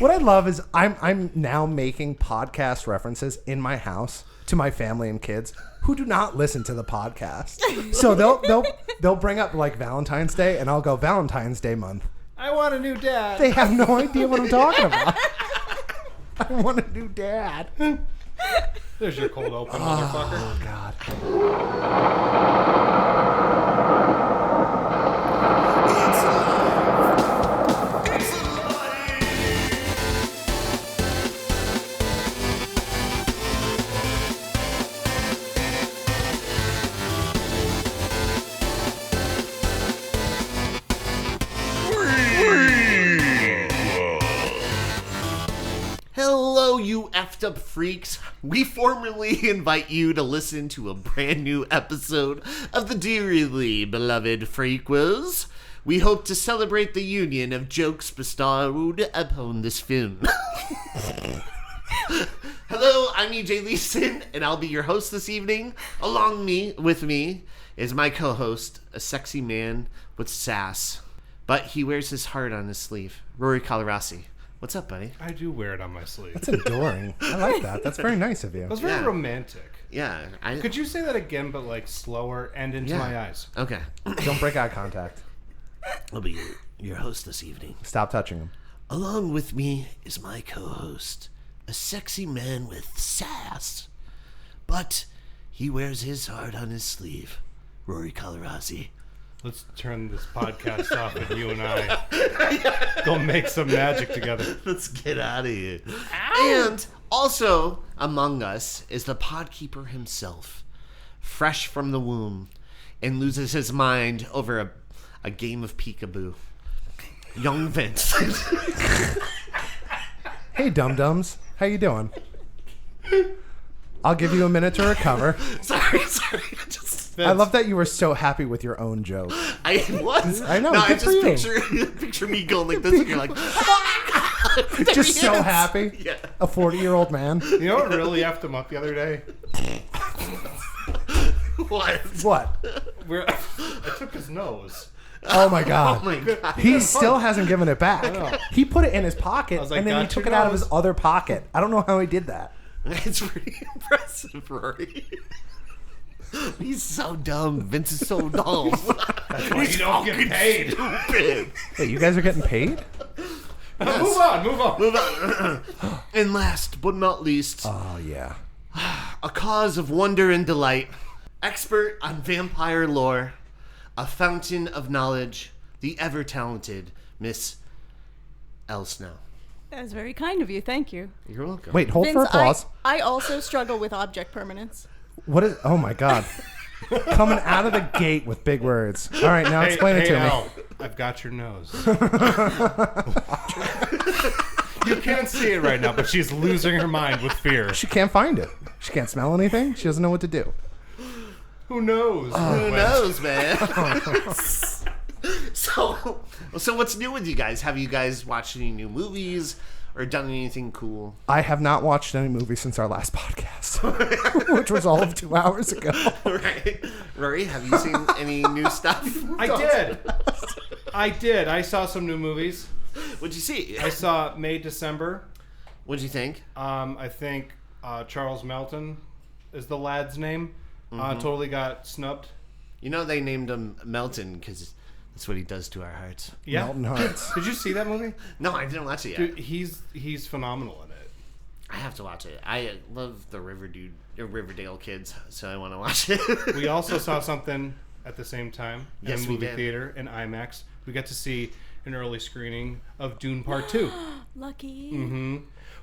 What I love is I'm now making podcast references in my house to my family and kids who do not listen to the podcast. So they'll bring up like Valentine's Day, and I'll go Valentine's Day month. I want a new dad. They have no idea what I'm talking about. I want a new dad. There's your cold open, motherfucker. Oh God. Hello, you effed up freaks. We formally invite you to listen to a brand new episode of the dearly beloved Freakwas. We hope to celebrate the union of jokes bestowed upon this film. Hello, I'm EJ Leeson, and I'll be your host this evening. With me is my co-host, a sexy man with sass, but he wears his heart on his sleeve, Rory Calarasi. What's up, buddy? I do wear it on my sleeve. That's adoring. I like that. That's very nice of you. That was very romantic. Yeah. Could you say that again, but like slower and into my eyes? Okay. Don't break eye contact. I'll be your host this evening. Stop touching him. Along with me is my co-host, a sexy man with sass, but he wears his heart on his sleeve, Rory Calarasi. Let's turn this podcast off and you and I go make some magic together. Let's get out of here. Ow! And also among us is the podkeeper himself, fresh from the womb, and loses his mind over a game of peekaboo. Young Vince. Hey, dum-dums. How you doing? I'll give you a minute to recover. Sorry. I love that you were so happy with your own joke. I was. I know. No, good I just for picture me going like this, and you're like, oh my God, just so happy. Yeah. A 40-year-old man. You know what really effed him up the other day? What? I took his nose. Oh my God. Oh my God. He still hasn't given it back. He put it in his pocket, like, and then he took it out of his other pocket. I don't know how he did that. It's pretty impressive, Rory. He's so dumb. Vince is so dumb. That's why you don't get paid. Stupid. Hey, you guys are getting paid? Yes. Move on. And last but not least, Oh, yeah. a cause of wonder and delight, expert on vampire lore, a fountain of knowledge, the ever-talented Miss ELLE SNOW. That is very kind of you. Thank you. You're welcome. Wait, hold for applause. I also struggle with object permanence. What is... Oh, my God. Coming out of the gate with big words. All right, now explain it to Elle, I've got your nose. You can't see it right now, but she's losing her mind with fear. me. She can't find it. She can't smell anything. She doesn't know what to do. Who knows? Who knows, man? So what's new with you guys? Have you guys watched any new movies or done anything cool? I have not watched any movie since our last podcast, which was all of 2 hours ago. Right. Rory, have you seen any new stuff? I did. I saw some new movies. What'd you see? I saw May December. What'd you think? I think Charles Melton is the lad's name. Totally got snubbed. You know they named him Melton because that's what he does to our hearts. Yeah. Melton Hearts. Did you see that movie? No, I didn't watch it yet. Dude, he's phenomenal in it. I have to watch it. I love the Riverdale kids, so I want to watch it. We also saw something at the same time in Yes, a we movie did. theater in IMAX. We got to see an early screening of Dune Part 2. Lucky. Mm-hmm.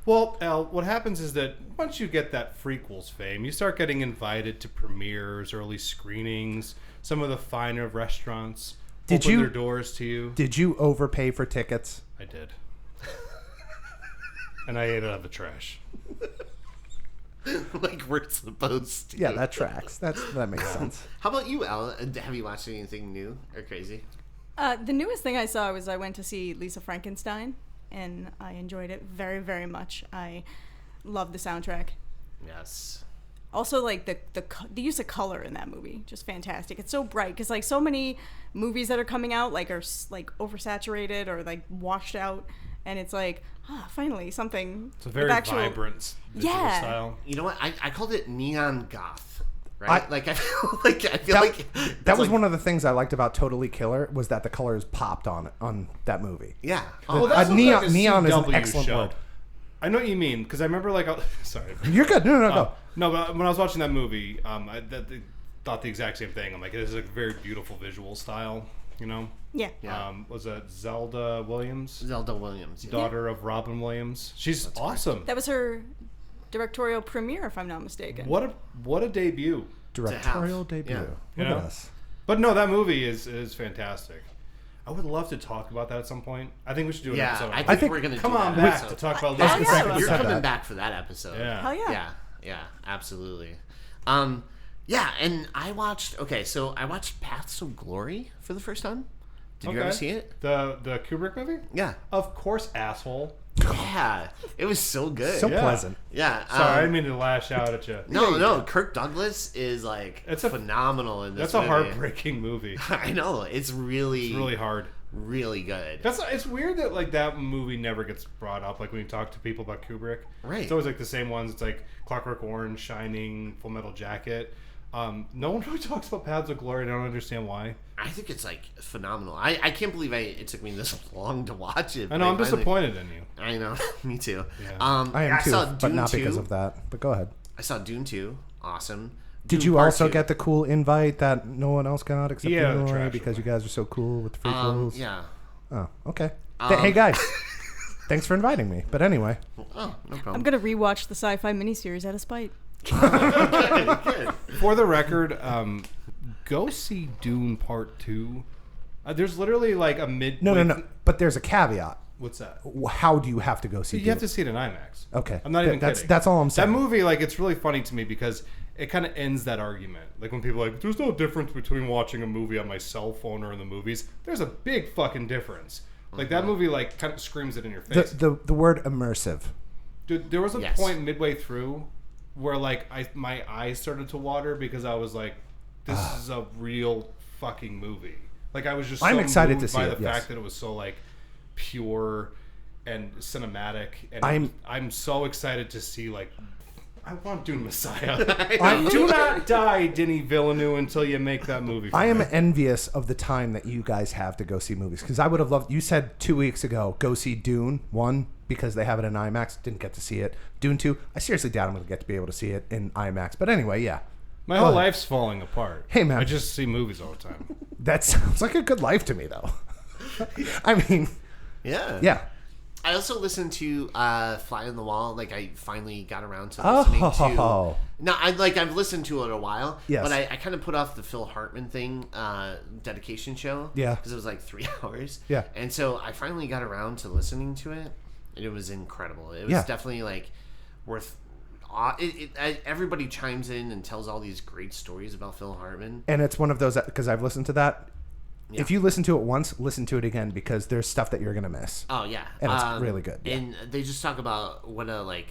Well, Elle, what happens is that once you get that Freakwas fame, you start getting invited to premieres, early screenings, some of the finer restaurants open their doors to you. Did you overpay for tickets? I did. And I ate it out of the trash. Like we're supposed to. Yeah, that tracks. That makes sense. How about you, Elle? Have you watched anything new or crazy? The newest thing I saw was I went to see Lisa Frankenstein, and I enjoyed it very, very much. I love the soundtrack. Yes. Also, like the use of color in that movie, just fantastic. It's so bright because like so many movies that are coming out like are like oversaturated or like washed out, and it's like, finally something. It's a very vibrant visual style. You know what? I called it neon goth. Right? I feel like that was one of the things I liked about Totally Killer was that the colors popped on that movie. Yeah. Neon is an excellent word. I know what you mean, because I remember sorry. You're good. No, go. No, but when I was watching that movie, I thought the exact same thing. I'm like, it is a very beautiful visual style, you know? Yeah. Was it Zelda Williams? Zelda Williams. Yeah. Daughter of Robin Williams. She's awesome. That was her directorial premiere, if I'm not mistaken. What a debut. Directorial debut. Yeah. Look at us. But no, that movie is fantastic. I would love to talk about that at some point. I think we should do an episode. I think we're going to come on back to talk about Lisa Frankenstein. Frankenstein. You're coming back for that episode. Yeah. Hell yeah. Yeah, absolutely. Yeah, and I watched Paths of Glory for the first time. Did you ever see it? The Kubrick movie? Yeah. Of course, asshole. Yeah. It was so good. So pleasant. Yeah. Sorry, I didn't mean to lash out at you. No. Kirk Douglas is phenomenal in this movie. That's a heartbreaking movie. I know. It's really hard. Really good. It's weird that that movie never gets brought up. Like when you talk to people about Kubrick, right? It's always the same ones. It's like Clockwork Orange, Shining, Full Metal Jacket. No one really talks about Paths of Glory. I don't understand why. I think it's phenomenal. I can't believe it took me this long to watch it. I know. I'm disappointed in you. I know. Me too. Yeah. I am too, saw but Dune not 2. because of that. But go ahead. I saw Dune 2. Awesome. Did Dune you Part also 2. get the cool invite that no one else got except Yeah, you the and trash because you one. guys are so cool with the free rules? Yeah. Oh, okay. Hey guys, thanks for inviting me. But anyway, Oh, no problem. I'm gonna rewatch the sci-fi miniseries out of spite. Good. For the record, go see Dune Part 2. There's literally a mid. no. But there's a caveat. What's that? How do you have to go see? You have to see it in IMAX. Okay. I'm not even kidding. That's all I'm saying. That movie, it's really funny to me because it kind of ends that argument. Like when people are like, there's no difference between watching a movie on my cell phone or in the movies. There's a big fucking difference. Like that movie, kind of screams it in your face. The word immersive. Dude, there was a point midway through where my eyes started to water because I was like, this is a real fucking movie. I was just so I'm excited moved to see by it, the yes. fact that it was so pure and cinematic, and I'm so excited to see I want Dune Messiah. Do not die, Denis Villeneuve, until you make that movie. I am envious of the time that you guys have to go see movies because I would have loved. You said 2 weeks ago, go see Dune 1 because they have it in IMAX. Didn't get to see it. Dune 2, I seriously doubt I'm going to get to be able to see it in IMAX. But anyway, yeah. My whole life's falling apart. Hey, man. I just see movies all the time. That sounds like a good life to me, though. I mean, Yeah. I also listened to Fly on the Wall. I finally got around to listening to. No, I've listened to it a while. Yes. But I kind of put off the Phil Hartman thing dedication show. Yeah. Because it was 3 hours. Yeah. And so I finally got around to listening to it, and it was incredible. It was definitely worth. Everybody chimes in and tells all these great stories about Phil Hartman. and it's one of those because I've listened to that. Yeah. If you listen to it once, listen to it again because there's stuff that you're going to miss. Oh yeah, And it's really good. Yeah. And they just talk about what a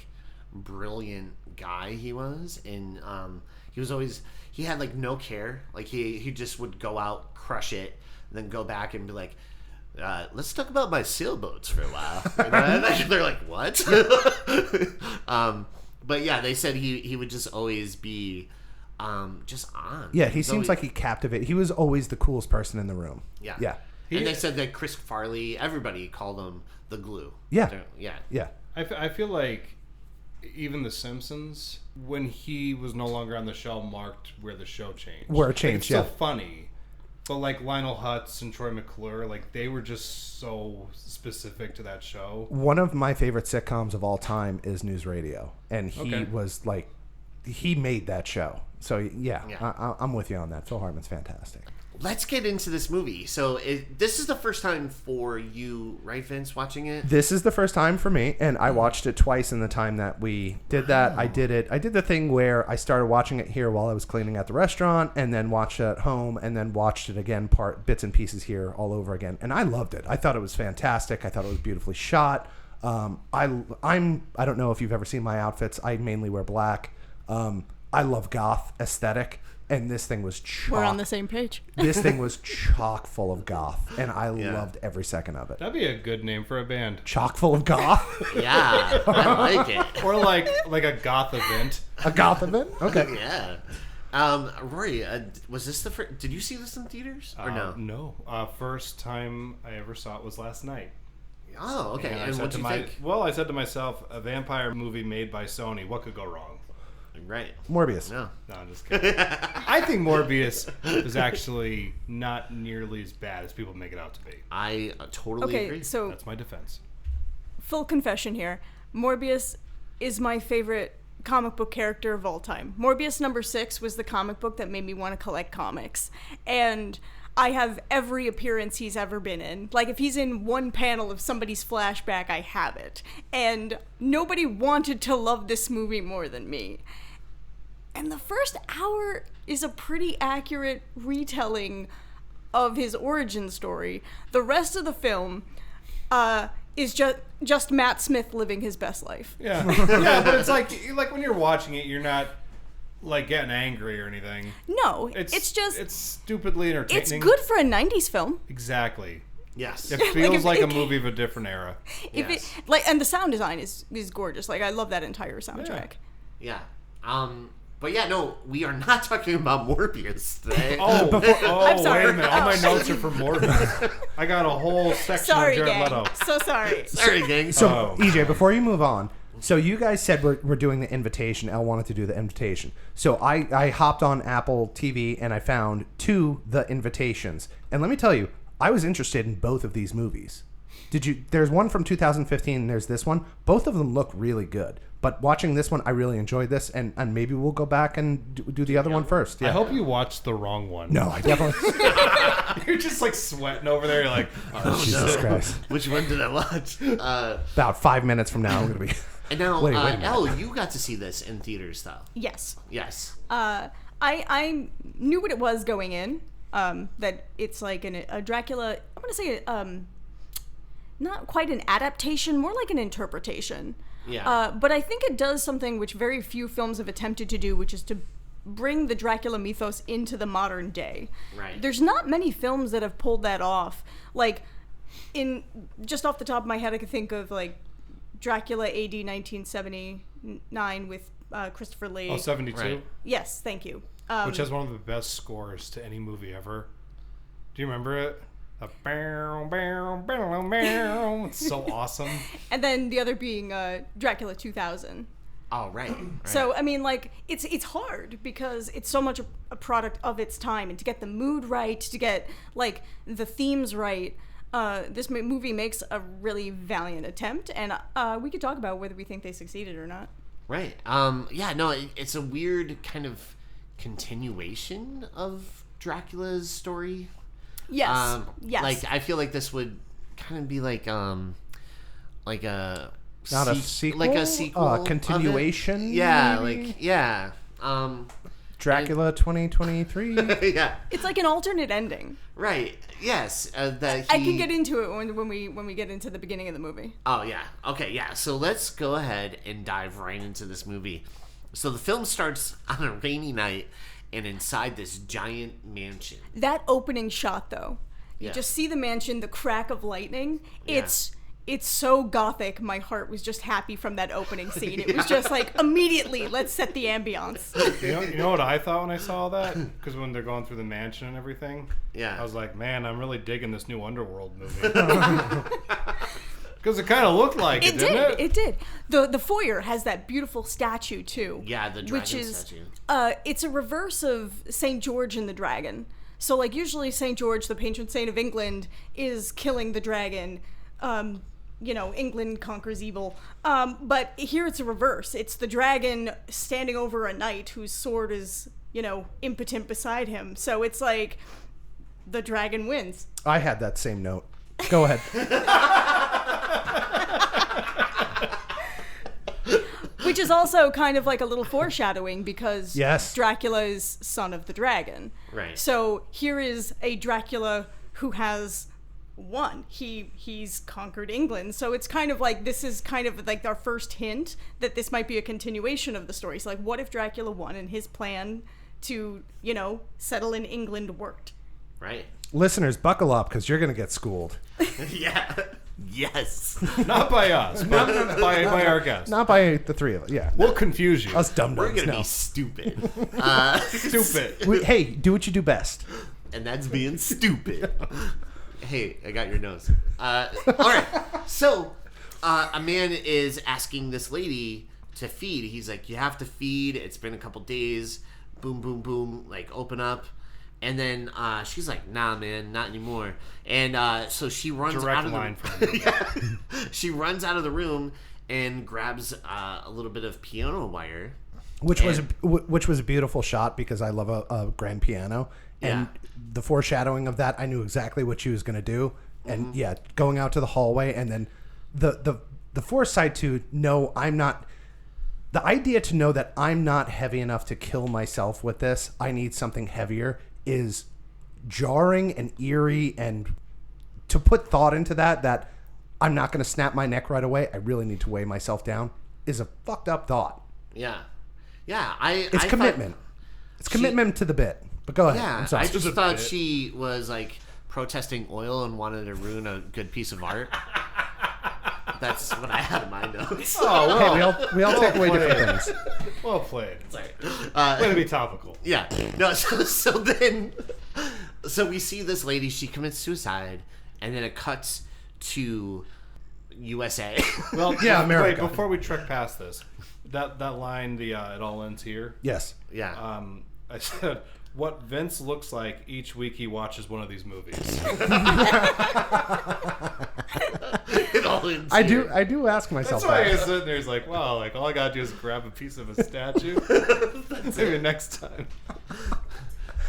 brilliant guy he was, and he had no care. He just would go out, crush it, and then go back and be like, let's talk about my sailboats for a while. And they're like, what? But yeah, they said he would just always be just on. Yeah, he seems like he captivated. He was always the coolest person in the room. Yeah. Yeah. And they said that Chris Farley, everybody called him the glue. Yeah. Yeah. Yeah. I feel like even The Simpsons, when he was no longer on the show, marked where the show changed. Where it changed, it's still funny. But Lionel Hutz and Troy McClure, they were just so specific to that show. One of my favorite sitcoms of all time is News Radio. And he was he made that show. So, yeah. I'm with you on that. Phil Hartman's fantastic. Let's get into this movie. So this is the first time for you, right, Vince, watching it? This is the first time for me, and I watched it twice in the time that we did that. I did the thing where I started watching it here while I was cleaning at the restaurant, and then watched it at home, and then watched it again, bits and pieces here all over again. And I loved it. I thought it was fantastic. I thought it was beautifully shot. I don't know if you've ever seen my outfits. I mainly wear black. I love goth aesthetic. and this thing was chock. We're on the same page. This thing was chock full of goth, and I loved every second of it. That'd be a good name for a band. Chock full of goth? Yeah, I like it. Or like a goth event. A goth event? Okay. Yeah. Rory, was this the first... Did you see this in theaters or no? No. First time I ever saw it was last night. Oh, okay. And what did you think? Well, I said to myself, a vampire movie made by Sony, what could go wrong? Right. Morbius. No. No, I'm just kidding. I think Morbius is actually not nearly as bad as people make it out to be. I totally agree. Okay, so That's my defense. full confession here. Morbius is my favorite comic book character of all time. Morbius #6 was the comic book that made me want to collect comics. And I have every appearance he's ever been in. Like, if he's in one panel of somebody's flashback, I have it. And nobody wanted to love this movie more than me. And the first hour is a pretty accurate retelling of his origin story. The rest of the film is just Matt Smith living his best life. Yeah. Yeah, but it's like when you're watching it, you're not like getting angry or anything. No, it's just... It's stupidly entertaining. It's good for a 90s film. Exactly. Yes. It feels like a movie of a different era. And the sound design is gorgeous. Like, I love that entire soundtrack. Yeah. But yeah, no, we are not talking about Morbius today. I'm sorry. Wait a minute. All my notes are for Morbius. I got a whole section Sorry, of Jared gang. Leto. So sorry. Sorry, gang. So, EJ, before you move on, so you guys said we're doing the invitation. Elle wanted to do the invitation. So I hopped on Apple TV and I found 2 The Invitations. And let me tell you, I was interested in both of these movies. There's one from 2015 and there's this one. Both of them look really good. But watching this one, I really enjoyed this, and maybe we'll go back and do the other one first. Yeah. I hope you watched the wrong one. No, I definitely... You're just like sweating over there. You're like, oh, Jesus Christ. Which one did I watch? About 5 minutes from now, we're going to be... And now, wait a minute. Elle, you got to see this in theaters, though. Yes. Yes. I knew what it was going in. That it's like a Dracula... I'm going to say not quite an adaptation, more like an interpretation. Yeah. But I think it does something which very few films have attempted to do, which is to bring the Dracula mythos into the modern day. Right. There's not many films that have pulled that off. Like, just off the top of my head, I could think of like Dracula AD 1979 with Christopher Lee. Oh, 72? Right. Yes, thank you. Which has one of the best scores to any movie ever. Do you remember it? It's so awesome. And then the other being Dracula 2000. Oh, right. So, I mean, like, it's hard because it's so much a product of its time. And to get the mood right, to get, like, the themes right, this movie makes a really valiant attempt. And we could talk about whether we think they succeeded or not. Right. Yeah, no, it's a weird kind of continuation of Dracula's story. Yes. Yes. Like, I feel like this would kind of be like a... Not a sequel? Like a sequel. Continuation? Yeah, maybe? like, yeah. Dracula 2023? Yeah. It's like an alternate ending. Right. Yes. I can get into it when we get into the beginning of the movie. Oh, yeah. Okay, yeah. So let's go ahead and dive right into this movie. So the film starts on a rainy night and inside this giant mansion. That opening shot, though, you Yeah. just see the mansion, the crack of lightning. Yeah. It's so gothic. My heart was just happy from that opening scene. It was just like, immediately, let's set the ambiance. You know what I thought when I saw that? Because when they're going through the mansion and everything, Yeah. I was like, man, I'm really digging this new Underworld movie. Because it kind of looked like it, didn't it? It did. The foyer has that beautiful statue too. Yeah, the dragon statue. It's a reverse of St. George and the Dragon. So, like, usually St. George, the patron saint of England, is killing the dragon. England conquers evil. But here it's a reverse. It's the dragon standing over a knight whose sword is, impotent beside him. So it's like the dragon wins. I had that same note. Go ahead. Which is also kind of like a little foreshadowing because Yes. Dracula is son of the dragon. Right. So here is a Dracula who has won. He's conquered England. So it's kind of like, this is kind of like our first hint that this might be a continuation of the story. So like, what if Dracula won and his plan to, settle in England worked. Right. Listeners, buckle up because you're going to get schooled. Yeah. Yes. Not by us, but by our guests. Not by the three of us. Yeah. We'll confuse you. Us dumb We're dumbs. going to No. be stupid. Stupid. Hey, do what you do best. And that's being stupid. Hey, I got your nose. All right. So, a man is asking this lady to feed. He's like, you have to feed. It's been a couple days. Boom, boom, boom. Like, open up. And then she's like, nah, man, not anymore. And so she runs out of the line from him. Yeah. She runs out of the room and grabs a little bit of piano wire. Which was a beautiful shot because I love a grand piano. And the foreshadowing of that, I knew exactly what she was going to do. And going out to the hallway and then the foresight to know I'm not... The idea to know that I'm not heavy enough to kill myself with this, I need something heavier, is jarring and eerie. And to put thought into that I'm not going to snap my neck right away, I really need to weigh myself down, is a fucked up thought. Yeah. It's commitment. It's commitment to the bit. But go ahead. Yeah, I'm sorry. I just thought she was like protesting oil and wanted to ruin a good piece of art. That's what I had in my notes. Oh, well. Hey, we all take away different things. Well played. Sorry. Way to be topical. Yeah. No. So we see this lady. She commits suicide, and then it cuts to USA. Well, Yeah, America. Wait, before we trek past this, that line, it all ends here. Yes. Yeah. I said, what Vince looks like each week he watches one of these movies. It all ends I here. do ask myself That's why that. he's sitting there. He's like, wow, like all I gotta do is grab a piece of a statue. Maybe next time.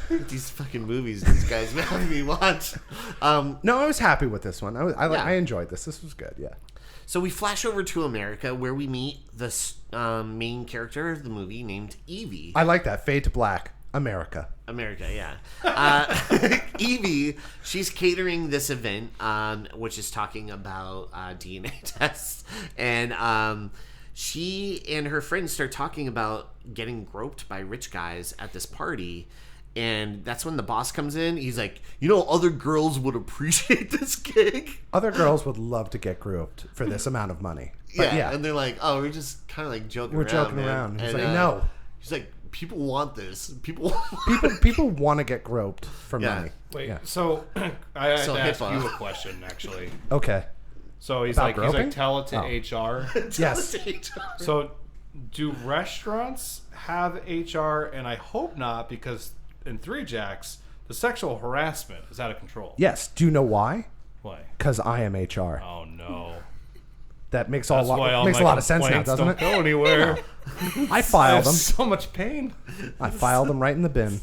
These fucking movies these guys make me watch. No, I was happy with this one. Yeah. I enjoyed this. This was good. Yeah. So we flash over to America where we meet the main character of the movie named Evie. I like that. Fade to black. America. America, yeah. Evie, she's catering this event, which is talking about DNA tests. And she and her friends start talking about getting groped by rich guys at this party. And that's when the boss comes in. He's like, other girls would appreciate this gig. Other girls would love to get groped for this amount of money. But Yeah. And they're like, oh, we're just kind of like joking We're around. joking man. around. He's And, like, no. He's like, people want this. People People want to get groped for Yeah. money. Wait, Yeah. so I have So to ask HIPAA. you a question, actually. Okay. So he's About like, groping? tell it to Oh. HR. Yes. So do restaurants have HR? And I hope not, because in Three Jacks, the sexual harassment is out of control. Yes. Do you know why? Why? Because I am HR. Oh no. That makes That's why all makes a my lot of sense now, complaints doesn't don't it? go anywhere. I I filed have them. so much pain. I filed them right in the bin.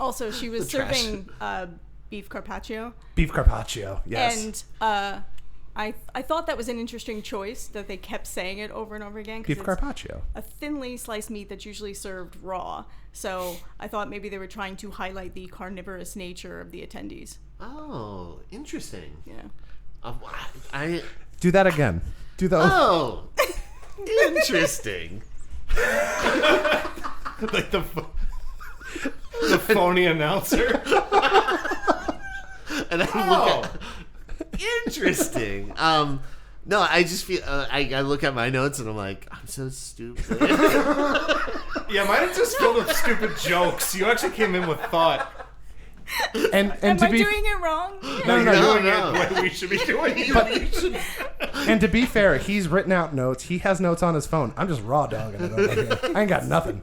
Also, she was trash. serving beef carpaccio. Beef carpaccio. Yes. And I thought that was an interesting choice that they kept saying it over and over again. 'cause Beef it's carpaccio. a thinly sliced meat that's usually served raw. So I thought maybe they were trying to highlight the carnivorous nature of the attendees. Oh, interesting. Yeah. I Do that again. Do the. Oh, interesting. Like the phony announcer. And I look at interesting. No, I just feel I look at my notes and I'm like, I'm so stupid. Yeah, mine is just filled with stupid jokes. You actually came in with thought. And Am to I be doing it wrong? no, You're doing no. it the way we should be doing it. and to be fair, he's written out notes. He has notes on his phone. I'm just raw dogging it over here. I ain't got nothing.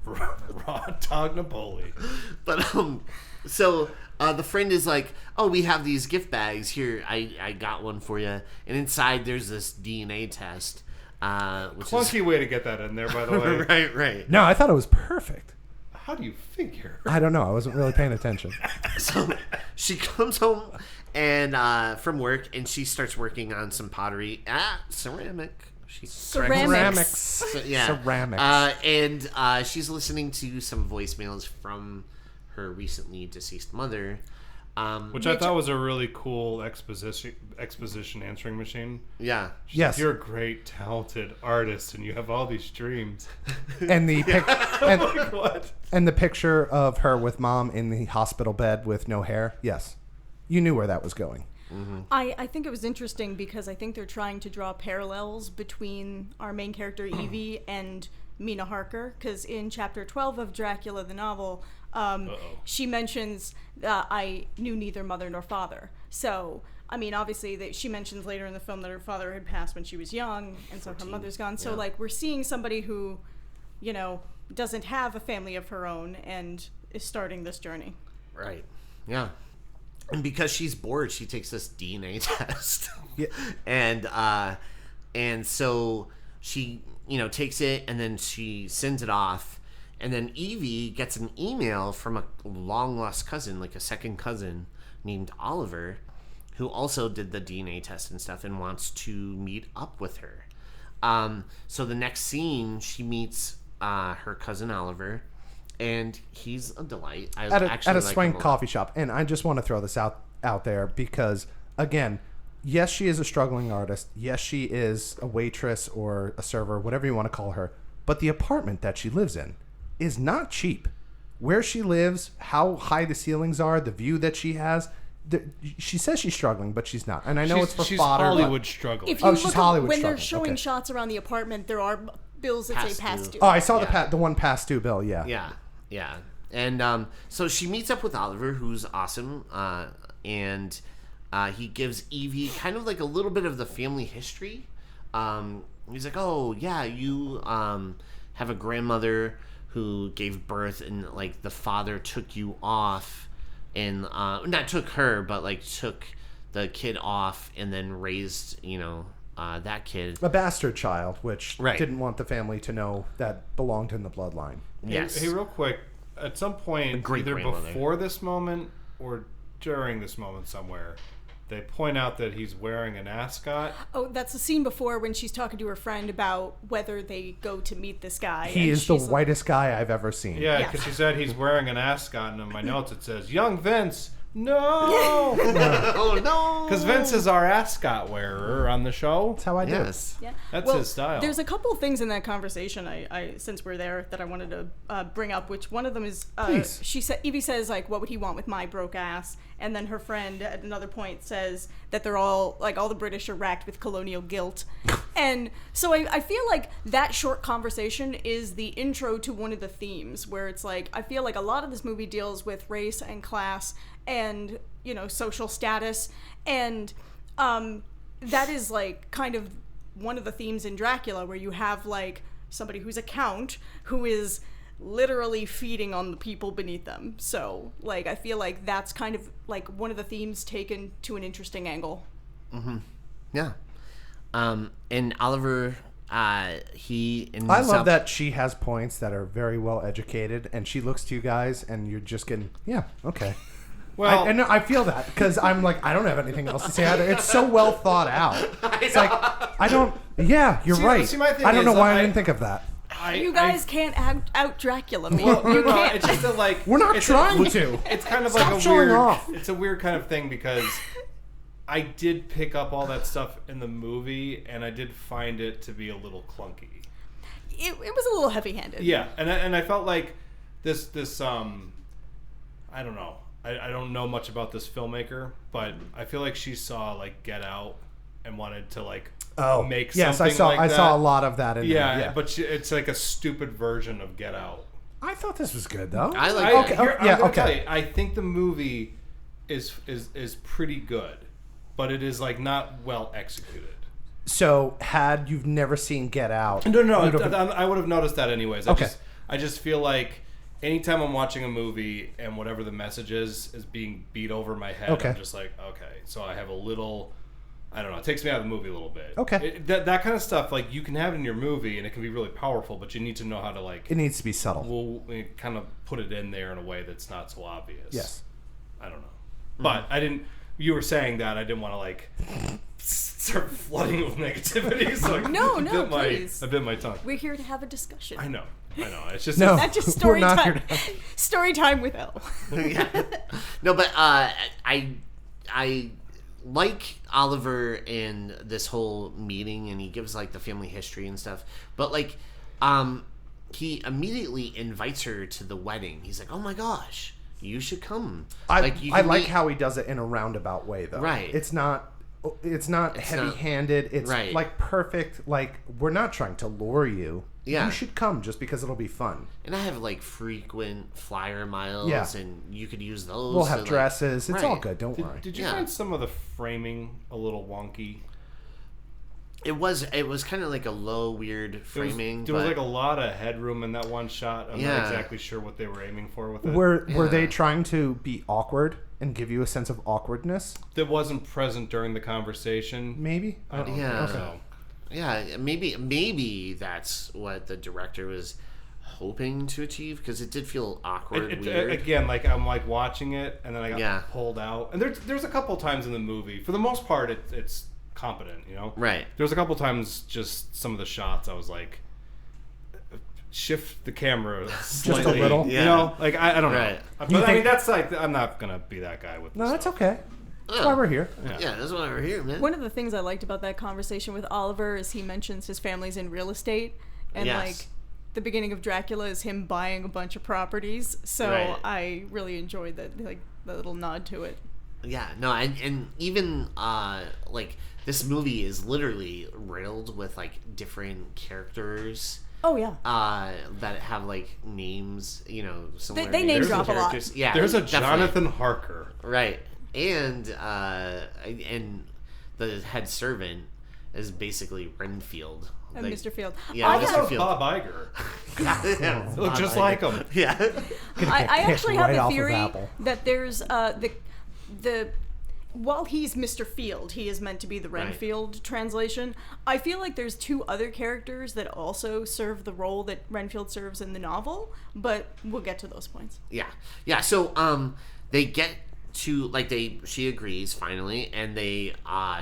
Raw dog Napoli. But so the friend is like, oh, we have these gift bags here. I got one for you, and inside there's this DNA test. Which Clunky way to get that in there, by the way. right. No, I thought it was perfect. How do you figure? I don't know. I wasn't really paying attention. So she comes home and from work, and she starts working on some pottery. Ceramic. Ceramics. So, yeah. Ceramics. And she's listening to some voicemails from her recently deceased mother. Which I thought was a really cool exposition answering machine. Yeah. Yes. You're a great, talented artist, and you have all these dreams. And the Like, what? and the picture of her with mom in the hospital bed with no hair. Yes, you knew where that was going. Mm-hmm. I think it was interesting because I think they're trying to draw parallels between our main character Evie and Mina Harker, because in chapter 12 of Dracula the novel, she mentions that I knew neither mother nor father. So, I mean, obviously, she mentions later in the film that her father had passed when she was young, and so 14. Her mother's gone. So, like, we're seeing somebody who, you know, doesn't have a family of her own and is starting this journey. Right. Yeah. And because she's bored, she takes this DNA test. Yeah. And so she, you know, takes it and then she sends it off. And then Evie gets an email from a long-lost cousin, like a second cousin named Oliver, who also did the DNA test and stuff and wants to meet up with her. So the next scene, she meets her cousin Oliver, and he's a delight. At a Swank coffee shop. And I just want to throw this out there because, again, yes, she is a struggling artist. Yes, she is a waitress or a server, whatever you want to call her. But the apartment that she lives in is not cheap. Where she lives, how high the ceilings are, the view that she has. She says she's struggling, but she's not. And I know it's for she's fodder. Hollywood struggling. If you she's look Hollywood when they're struggling. showing Okay. shots around the apartment, there are bills that say past due. Oh, I saw Yeah. the one past due bill, yeah. Yeah. And so she meets up with Oliver, who's awesome, and he gives Evie kind of like a little bit of the family history. He's like, oh, yeah, you have a grandmother who gave birth, and like the father took you off, and not took her, but like took the kid off and then raised, you know, that kid. A bastard child, which Right. didn't want the family to know that belonged in the bloodline. Yes. Hey, real quick. At some point, great either grandmother. before this moment or during this moment somewhere, they point out that he's wearing an ascot. Oh, that's the scene before when she's talking to her friend about whether they go to meet this guy. He and is the she's like- whitest guy I've ever seen. Yeah, Yeah. because she said he's wearing an ascot, and in my notes it says, "Young Vince, no!" Oh, no! Because Vince is our ascot wearer on the show. That's how I do. Yes. Yeah. That's his style. There's a couple of things in that conversation I since we're there that I wanted to bring up. Which one of them is Please. Evie says like, "What would he want with my broke ass?" And then her friend at another point says that they're all like all the British are racked with colonial guilt. And so I feel like that short conversation is the intro to one of the themes where it's like I feel like a lot of this movie deals with race and class and, you know, social status, and that is like kind of one of the themes in Dracula, where you have like somebody who's a count who is literally feeding on the people beneath them. So like I feel like that's kind of like one of the themes taken to an interesting angle. Yeah. And Oliver, he... in I South- love that she has points that are very well educated, and she looks to you guys, and you're just getting, yeah, okay. Well, I feel that because I'm like, I don't have anything else to say either. It's so well thought out. It's like, I don't, yeah, you're right. see, my thing I don't know is, why I I- didn't think of that. You guys can't out Dracula me. Well, You no, can't. it's just that, like We're not it's trying to. It's kind of Stop like a showing weird. off. It's a weird kind of thing because I did pick up all that stuff in the movie, and I did find it to be a little clunky. It was a little heavy-handed. Yeah, and I felt like this I don't know. I don't know much about this filmmaker, but I feel like she saw like Get Out and wanted to like make yes, something I saw. like I that. saw a lot of that in Yeah, there. Yeah, but it's like a stupid version of Get Out. I thought this was good though. I like I, that. Okay, here, yeah, I'm gonna okay. tell you, I think the movie is pretty good, but it is like not well executed. So, had you've never seen Get Out? No, you'd have- I would have noticed that anyways. Okay. I just feel like anytime I'm watching a movie and whatever the message is being beat over my head, Okay. I'm just like, okay. So I have a little, I don't know, it takes me out of the movie a little bit. Okay. That kind of stuff, like, you can have it in your movie and it can be really powerful, but you need to know how to, like, It needs to be subtle. kind of put it in there in a way that's not so obvious. Yes. I don't know. But I didn't, you were saying that, I didn't want to, like, start flooding with negativity. So No, I bit please. I bit my tongue. We're here to have a discussion. I know. I know. It's just No. That's just We're story not time. here to- Story time with Elle. Yeah. No, but I like Oliver in this whole meeting, and he gives like the family history and stuff. But like, he immediately invites her to the wedding. He's like, "Oh my gosh, you should come." I can like meet- how he does it in a roundabout way, though. Right. It's not heavy-handed. It's right. like perfect. Like, we're not trying to lure you. Yeah. You should come just because it'll be fun. And I have like frequent flyer miles, Yeah. and you could use those. We'll to, have like- dresses. It's all Right. good. Don't worry. Did you Yeah. find some of the framing a little wonky? It was kind of like a low, weird framing. There was but like a lot of headroom in that one shot. I'm Yeah. not exactly sure what they were aiming for with it. Were they Yeah. trying to be awkward and give you a sense of awkwardness? That wasn't present during the conversation. Maybe. I don't Yeah. think so. Yeah, maybe that's what the director was hoping to achieve, because it did feel awkward, weird. Again, like I'm like watching it, and then I got Yeah. pulled out. And there's a couple times in the movie. For the most part, it's competent, you know. Right. There's a couple times just some of the shots I was like, shift the camera slightly, little? you Yeah. know. Like I don't know. Right. But You I mean, think- that's like I'm not gonna be that guy with. No, this that's stuff. okay. That's why we're here. Yeah, that's why we're here, man. One of the things I liked about that conversation with Oliver is he mentions his family's in real estate, and Yes. like the beginning of Dracula is him buying a bunch of properties. So Right. I really enjoyed that, like the little nod to it. Yeah, no, and even like this movie is literally riddled with like different characters Oh yeah. that have like names, you know, similar They name names to drop a lot. characters. Yeah, There's a definitely. Jonathan Harker. Right, and the head servant is basically Renfield. And Like- Mr. Field. Yeah, I, Mr. This have, was Field. Bob Iger. Yeah, Look just like him. yeah. I actually have right a off of theory Apple. that there's the while he's Mr. Field, he is meant to be the Right. Renfield translation. I feel like there's two other characters that also serve the role that Renfield serves in the novel, but we'll get to those points. Yeah. So they get to like she agrees finally, and they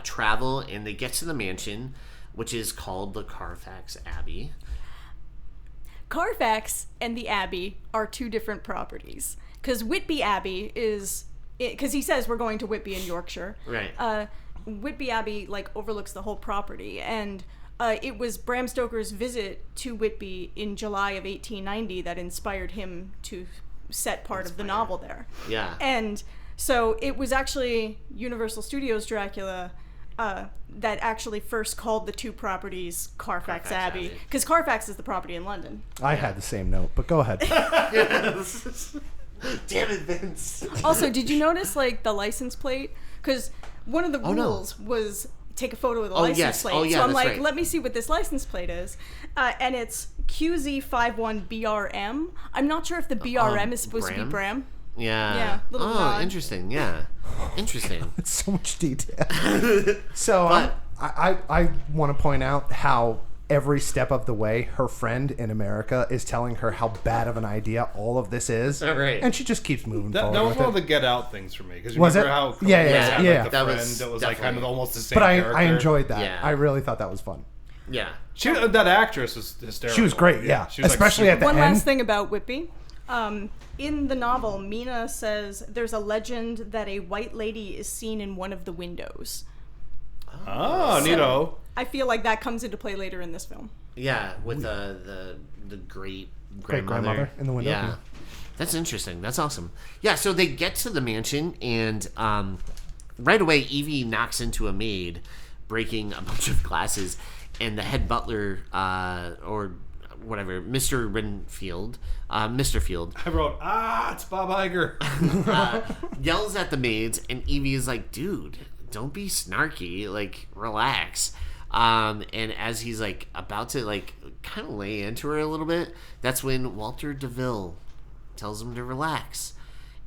travel and they get to the mansion, which is called the Carfax Abbey. Carfax and the Abbey are two different properties, because Whitby Abbey is because he says we're going to Whitby in Yorkshire. Right. Whitby Abbey like overlooks the whole property, and it was Bram Stoker's visit to Whitby in July of 1890 that inspired him to set part of the novel there. Yeah. And so it was actually Universal Studios Dracula that actually first called the two properties Carfax Abbey, Abbey. because Carfax is the property in London. I had the same note, but go ahead. Damn it, Vince. Also, did you notice like the license plate? Because one of the Oh, no. rules was take a photo of the Oh, license yes. plate. Oh, yeah, so I'm that's like, right. let me see what this license plate is, and it's QZ51BRM. I'm not sure if the BRM is supposed to be Bram? Bram. Yeah. Yeah, little Oh, nod. interesting. Yeah. Interesting. It's so much detail. So But- I want to point out how every step of the way her friend in America is telling her how bad of an idea all of this is. Right. And she just keeps moving That forward was with one of it. the Get Out things for me. Because Was remember it? how Yeah, Columbus had, yeah. like, the That friend was that was like kind of definitely- almost the same But character. I enjoyed that. Yeah. I really thought that was fun. Yeah. That actress was hysterical. She was great, yeah. She was, like, Especially at the One end. last thing about Whitby. In the novel, Mina says there's a legend that a white lady is seen in one of the windows. Oh, So- neato. I feel like that comes into play later in this film. Yeah, with the great Great-grandmother in the window, Yeah. yeah. That's interesting. That's awesome. Yeah, so they get to the mansion, and right away Evie knocks into a maid, breaking a bunch of glasses, and the head butler, or whatever, Mr. Renfield, Mr. Field, I wrote, it's Bob Iger. yells at the maids, and Evie is like, dude, don't be snarky, like, relax. And as he's like about to like kind of lay into her a little bit, that's when Walter DeVille tells him to relax,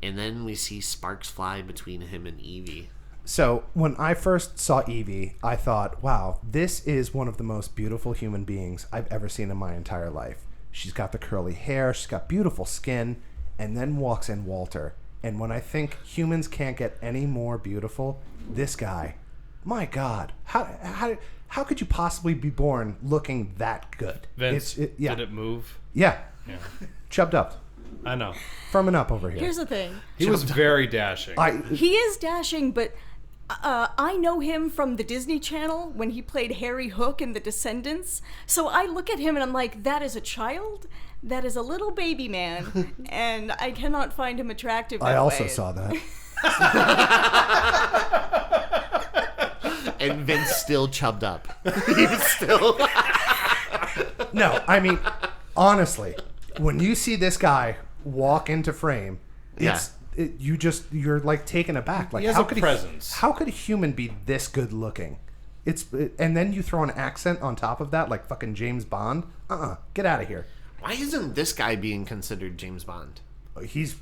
and then we see sparks fly between him and Evie. So when I first saw Evie, I thought, wow, this is one of the most beautiful human beings I've ever seen in my entire life. She's got the curly hair, she's got beautiful skin, and then walks in Walter. And when I think humans can't get any more beautiful, this guy, my God, how how could you possibly be born looking that good? Vince, did it move? Yeah. Yeah. Chubbed up. I know. Firming up over here. Here's the thing. He was very dashing. He is dashing, but I know him from the Disney Channel when he played Harry Hook in The Descendants. So I look at him and I'm like, that is a child? That is a little baby man. And I cannot find him attractive that I also way. saw that. And Vince still chubbed up. He was still... No, I mean, honestly, when you see this guy walk into frame, you're like taken aback. Like, he has how a could presence. How could a human be this good looking? And then you throw an accent on top of that, like fucking James Bond. Get out of here. Why isn't this guy being considered James Bond? He's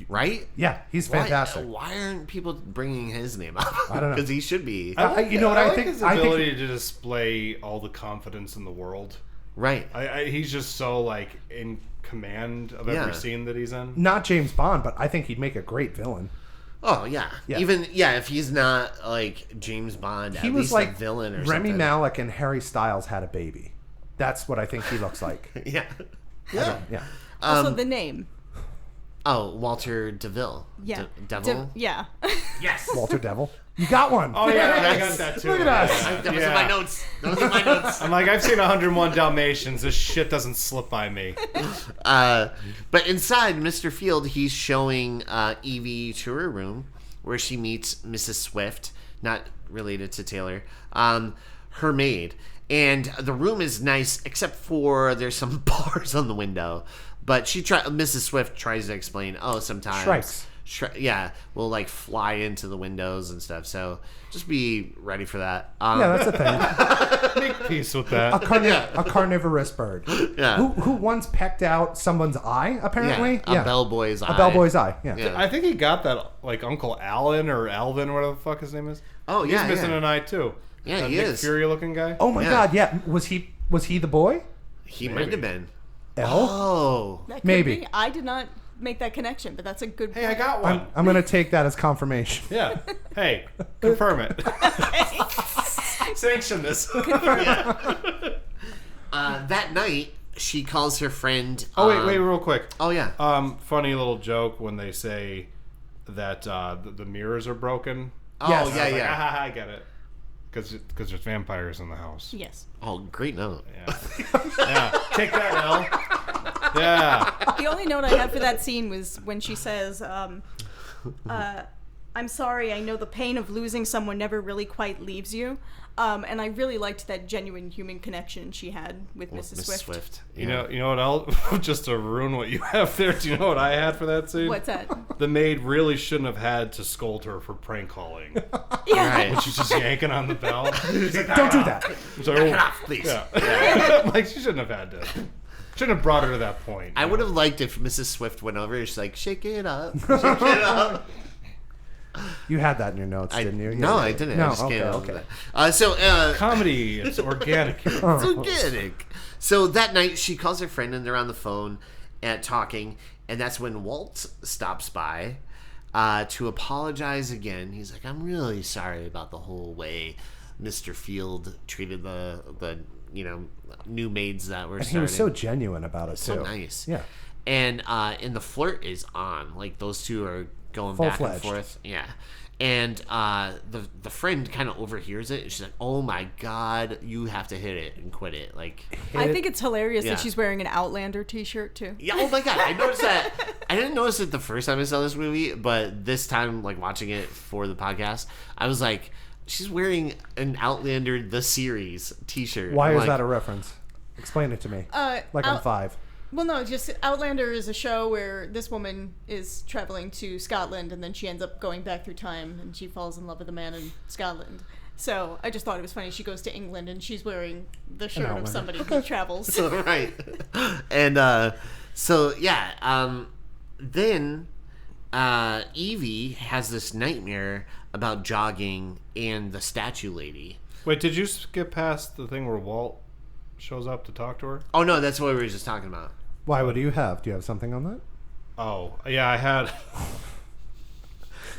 right. Yeah, he's fantastic. Why aren't people bringing his name up? I don't know, because he should be. You know what I think? His ability to display all the confidence in the world. Right. He's just so like in command of every scene that he's in. Not James Bond, but I think he'd make a great villain. Oh yeah. Even if he's not like James Bond, He at was least like a villain or Rami something. Malek and Harry Styles had a baby. That's what I think he looks like. Yeah. Yeah. Also, the name. Oh, Walter DeVille. Yeah. Devil. Yeah. Yes. Walter Devil. You got one. Oh yeah, I got that too. Look at us. That was in my notes. I'm like, I've seen 101 Dalmatians. This shit doesn't slip by me. But inside Mr. Field, he's showing Evie to her room where she meets Mrs. Swift, not related to Taylor, her maid. And the room is nice, except for there's some bars on the window. But Mrs. Swift tries to explain, sometimes... Strikes. Will like fly into the windows and stuff. So just be ready for that. Yeah, that's a thing. Make peace with that. A carnivorous bird. Yeah. Who once pecked out someone's eye, apparently? A bellboy's eye. A bellboy's eye, yeah. I think he got that, like Uncle Alan or Alvin, whatever the fuck his name is. Oh, yeah, He's missing an eye, too. Yeah, that he Nick is. Fury looking guy. Oh my god, yeah. Was he the boy? He might have been. Elle? Oh. That could Maybe. be. I did not make that connection, but that's a good Hey, I got one. I'm going to take that as confirmation. Yeah. Hey, confirm it. Sanction this. That night, she calls her friend. Wait, real quick. Oh, yeah. Funny little joke when they say that the mirrors are broken. Oh, Yes. yeah, Like, yeah. I get it. Because there's vampires in the house. Yes. Oh, great note. Yeah. Take that, Elle. Yeah. The only note I have for that scene was when she says, I'm sorry, I know the pain of losing someone never really quite leaves you. And I really liked that genuine human connection she had with Mrs. Swift. You know what else? Just to ruin what you have there, do you know what I had for that scene? What's that? The maid really shouldn't have had to scold her for prank calling. Yeah. Right. When she's just yanking on the bell. She's like, Don't do that. It's like, Knock it off, please. Yeah. Like, she shouldn't have had to. Shouldn't have brought her to that point. I would have liked if Mrs. Swift went over and she's like, shake it up. Shake it up. You had that in your notes, didn't you? No, I didn't. No, I just okay, can't okay. Comedy, it's organic. It's organic. So that night, she calls her friend and they're on the phone and talking, and that's when Walt stops by to apologize again. He's like, "I'm really sorry about the whole way Mr. Field treated the new maids that were And starting." he was so genuine about it, too. So nice. Yeah. And the flirt is on. Like, those two are going back and Full-fledged. forth. Yeah. And the friend kind of overhears it. And she's like, "Oh my god, you have to hit it and quit it." Like, I think it's hilarious Yeah. that she's wearing an Outlander t-shirt, too. yeah. Oh my god, I noticed that. I didn't notice it the first time I saw this movie, but this time, like watching it for the podcast, I was like, she's wearing an Outlander the series t-shirt. Why I'm is like, that a reference? Explain it to me. Like I'm 5. Well, no, just Outlander is a show where this woman is traveling to Scotland and then she ends up going back through time and she falls in love with a man in Scotland. So I just thought it was funny. She goes to England and she's wearing the shirt of Outlander. somebody who travels. Right. And then Evie has this nightmare about jogging and the statue lady. Wait, did you skip past the thing where Walt shows up to talk to her? Oh no, that's what we were just talking about. Why? What do you have? Do you have something on that? Oh, yeah, I had.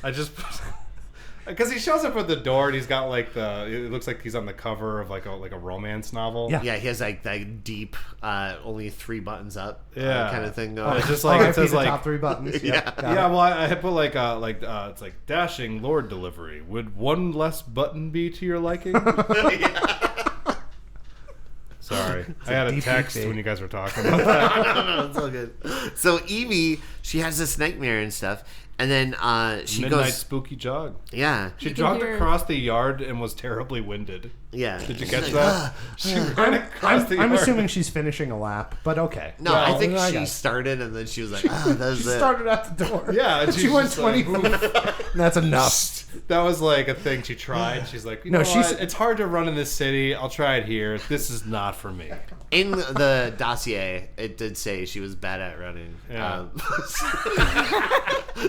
I Because he shows up at the door and he's got like it looks like he's on the cover of like a romance novel. Yeah, he has like that deep, only 3 buttons up kind of thing going. It's just like it says the like top 3 buttons. Yeah. Well, I put like it's like dashing Lord delivery. Would one less button be to your liking? Sorry, I had a text when you guys were talking about that. No, it's all good. So Evie, she has this nightmare and stuff, and then she Midnight goes spooky jog. Yeah, She jogged across the yard and was terribly winded. yeah. Did you catch that? She ran across the I'm yard. assuming she's finishing a lap, but okay. No, Well, I think I she got it. started and then she was like, that's She it. started at the door. Yeah, and She she's went just 20 like, minutes. That's enough. That was like a thing she tried. She's like, you No, know she's- what? It's hard to run in this city. I'll try it here. This is not for me. In the dossier, it did say she was bad at running. Yeah.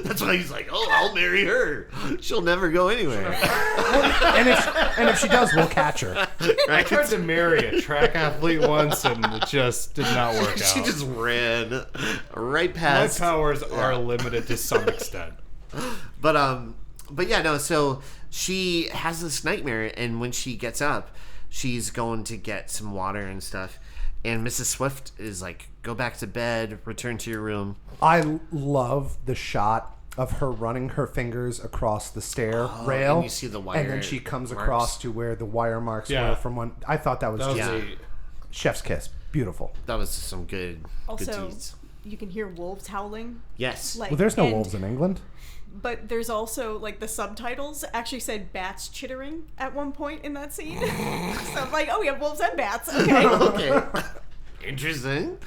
That's why he's like, oh, I'll marry her. She'll never go anywhere. And if she does, we'll catch her. I tried to marry a track athlete once, and it just did not work out. She just ran right My past. powers are limited to some extent. But yeah, no. So she has this nightmare, and when she gets up, she's going to get some water and stuff. And Mrs. Swift is like, "Go back to bed. Return to your room." I love the shot of her running her fingers across the stair rail. and you see the wire and then she comes marks. across to where the wire marks Yeah. were from one. I thought that was That was just a- chef's kiss. Beautiful. That was some good Also, deeds. you can hear wolves howling. Yes. Like, Well, there's no and- wolves in England. But there's also, like, the subtitles actually said bats chittering at one point in that scene. So I'm like, oh, we have wolves and bats. Okay. Okay. Interesting.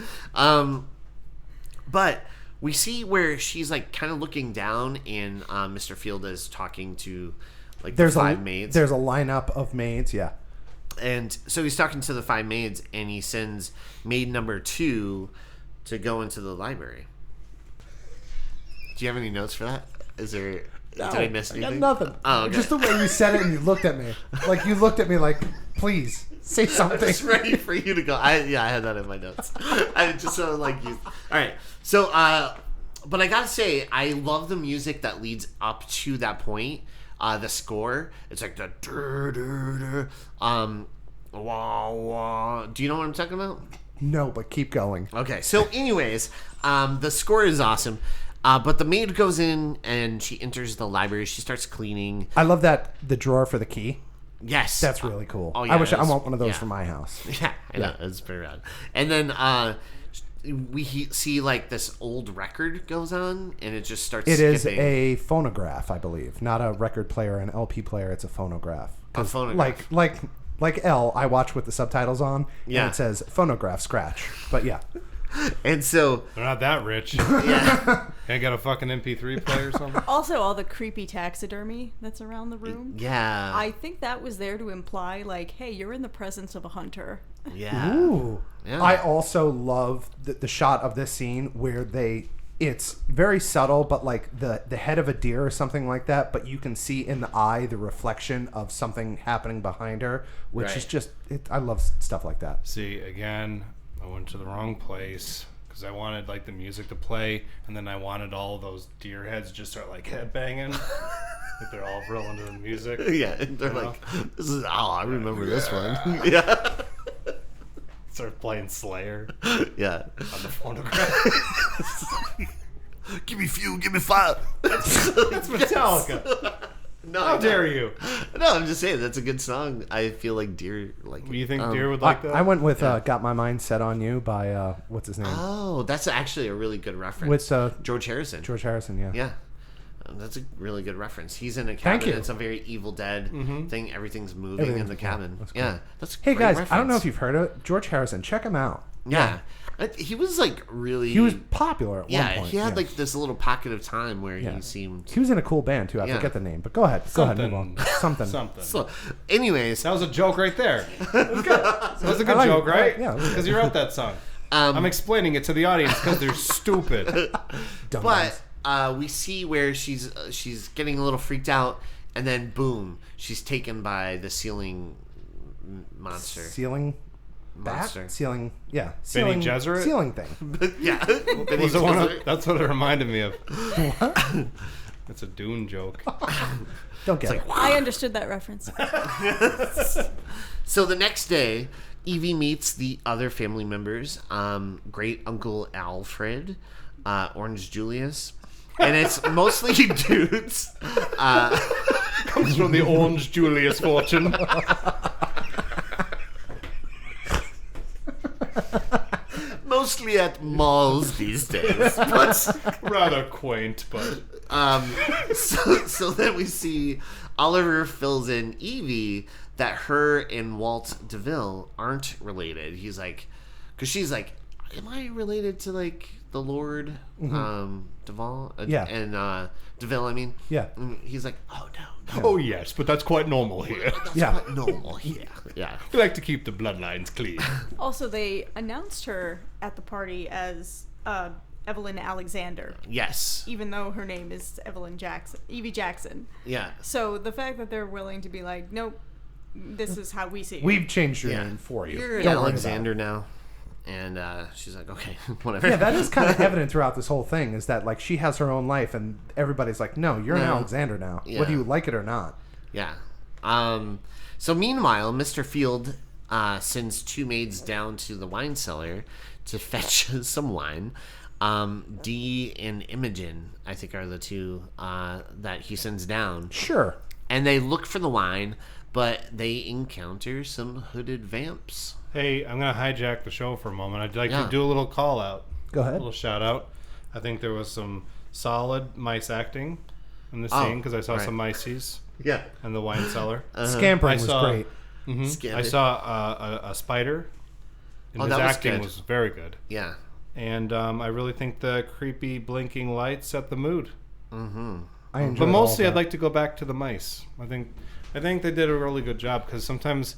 But we see where she's like kind of looking down, and Mr. Field is talking to like There's the 5 a maids. There's a lineup of maids. Yeah. And so he's talking to the 5 maids, and he sends maid number 2 to go into the library. Do you have any notes for that? Is there? Did I miss anything? got nothing. Oh, okay. Just the way you said it and you looked at me. Like you looked at me like, please say something. Just ready for you to go. I had that in my notes. I just so like you. All right. So, but I gotta say, I love the music that leads up to that point. The score. It's like the wah wah. Do you know what I'm talking about? No, but keep going. Okay. So, anyways, the score is awesome. But the maid goes in and she enters the library. She starts cleaning. I love that the drawer for the key. Yes. That's really cool. Oh, yeah, I wish I it's- want one of those yeah. for my house. Yeah, I know. It's pretty rad. And then we see like this old record goes on, and it just starts It is skipping. a phonograph, I believe, not a record player, an LP player. It's a phonograph. A 'Cause phonograph. Like Elle, I watch with the subtitles on, Yeah. and it says phonograph scratch. But yeah, And so, They're not that rich. yeah. Can't get a fucking MP3 player or something? Also, all the creepy taxidermy that's around the room. Yeah. I think that was there to imply, like, hey, you're in the presence of a hunter. Yeah. ooh. Yeah. I also love the shot of this scene where it's very subtle, but like the head of a deer or something like that, but you can see in the eye the reflection of something happening behind her, which Right. is just, I love stuff like that. See, again, I went to the wrong place because I wanted like the music to play, and then I wanted all those deer heads just start like headbanging. Like they're all real into the music. Yeah, and they're You know? like, "This is I remember this one." Yeah, Start playing Slayer yeah. on the phonograph. Give me fuel, give me fire. That's Metallica. No, How dare you? No, I'm just saying that's a good song. I feel like deer like. You think deer would like that? I went with "Got My Mind Set on You" by what's his name? Oh, that's actually a really good reference. With George Harrison. George Harrison. Yeah. Yeah. That's a really good reference. He's in a Thank cabin. you. It's a very Evil Dead thing. Everything's moving in Everything's the cool. cabin. That's cool. Yeah, that's a Hey great guys, I don't know if reference. you've heard of it. George Harrison. Check him out. Yeah, he was like really. He was popular at Yeah, one point. he had like this little pocket of time where Yeah. he seemed. He was in a cool band too. I Yeah. forget the name, but go ahead. Go ahead. Move Something. on. Something. Something. So, anyways, That was a joke right there. That was good. That was a good I like joke, it. right? Yeah, it was Because you wrote that song. I'm explaining it to the audience because they're stupid. Dumbass. but we see where she's getting a little freaked out, and then boom, she's taken by the ceiling monster. Ceiling. Monster. Bat? Ceiling. Yeah. Benny Ceiling. Gesserit? Ceiling thing. Yeah, Was it one of, that's what it reminded me of. That's a Dune joke. Don't get it. I understood that reference. So the next day, Evie meets the other family members, great uncle Alfred, Orange Julius, and it's mostly dudes. Comes from the Orange Julius fortune. Mostly at malls these days, but Rather quaint, but so then we see Oliver fills in Evie that her and Walt DeVille aren't related. He's like, because she's like, am I related to like the Lord Duval? Yeah. And DeVille, I mean. Yeah. And he's like, oh no. oh yes, but that's quite normal here. That's Yeah. not normal here. Yeah. We like to keep the bloodlines clean. Also, they announced her at the party as Evelyn Alexander, Yes. even though her name is Evie Jackson. Yeah. So the fact that they're willing to be like, nope, this is how we see it. We've changed your Yeah. name for you. You're an Don't worry Alexander now. And she's like, okay, whatever. Yeah, that is kind of evident throughout this whole thing, is that like she has her own life and everybody's like, no, you're an No. Alexander now, Yeah. whether you like it or not. Yeah. So meanwhile, Mr. Field sends two maids down to the wine cellar to fetch some wine. Dee and Imogen, I think, are the two that he sends down. Sure. And they look for the wine, but they encounter some hooded vamps. Hey, I'm gonna hijack the show for a moment. I'd like Yeah. to do a little call out. Go A ahead. little shout out. I think there was some solid mice acting in the scene because I saw right. some mices Yeah. in the wine cellar. Scampering was saw- great. I saw a spider, and Oh, his that was acting good. was very good. Yeah. And I really think the creepy blinking lights set the mood. I enjoyed But mostly, all I'd that. like to go back to the mice. I think they did a really good job because sometimes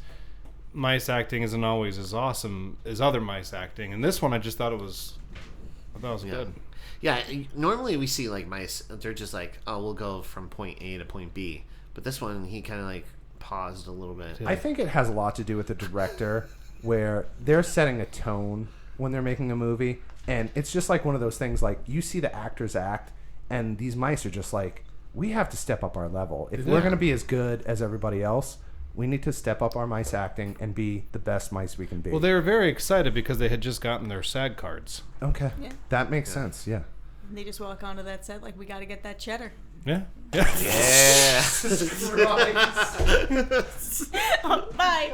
mice acting isn't always as awesome as other mice acting. And this one, I just thought it was good. Yeah, normally we see like mice, they're just like, oh, we'll go from point A to point B. But this one, he kind of like paused a little bit. I think it has a lot to do with the director, where they're setting a tone when they're making a movie, and it's just like one of those things. Like you see the actors act, and these mice are just like, we have to step up our level. If we're going to be as good as everybody else, we need to step up our mice acting and be the best mice we can be. Well, they were very excited because they had just gotten their SAG cards. Okay, Yeah. that makes sense. Yeah. They just walk onto that set like, we got to get that cheddar. Yeah. Yeah. Bye.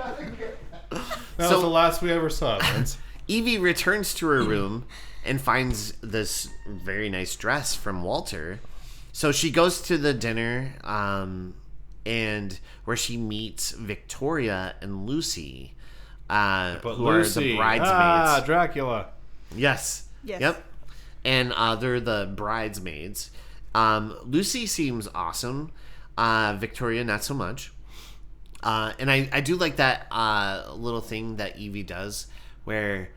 That So- was the last we ever saw, Vince. Evie returns to her room and finds this very nice dress from Walter. So she goes to the dinner, and where she meets Victoria and Lucy, But who are the bridesmaids. Ah, Dracula. Yes. Yes. Yep. And they're the bridesmaids. Lucy seems awesome. Victoria, not so much. And I do like that little thing that Evie does where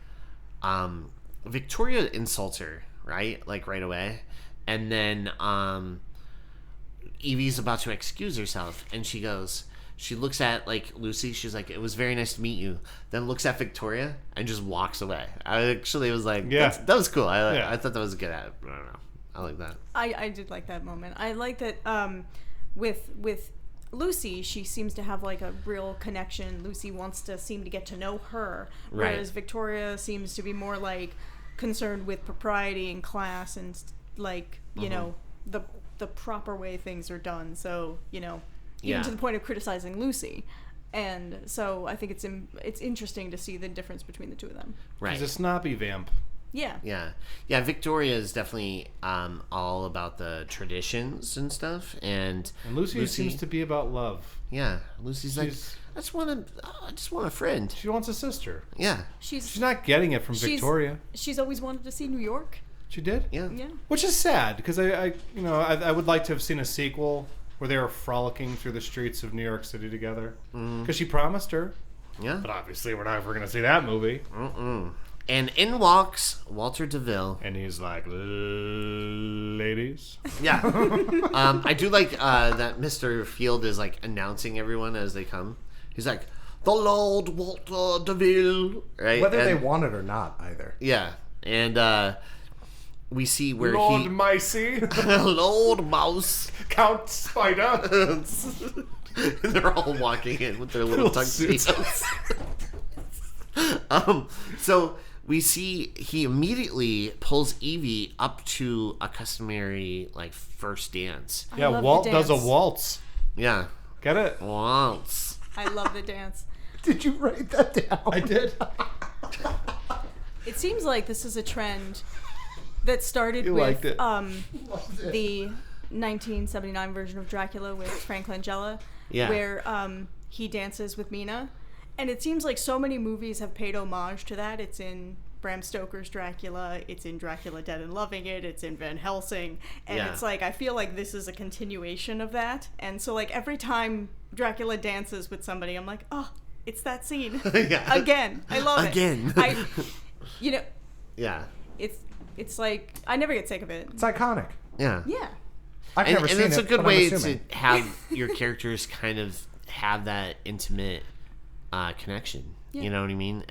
Victoria insults her, right? Like right away. And then Evie's about to excuse herself. And she looks at like Lucy. She's like, it was very nice to meet you. Then looks at Victoria and just walks away. I actually was like, Yeah. that was cool. Yeah. I thought that was a good ad. I don't know. I like that. I did like that moment. I like that with Lucy, she seems to have like a real connection. Lucy wants to seem to get to know her, whereas Right. Victoria seems to be more like concerned with propriety and class and like you know the proper way things are done. So even Yeah. to the point of criticizing Lucy. And so I think it's interesting to see the difference between the two of them. Right. He's a snobby vamp. Yeah. Yeah. Victoria is definitely all about the traditions and stuff, and Lucy seems to be about love. Yeah, Lucy's like, She's- I just want a friend. She wants a sister. Yeah, She's not getting it from Victoria. She's always wanted to see New York. She did? yeah, Yeah. Which is sad because I would like to have seen a sequel where they were frolicking through the streets of New York City together. Because she promised her. yeah. But obviously we're not ever going to see that movie. And in walks Walter DeVille. And he's like, ladies. Yeah, I do like that Mr. Field is like announcing everyone as they come. He's like, the Lord Walter DeVille, right? Whether they And- want it or not, either. Yeah, and we see where Lord he... Micey, Lord Mouse. Count Spider. They're all walking in with their little tuxedos. So we see he immediately pulls Evie up to a customary like first dance. Yeah, love Walt the does a dance. waltz. Yeah. Get it? Waltz. I love the dance. Did you write that down? I did. It seems like this is a trend that started You with liked it. the 1979 version of Dracula with Frank Langella, Yeah. where he dances with Mina. And it seems like so many movies have paid homage to that. It's in Bram Stoker's Dracula, it's in Dracula Dead and Loving It, it's in Van Helsing. And Yeah. it's like, I feel like this is a continuation of that. And so like every time Dracula dances with somebody, I'm like, oh, it's that scene. Yeah. Again. I love it. Again. You know, Yeah. it's like, I never get sick of it. It's iconic. Yeah. Yeah. I've And never seen it's it, a good but I'm way to assuming. have your characters kind of have that intimate connection. Yeah. You know what I mean?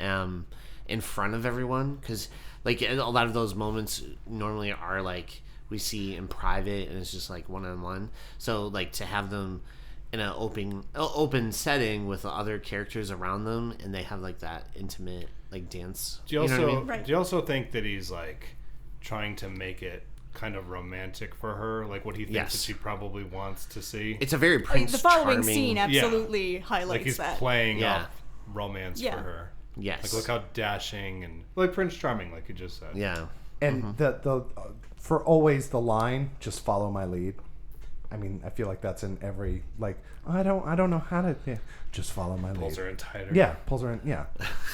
In front of everyone, because like a lot of those moments normally are like we see in private, and it's just like one-on-one. So like to have them in an open setting with the other characters around them, and they have like that intimate like dance. Do you know also what I mean? Right. do you also think that he's like trying to make it kind of romantic for her, like what he thinks Yes. that she probably wants to see? It's a very Prince The following Charming. scene absolutely highlights Like he's that. playing Yeah. up romance Yeah. for her. Yes. Like look how dashing and like Prince Charming, like you just said. Yeah. And the for always the line, just follow my lead. I mean, I feel like that's in every like I don't know how to just follow my Pulls lead. her in tighter. Yeah, pulls her in. Yeah,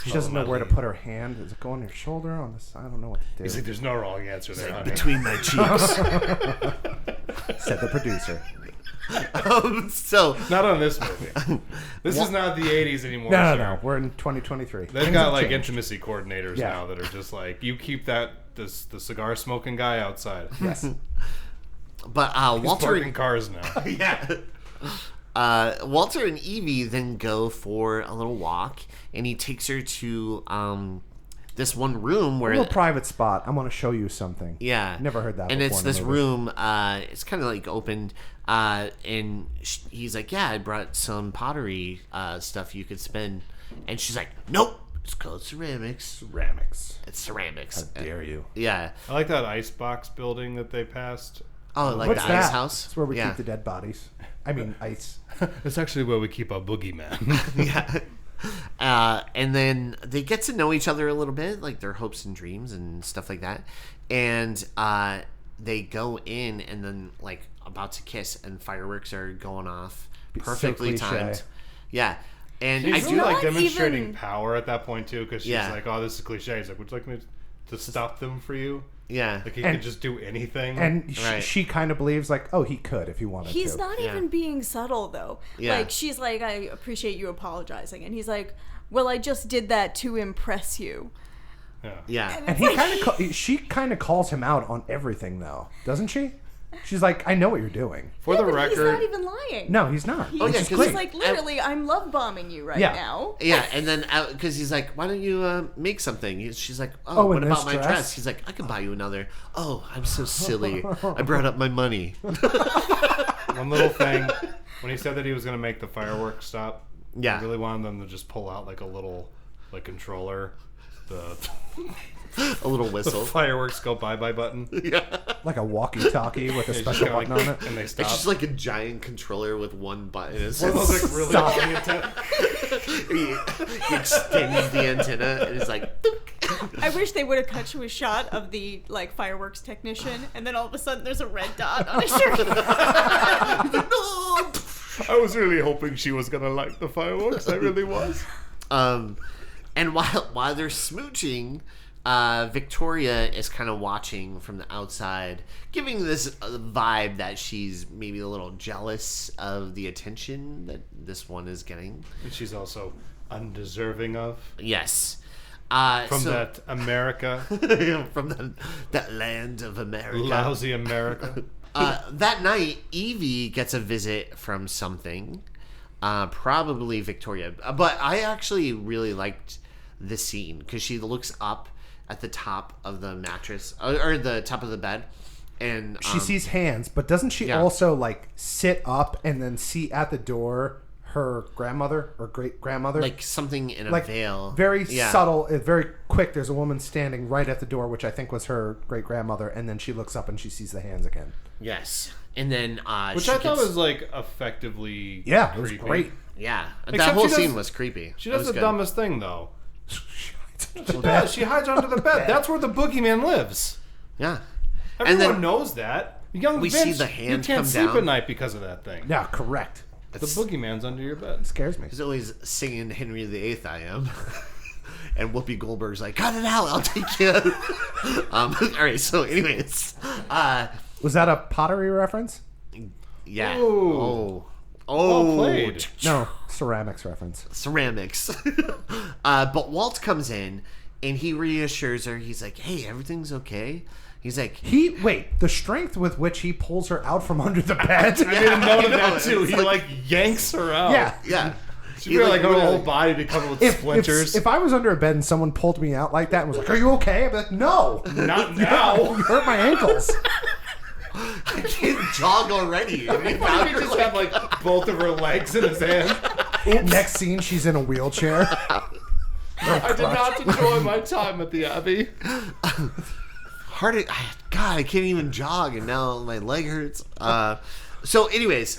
she doesn't know my where to lead. put her hand. Does it go on your shoulder? On this? I don't know what to do. He's like, there's no wrong answer there, honey. Between my cheeks. Said the producer. So Not on this movie. This is not the 80s anymore. No, sir. no, we're in 2023. They've Things got have like changed. intimacy coordinators Yeah. now that are just like, you keep the cigar smoking guy outside. Yes. but He's Walter parking cars now. yeah. Walter and Evie then go for a little walk, and he takes her to this one room A where little private spot. I want to show you something. yeah, Never heard that And before it's in a this movie. room. It's kind of like opened, and he's like, "Yeah, I brought some pottery stuff you could spend," and she's like, "Nope, it's called ceramics. Ceramics. It's ceramics." How dare you? Yeah. I like that icebox building that they passed. Oh, like What's the that? ice house. It's where we yeah. keep the dead bodies. I mean, ice. It's actually where we keep our boogeyman. yeah. And then they get to know each other a little bit, like their hopes and dreams and stuff like that. And they go in and then like about to kiss, and fireworks are going off, So perfectly cliche. timed. Yeah. And She's I do not like demonstrating even- power at that point too, because she's Yeah. like, "Oh, this is cliche." He's like, "Would you like me to stop them for you?" yeah. Like he And- could just do anything. And Right. she kind of believes like, oh, he could if he wanted He's to. not Yeah. even being subtle though. Yeah. Like she's like, I appreciate you apologizing, and he's like, well, I just did that to impress you. yeah. Yeah. And he kind of, she kind of calls him out on everything, though, doesn't she? She's like, I know what you're doing. For Yeah, the but he's record, not even lying. No, he's not. He's, Oh, yeah, Which is 'cause great. he's like, literally, I'm love bombing you right Yeah. now. Yeah, and then because he's like, "Why don't you make something?" She's like, Oh, what in about this my dress?" dress? He's like, "I could buy you another." Oh, I'm so silly. I brought up my money. one little thing, when he said that he was going to make the fireworks stop, Yeah. I really wanted them to just pull out like a little like controller, the A little whistle. fireworks go bye-bye button. Like a walkie-talkie with a It's just special kinda button on like- it. and they It's stop. just like a giant controller with one button. It's One of just, those like really Stop. tiny antenna- he extends the antenna and it's like, I wish they would have cut to a shot of the like fireworks technician, and then all of a sudden there's a red dot on his shirt. I was really hoping she was gonna like the fireworks. I really was. and while they're smooching, Victoria is kind of watching from the outside, giving this vibe that she's maybe a little jealous of the attention that this one is getting. And she's also undeserving of Yes. from that America, from that land of America. lousy America. That night, Evie gets a visit from something, probably Victoria. But I actually really liked this scene because she looks up at the top of the mattress or the top of the bed, and she sees hands, but doesn't she also like sit up and then see at the door her grandmother or great grandmother, like something in a veil, very subtle, very quick. There's a woman standing right at the door, which I think was her great grandmother, and then she looks up and she sees the hands again. Yes, and then which I thought was like effectively it creepy. was great. Yeah, Except that whole scene was creepy. She does the dumbest thing though. She hides under the bed. That's where the boogeyman lives. Yeah, everyone knows that. Young Vince, see the hands you can't come sleep down at night because of that thing. Yeah, correct. The boogeyman's under your bed. It scares me. He's always singing Henry VIII, I am. And Whoopi Goldberg's like, cut it out, I'll take you. All right, so anyways. Was that a pottery reference? Yeah. Ooh. Well played. No, ceramics reference. Ceramics. But Walt comes in, and he reassures her. He's like, hey, everything's okay. He's like... the strength with which he pulls her out from under the bed. I didn't notice that too. He like yanks her out. Yeah. She feel like her whole body be covered with splinters. If I was under a bed and someone pulled me out like that and was like, are you okay? I'd be like, no. Not now. You hurt my ankles. I can't jog already. I mean, he just had like both of her legs in his hand. Next scene, she's in a wheelchair. I did not enjoy my time at the Abbey. God, I can't even jog, and now my leg hurts. So, anyways,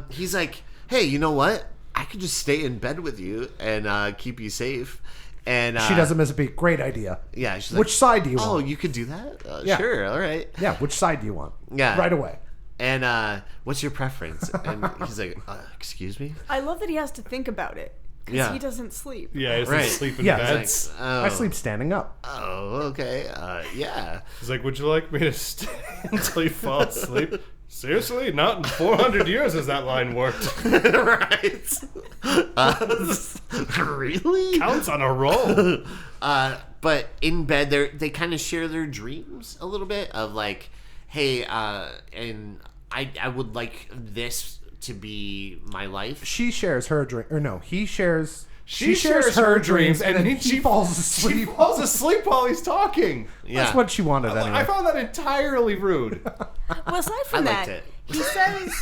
he's like, "Hey, you know what? I could just stay in bed with you and keep you safe." And she doesn't miss a beat. Great idea. Yeah. She's which side do you want? want? Oh, you could do that? Yeah. Sure. All right. Yeah. Which side do you want? Yeah. Right away. And what's your preference? And he's like, excuse me? I love that he has to think about it. Because he doesn't sleep. Yeah, he doesn't sleep in beds. Like, I sleep standing up. Oh, okay. Yeah. He's like, would you like me to stay until you fall asleep? Seriously? Not in 400 years has that line worked. Right. Really? Counts on a roll. But in bed, they kind of share their dreams a little bit of like, hey, and I would like this to be my life. She shares her dream, or no, he shares. She shares her dreams, and then he falls asleep. She falls asleep while he's talking. Yeah. That's what she wanted anyway. I found that entirely rude. Well, aside from that, he says,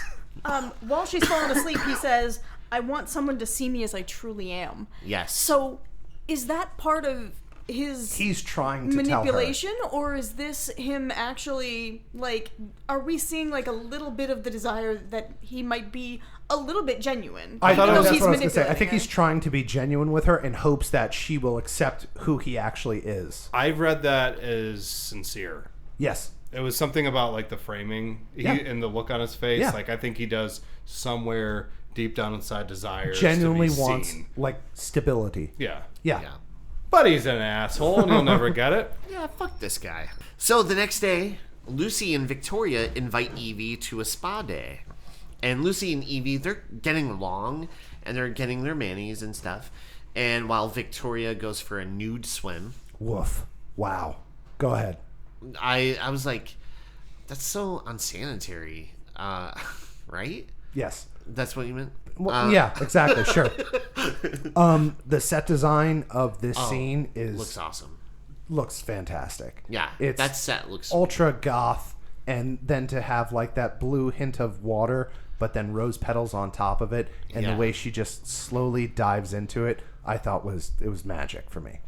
while she's falling asleep, he says, I want someone to see me as I truly am. Yes. So, is that part of his he's trying to manipulation, tell her. Or is this him actually, like, are we seeing, like, a little bit of the desire that he might be a little bit genuine? I thought that's what I was going to say. I think he's trying to be genuine with her in hopes that she will accept who he actually is. I read that as sincere. Yes. It was something about, like, the framing and the look on his face. Yeah. Like, I think he does somewhere deep down inside desire. Genuinely wants, like, stability. Yeah. Yeah. But he's an asshole, and he'll never get it. Yeah, fuck this guy. So the next day, Lucy and Victoria invite Evie to a spa day. And Lucy and Evie, they're getting along, and they're getting their manis and stuff. And while Victoria goes for a nude swim. Woof. Wow. Go ahead. I was like, that's so unsanitary. Right? Yes. That's what you meant? Well, yeah, exactly. Sure. The set design of this scene looks awesome. Looks fantastic. Yeah, that set looks ultra goth, and then to have like that blue hint of water, but then rose petals on top of it, and the way she just slowly dives into it, I thought was magic for me.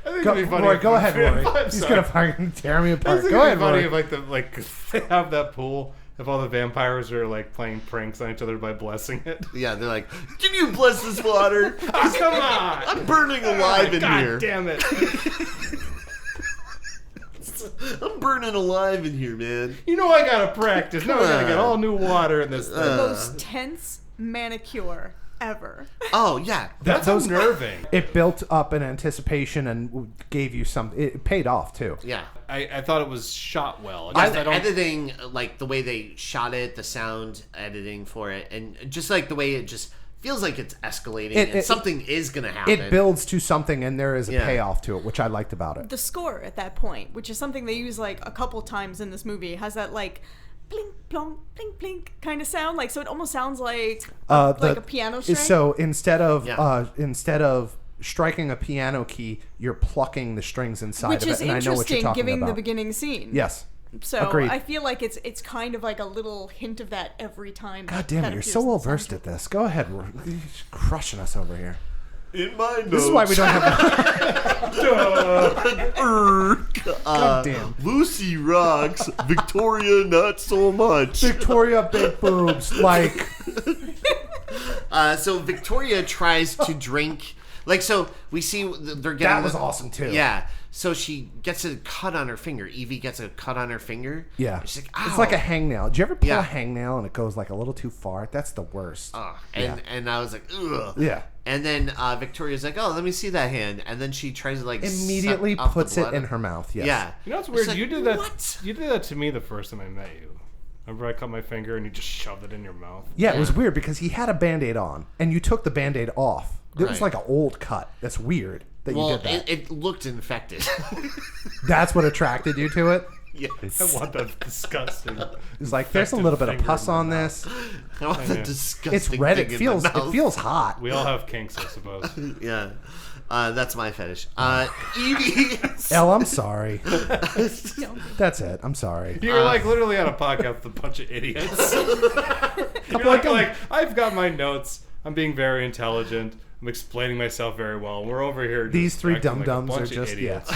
I think it'd be funny. Rory, go ahead, Rory. He's gonna fucking tear me apart. Go ahead, Rory. If they have that pool. If all the vampires are like playing pranks on each other by blessing it. Yeah, they're like, can you bless this water? Oh, come on! I'm burning alive in God here. Damn it. I'm burning alive in here, man. You know I gotta practice. Now I gotta get all new water in this thing. The most tense manicure ever. Oh, yeah. That's unnerving. It built up an anticipation and gave you some. It paid off, too. Yeah. I thought it was shot well. Editing, like the way they shot it, the sound editing for it, and just like the way it just feels like it's escalating something is going to happen. It builds to something and there is a payoff to it, which I liked about it. The score at that point, which is something they use like a couple times in this movie, has that like blink, plonk, blink, blink kind of sound. Like, so it almost sounds like a piano string. So instead of striking a piano key, you're plucking the strings inside Which of it. is And I know what you're interesting, talking given about. the beginning scene. Yes. So Agreed. I feel like it's kind of like a little hint of that every time. God damn it, you're so well versed at this. Go ahead. You're crushing us over here. In my notes. This is why we don't have... God damn. Lucy rocks. Victoria, not so much. Victoria, big boobs. Like... So Victoria tries to drink. Like, so we see they're getting... That was awesome, too. Yeah. So she gets a cut on her finger. Evie gets a cut on her finger. Yeah. She's like, ow. It's like a hangnail. Do you ever pull Yeah. a hangnail and it goes like a little too far? That's the worst. And I was like, ugh. Yeah. And then Victoria's like, oh, let me see that hand. And then she tries to like Immediately suck off the puts it blood. in her mouth. Yes. Yeah. You know what's weird? like, You did that. what? You did that to me the first time I met you. Remember I cut my finger and you just shoved it in your mouth? Yeah, it was weird because he had a Band-Aid on and you took the Band-Aid off. It was Right. like an old cut. That's weird that you Well, did that. it looked infected. That's what attracted you to it? Yes. I want that disgusting. It's like, there's a little bit of pus on this. I want that know. disgusting It's red. thing It in feels my mouth. it feels hot. We all have kinks, I suppose. Yeah. That's my fetish. Evie. Elle, I'm sorry. That's it. I'm sorry. You're like literally on a podcast with a bunch of idiots. You're like, I've got my notes. I'm being very intelligent. I'm explaining myself very well. We're over here. Just These three acting like a dum-dums bunch are of just idiots.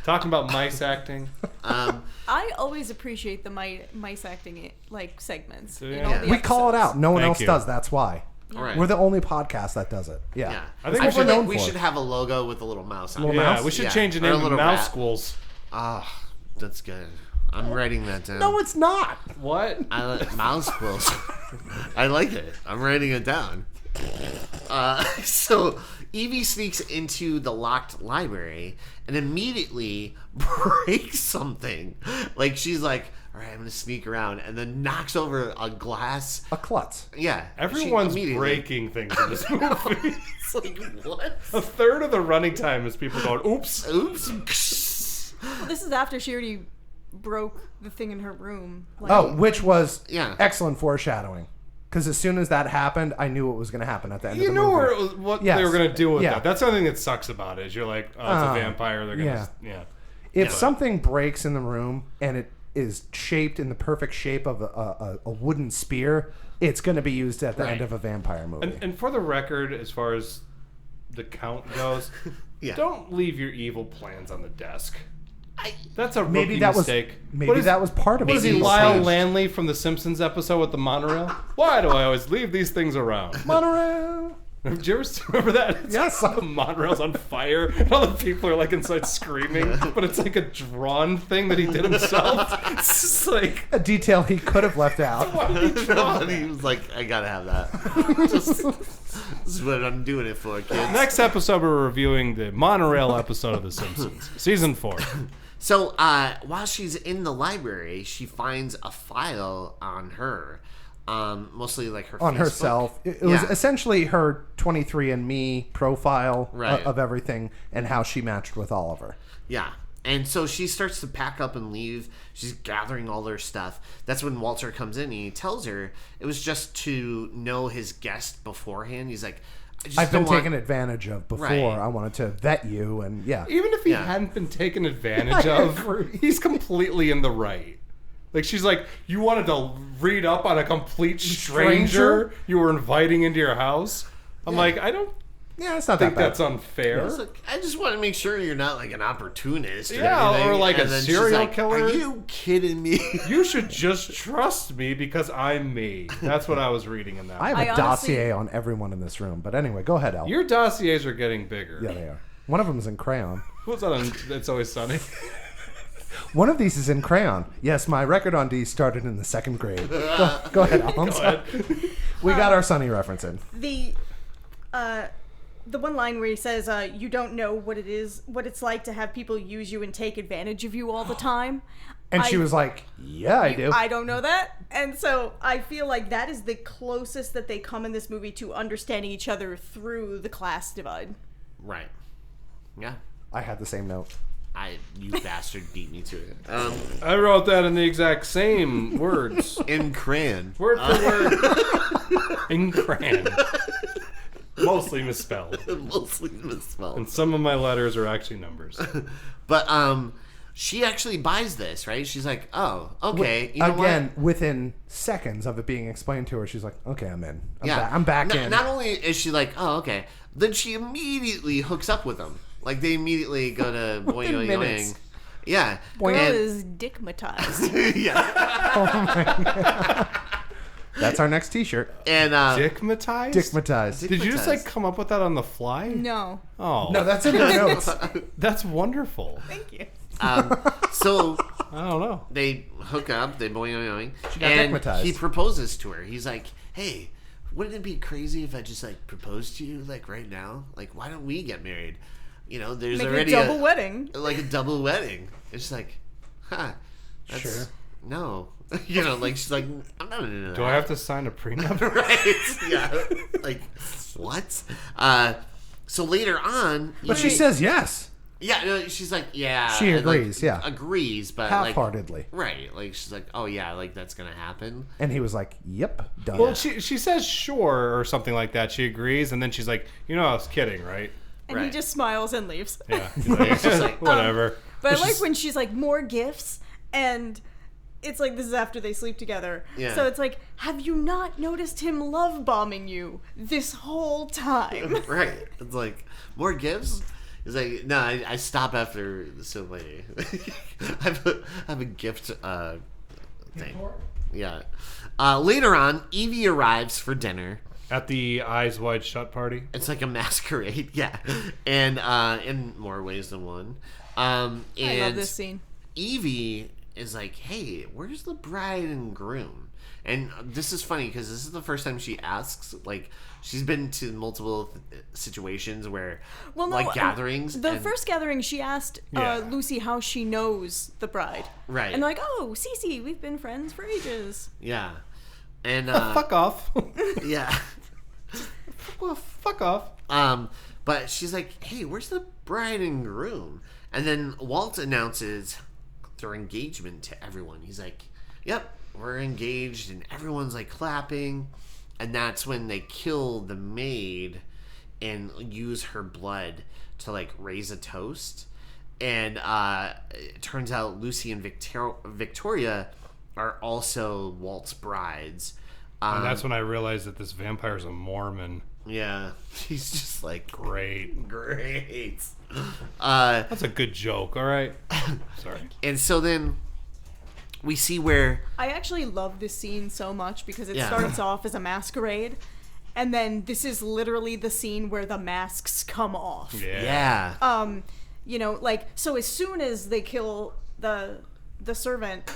Talking about mice acting. I always appreciate the mice acting segments. Yeah. In all the We call it episodes. out. No one Thank else you. does. That's why. All right. We're the only podcast that does it. Yeah. Yeah. I think I we feel should- like known we for should it. have a logo with a little mouse on it. Little Yeah, mouse? we should Yeah. change the Or a name to little Mouse rat. Schools. Ah, that's good. I'm writing that down. No, it's not. What? I like mouse quills. I like it. I'm writing it down. So Evie sneaks into the locked library and immediately breaks something. Like she's like, all right, I'm gonna sneak around, and then knocks over a glass. A klutz. Yeah, Everyone's she immediately- breaking things in this movie. It's like what? A third of the running time is people going, oops. Oops. Well, this is after she already broke the thing in her room. Oh, which was Yeah. excellent foreshadowing. Because as soon as that happened, I knew what was going to happen at the end You of the knew movie. where it was, what Yes. they were going to do with Yeah. that. That's the only thing that sucks about it. Is you're like, oh, it's a vampire. They're going to, yeah. If something breaks in the room and it is shaped in the perfect shape of a wooden spear, it's going to be used at the end of a vampire movie. And for the record, as far as the count goes, Yeah. don't leave your evil plans on the desk. That's a rookie maybe that was mistake. maybe that was part of it. What is he, Maybe Lyle Sage. Landley from the Simpsons episode with the monorail? Why do I always leave these things around? Monorail. Did you ever remember that? It's Yes. like the monorail's on fire and all the people are like inside screaming, but it's like a drawn thing that he did himself. It's just like, A detail he could have left out. why did he draw But that? he was like, I gotta have that. This is what I'm doing it for, kids. Next episode, we're reviewing the monorail episode of The Simpsons, season 4. So while she's in the library, she finds a file on her, mostly like her On Facebook. herself. It was Yeah. essentially her 23andMe profile Right. of everything and how she matched with Oliver. Yeah. And so she starts to pack up and leave. She's gathering all her stuff. That's when Walter comes in and he tells her it was just to know his guest beforehand. He's like, I've been taken advantage of before. Right. I wanted to vet you, and yeah. Even if he Yeah. hadn't been taken advantage of, he's completely in the right. Like, she's like, you wanted to read up on a complete stranger you were inviting into your house? I'm like, I don't Yeah, it's not think that bad. that's unfair. It's like, I just want to make sure you're not like an opportunist. Yeah, anything. or like And a then she's serial like, killer. Are you kidding me? You should just trust me because I'm me. That's what I was reading in that. I have I a honestly- dossier on everyone in this room. But anyway, go ahead, Al. Your dossiers are getting bigger. Yeah, they are. One of them is in crayon. What's that on It's Always Sunny? One of these is in crayon. Yes, my record on D started in the 2nd grade. Go ahead, Al. I'm sorry. We got our Sunny reference in. The one line where he says, "You don't know what it's like to have people use you and take advantage of you all the time." And she was like, yeah, I do. I don't know that. And so I feel like that is the closest that they come in this movie to understanding each other through the class divide. Right. Yeah. I had the same note. You bastard beat me to it. I wrote that in the exact same words. In crayon. Word for word. In crayon. Mostly misspelled. Mostly misspelled. And some of my letters are actually numbers. But she actually buys this, right? She's like, oh, okay. You know Again, what? within seconds of it being explained to her, she's like, okay, I'm in. Yeah. I'm back in. Not only is she like, oh, okay, then she immediately hooks up with him. Like, they immediately go to boing, Within boing, minutes. boing. Yeah. Girl And- is dickmatized. yeah. Oh my God. That's our next T-shirt. And Dickmatized? Dickmatized. Did you just like come up with that on the fly? No. Oh, No, that's in the notes. that's wonderful. Thank you. so I don't know. they hook up, they boing, boing, boing. She got And dickmatized. he proposes to her. He's like, hey, wouldn't it be crazy if I just like proposed to you like right now? Like, why don't we get married? You know, there's Make already a double wedding. like a double wedding. It's like, that's, Sure. no. You know, like she's like, I'm not into that. Do I have to sign a prenup? Right? Yeah. Like, what? So later on, But she says yes. yeah, no, she's like, yeah. She and, like, agrees, yeah. agrees, but like, Half-heartedly. right? Like she's like, oh yeah, like that's gonna happen. And he was like, yep, done. Well, she says sure or something like that. She agrees, and then she's like, you know, I was kidding, right? And he Right. just smiles and leaves. Yeah. He's like, just like, whatever. But I like when she's like, more gifts, and it's like, this is after they sleep together. Yeah. So it's like, have you not noticed him love bombing you this whole time? Right. It's like, more gifts? He's like, no, I stop after so many. I have a gift thing. Yeah. Later on, Evie arrives for dinner. At the Eyes Wide Shut party. It's like a masquerade, yeah. And in more ways than one. And I love this scene. Evie is like, hey, where's the bride and groom? And this is funny because this is the first time she asks. Like, she's been to multiple situations where, Well, no, like, gatherings. The and- first gathering, she asked Yeah. Lucy how she knows the bride. Right. And they're like, oh, Cece, we've been friends for ages. Yeah. And, Fuck off. yeah. Well, fuck off. But she's like, hey, where's the bride and groom? And then Walt announces their engagement to everyone. He's like, yep, we're engaged, and everyone's like clapping. And that's when they kill the maid and use her blood to like raise a toast. And it turns out Lucy and Victoria are also Walt's brides. And that's when I realized that this vampire's a Mormon. Yeah, he's just like, Great. great. That's a good joke, all right? Sorry. And so then we see where, I actually love this scene so much because it Yeah. starts off as a masquerade, and then this is literally the scene where the masks come off. Yeah. You know, like, so as soon as they kill the servant,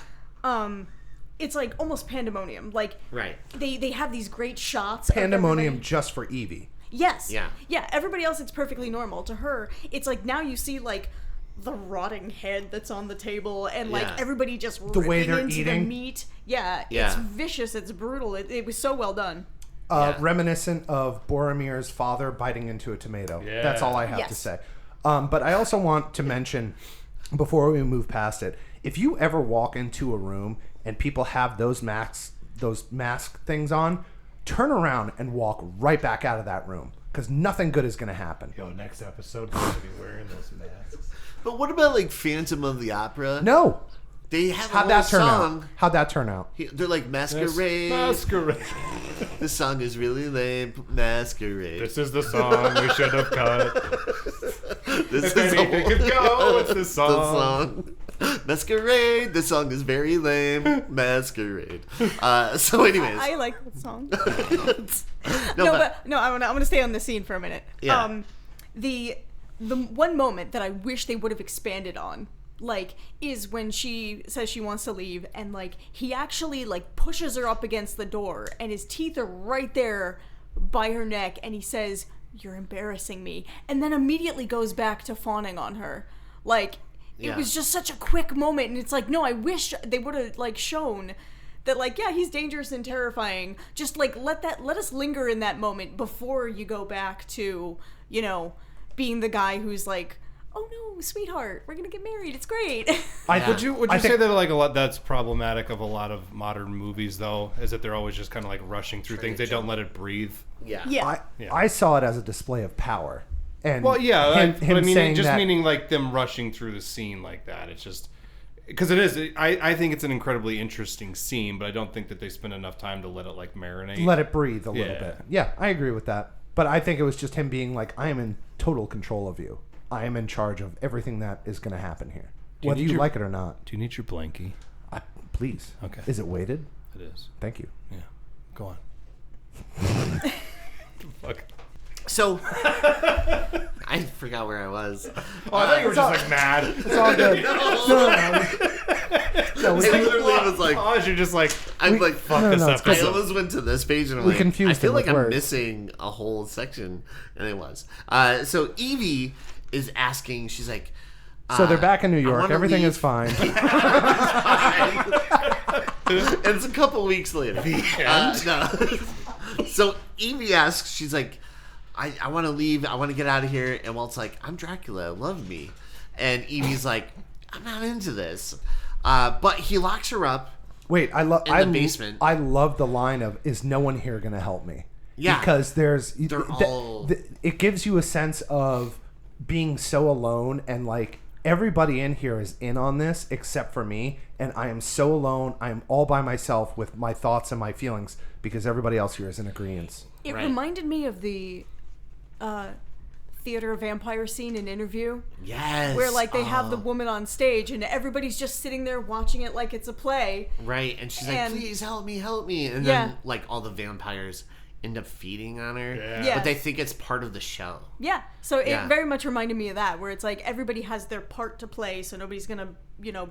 it's like almost pandemonium. Like, right. they have these great shots. Pandemonium Of just for Evie. yes. Yeah. Yeah. Everybody else, it's perfectly normal. To her, it's like now you see like the rotting head that's on the table, and like Yeah. everybody just The way ripping they're into eating. the meat. Yeah. Yeah. It's vicious. It's brutal. It was so well done. Yeah. Reminiscent of Boromir's father biting into a tomato. Yeah. That's all I have to Yes. say. But I also want to mention, before we move past it, if you ever walk into a room and people have those mask things on, turn around and walk right back out of that room, because nothing good is going to happen. Yo, next episode, we're going to be wearing those masks. But what about like Phantom of the Opera? No. They have a How'd whole that turn song. out? How'd that turn out? They're like masquerade. Masquerade. The song is really lame. Masquerade. This is the song we should have cut. This If anything could go, it's this song. The song. Masquerade. The song is very lame. Masquerade. So, anyways. I like that song. no, I want to stay on the scene for a minute. Yeah. The one moment that I wish they would have expanded on, like, is when she says she wants to leave, and like he actually like pushes her up against the door, and his teeth are right there by her neck, and he says, "You're embarrassing me," and then immediately goes back to fawning on her. Like, it Yeah. was just such a quick moment, and it's like, no, I wish they would have like shown that, like, yeah, he's dangerous and terrifying. Just like let us linger in that moment before you go back to, you know, being the guy who's like oh no, sweetheart, we're gonna get married. It's great. Would you say that like a lot that's problematic of a lot of modern movies though, is that they're always just kind of like rushing through things. They don't let it breathe. Yeah. I saw it as a display of power. And Well, yeah, him but I mean, saying just that, meaning like them rushing through the scene like that. It's just because it is. I think it's an incredibly interesting scene, but I don't think that they spend enough time to let it like marinate. let it breathe a little Yeah. bit. Yeah, I agree with that. But I think it was just him being like, I am in total control of you. I am in charge of everything that is going to happen here, whether you like it or not. Do you need your blankie? Please. Okay. Is it weighted? It is. Thank you. Yeah. Go on. Fuck. So, I forgot where I was. Oh, I thought you were just like mad. It's all good. No, we I literally was like, Pause. You're just like, I'm like, fuck no, this no, it's I episode. almost went to this page and I'm We like, confused I feel him like with I'm words. missing a whole section, and it was. So Evie is asking, she's like, So they're back in New I York. wanna Everything leave. is fine. and it's a couple weeks later. No. So Evie asks, she's like, I want to leave. I want to get out of here. And Walt's like, I'm Dracula. Love me. And Evie's like, I'm not into this. But he locks her up. Wait, in the basement. I love the line of, "Is no one here going to help me?" Yeah. Because all... it gives you a sense of being so alone, and like everybody in here is in on this except for me, and I am so alone. I am all by myself with my thoughts and my feelings because everybody else here is in agreement. It Right. reminded me of the theater vampire scene in Interview. Yes. Where like they have the woman on stage and everybody's just sitting there watching it like it's a play. Right. And she's like, And- please help me. And Yeah. then like all the vampires end up feeding on her. Yeah. But they think it's part of the show. Yeah. So it Yeah. very much reminded me of that, where it's like everybody has their part to play, so nobody's gonna,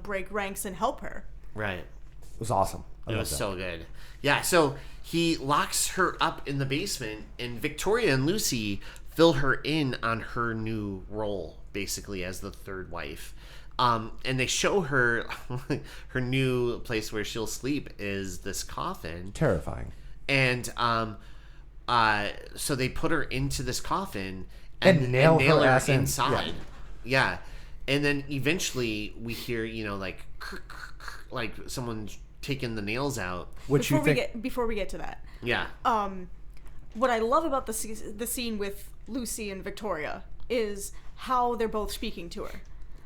break ranks and help her. Right. It was awesome. I It loved was that. so good. Yeah, so he locks her up in the basement, and Victoria and Lucy fill her in on her new role, basically, as the third wife. And they show her her new place where she'll sleep is this coffin. Terrifying. And so they put her into this coffin And nail her ass in. inside. Yeah. And then eventually we hear, like someone taking the nails out. Which you think? Before we get to that, Yeah. what I love about the scene with Lucy and Victoria is how they're both speaking to her.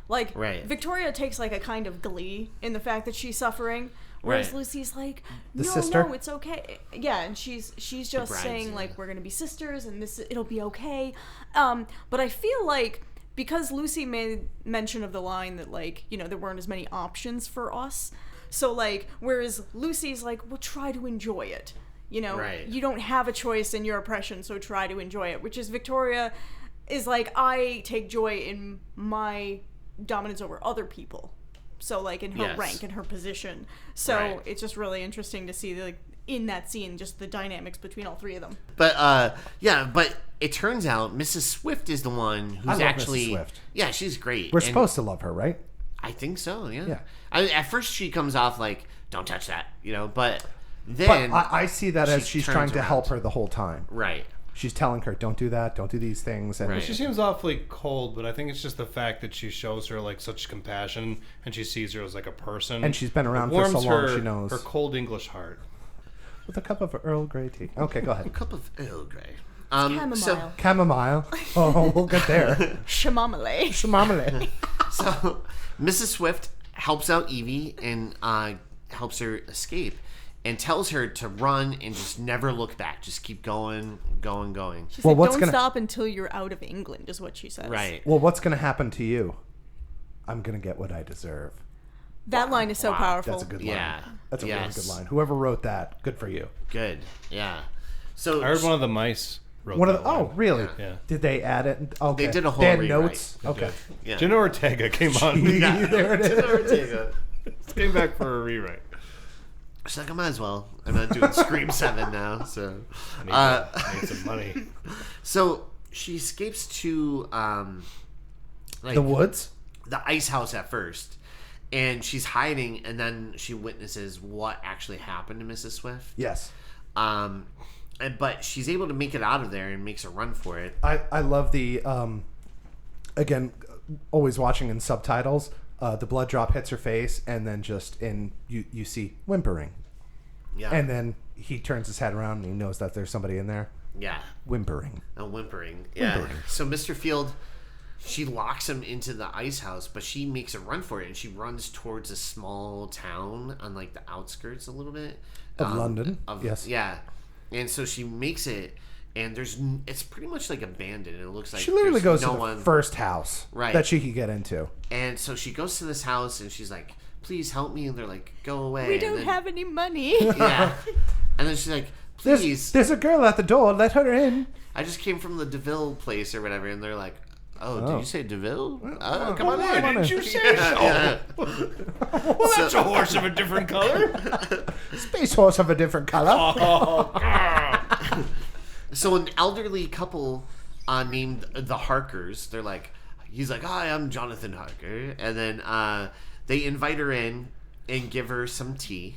Like, Right. Victoria takes like a kind of glee in the fact that she's suffering, whereas Right. Lucy's like, The no, sister? no, it's okay. Yeah, and she's just bride, saying yeah. like, we're gonna be sisters and it'll be okay. But I feel like because Lucy made mention of the line that like, there weren't as many options for us. So like, whereas Lucy's like, well, try to enjoy it. Right. You don't have a choice in your oppression, so try to enjoy it. Which is Victoria is like, I take joy in my dominance over other people. So like in her Yes. rank and her position. So Right. it's just really interesting to see like in that scene just the dynamics between all three of them. But but it turns out Mrs. Swift is the one who's love Mrs. actually Swift. Yeah, she's great. We're And supposed to love her, right? I think so, yeah. Yeah. At first she comes off like, don't touch that, but But then I see that as she she's trying turns to around. help her the whole time. Right. She's telling her, don't do that, don't do these things. And Right. She seems awfully cold, but I think it's just the fact that she shows her like such compassion and she sees her as like a person. And she's been around It for so warms long, her, she knows. her cold English heart. With a cup of Earl Grey tea. Okay, go A ahead. cup of Earl Grey. Chamomile. So, Chamomile. Oh, we'll get there. Shamamale. Chamomile. so Mrs. Swift helps out Evie and helps her escape and tells her to run and just never look back. Just keep going. She's Well, like, what's don't gonna- stop until you're out of England, is what she says. Right. Well, what's going to happen to you? I'm going to get what I deserve. That line is so Wow, powerful. That's a good line. Yeah. That's a really Yes. good line. Whoever wrote that, good for you. Good. Yeah. So I heard one of the mice wrote One of that the, oh, line. really? Yeah. Did they add it? Okay. They did a whole They had rewrite. notes? Okay. Yeah. Jenna Ortega came on. There it is. Came back for a rewrite. She's like, I might as well. I'm not doing Scream 7 now, so. I need some money. So she escapes to like The woods? the ice house at first, and she's hiding, and then she witnesses what actually happened to Mrs. Swift. Yes. But she's able to make it out of there and makes a run for it. I love the, again, always watching in subtitles, the blood drop hits her face, and then you see whimpering. Yeah. And then he turns his head around and he knows that there's somebody in there. Yeah. Whimpering. Whimpering. Yeah. Whimpering. So Mr. Field, she locks him into the ice house, but she makes a run for it, and she runs towards a small town on like the outskirts a little bit Of London. Yes. Yeah. And so she makes it, and it's pretty much like abandoned. It looks like She literally there's goes to the first house that she could get into. And so she goes to this house, and she's like, "Please help me." And they're like, "Go away." We don't have any money. Yeah. And then she's like, "Please." There's a girl at the door. Let her in. I just came from the DeVille place or whatever, and they're like, "Oh, did you say DeVille? Oh, come Well, on why in." Didn't you say so? Yeah. Well, that's a horse of a different color. Space horse of a different color. So an elderly couple named the Harkers, he's like, "Hi, I'm Jonathan Harker," and then they invite her in and give her some tea,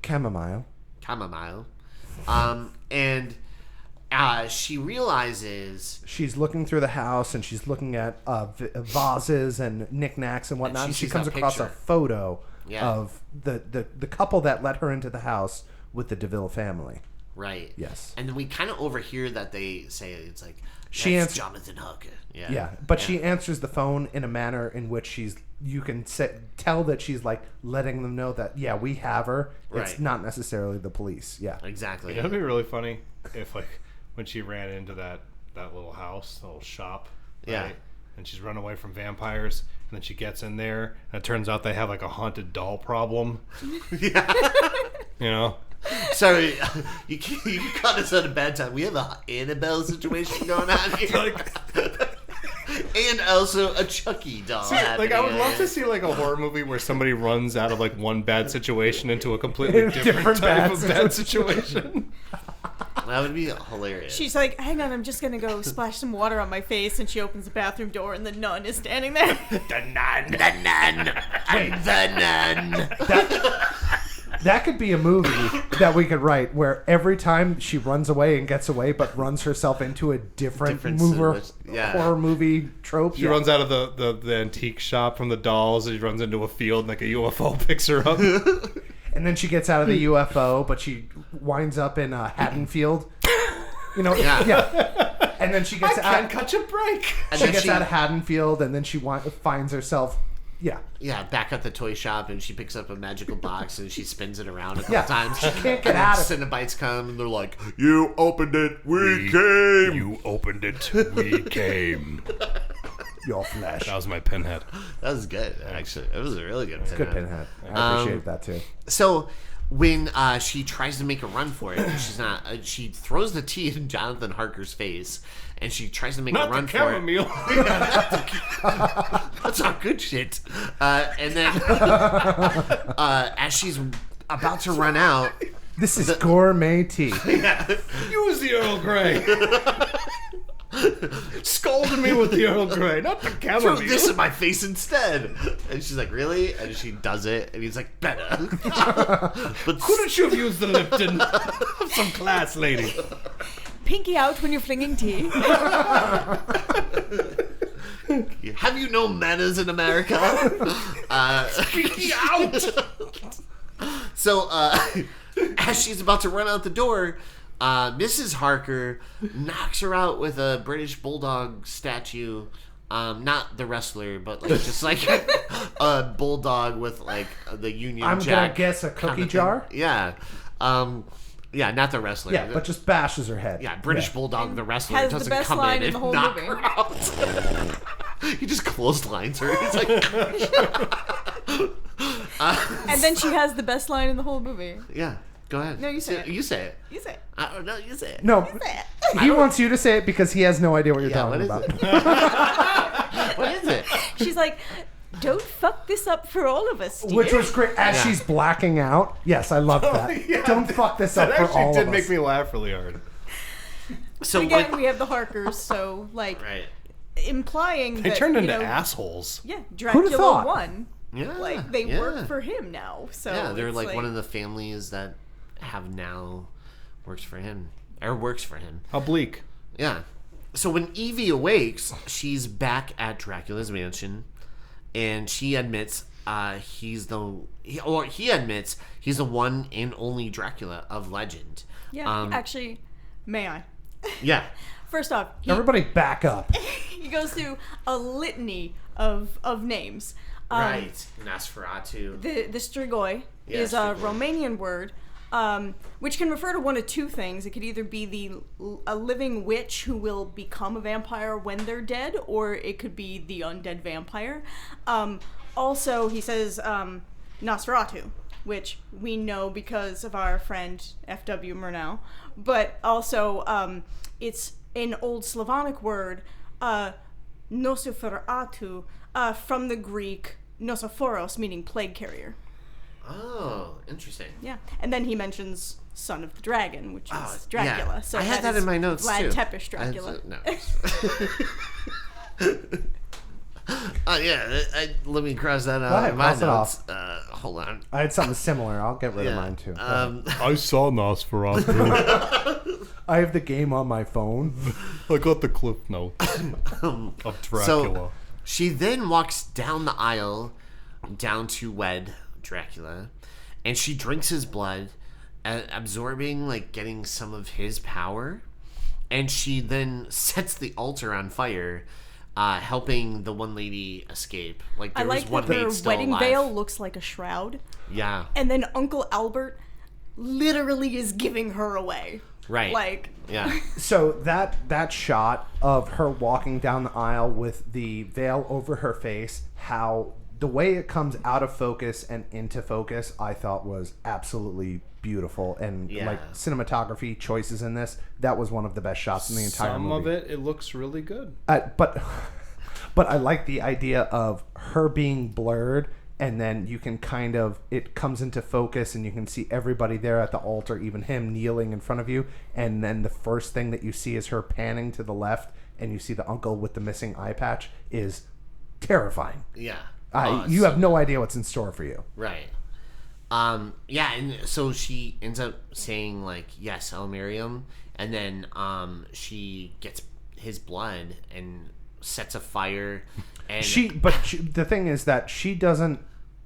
Chamomile. and she realizes She's looking through the house and she's looking at vases and knickknacks and whatnot. And And she she sees comes that across a picture. photo Yeah. of the couple that let her into the house with the DeVille family. right. Yes. And then we kind of overhear that they say it's like, She "That's answers- Jonathan Harker." Yeah. Yeah, but she answers the phone in a manner in which you can tell that she's like letting them know that we have her. It's Right. not necessarily the police. Yeah, Exactly. It'd be really funny if, like, when she ran into that little house, the little shop, Yeah. right? And she's run away from vampires, and then she gets in there, and it turns out they have like a haunted doll problem. Yeah. You know? Sorry, you caught us at a bad time. We have a Annabelle situation going on here. And also a Chucky doll. See, like, I would love to happening. see like a horror movie where somebody runs out of like one bad situation into a completely different type of bad situation. That would be hilarious. She's like, hang on, I'm just gonna go splash some water on my face, and she opens the bathroom door, and the nun is standing there. The nun. The nun. I'm the nun. that could be a movie that we could write where every time she runs away and gets away, but runs herself into a different horror movie trope. She runs out of the antique shop from the dolls, and she runs into a field, and like a UFO picks her up. And then she gets out of the UFO, but she winds up in Haddonfield. You know, yeah. And then she gets Can't catch a break. And she then gets out of Haddonfield, and then she finds herself. Yeah, back at the toy shop, and she picks up a magical box and she spins it around a couple Yeah. times. She can't get out of it. Cenobites come and they're like, "You opened it, we came." You opened it, we came. Your flesh. That was my pinhead. That was good, actually. It was a really good pinhead. Good pinhead. I appreciate that too. So when she tries to make a run for it, she's not. She throws the tea in Jonathan Harker's face, and she tries to make a run for it. That's not good shit. And then as she's about to run out, This is gourmet tea. Use the Earl Grey. Scolding me with the Earl Grey, not the throw chamomile. this in my face instead. And she's like, "Really?" And she does it, and he's like, "Better." But Couldn't you have used the Lipton? Have some class, lady. Pinky out when you're flinging tea. have you no manners in America? Pinky out. So, as she's about to run out the door, Mrs. Harker knocks her out with a British Bulldog statue. Not the wrestler, but like just like a bulldog with like the Union I'm Jack. gonna guess a kind cookie of thing. jar. Yeah. Yeah, not the wrestler. Yeah, but just bashes her head. Yeah, British Bulldog, the wrestler, has the doesn't best come line in in and the whole knock movie. her out. He just clotheslines her. It's like, And then she has the best line in the whole movie. yeah, go ahead. No, you say it. You say it. You say it. I don't know. You say it. No, You say it. he wants you to say it because he has no idea what you're Yeah, talking what is about. What is it? She's like, don't fuck this up for all of us, dear. Which was great. As Yeah. she's blacking out. Yes, I love that. yeah, Don't fuck this up That for actually all did of make us. me laugh really hard. So Again, what? we have the Harkers, so like Right. implying They that turned you into know, assholes. Yeah, Who'da Dracula thought? won. Yeah. Like they yeah. work for him now. So Yeah, they're it's like one of the families that have now works for him or works for him. How bleak. Yeah. So when Evie awakes, she's back at Dracula's mansion, and she admits he admits he's the one and only Dracula of legend. Yeah, actually, may I? Yeah. First off, Everybody back up. he goes through a litany of names. Right. Nosferatu. The strigoi is a strigoi. Romanian word, which can refer to one of two things. It could either be a living witch who will become a vampire when they're dead, or it could be the undead vampire. Also, he says Nosferatu, which we know because of our friend F.W. Murnau, but also it's an old Slavonic word, Nosferatu, from the Greek Nosophoros, meaning plague carrier. Oh, interesting. Yeah, and then he mentions Son of the Dragon, which is Dracula. Yeah. So I had that is in my notes Vlad too. Tepes Dracula. No. Let me cross that out. Go ahead, in my cross it notes. off. Hold on. I had something similar. I'll get rid of Yeah. mine too. I saw Nosferatu. I have the game on my phone. I got the cliff note of Dracula. So she then walks down the aisle, down to wed Dracula, and she drinks his blood, absorbing, like, getting some of his power, and she then sets the altar on fire, helping the one lady escape. Like, I there was like one that maid her still wedding alive. veil looks like a shroud, Yeah. and then Uncle Albert literally is giving her away. Right. Like, Yeah. So that shot of her walking down the aisle with the veil over her face, how the way it comes out of focus and into focus, I thought was absolutely beautiful. And Yeah. like cinematography choices in this, that was one of the best shots in the entire some movie. of it looks really good. But I like the idea of her being blurred, and then you can kind of, it comes into focus and you can see everybody there at the altar, even him kneeling in front of you, and then the first thing that you see is her panning to the left, and you see the uncle with the missing eye patch is terrifying. Yeah. You have no idea what's in store for you. Right. Yeah, and so she ends up saying, like, yes, Elmirium, and then she gets his blood and sets a fire. And The thing is that she doesn't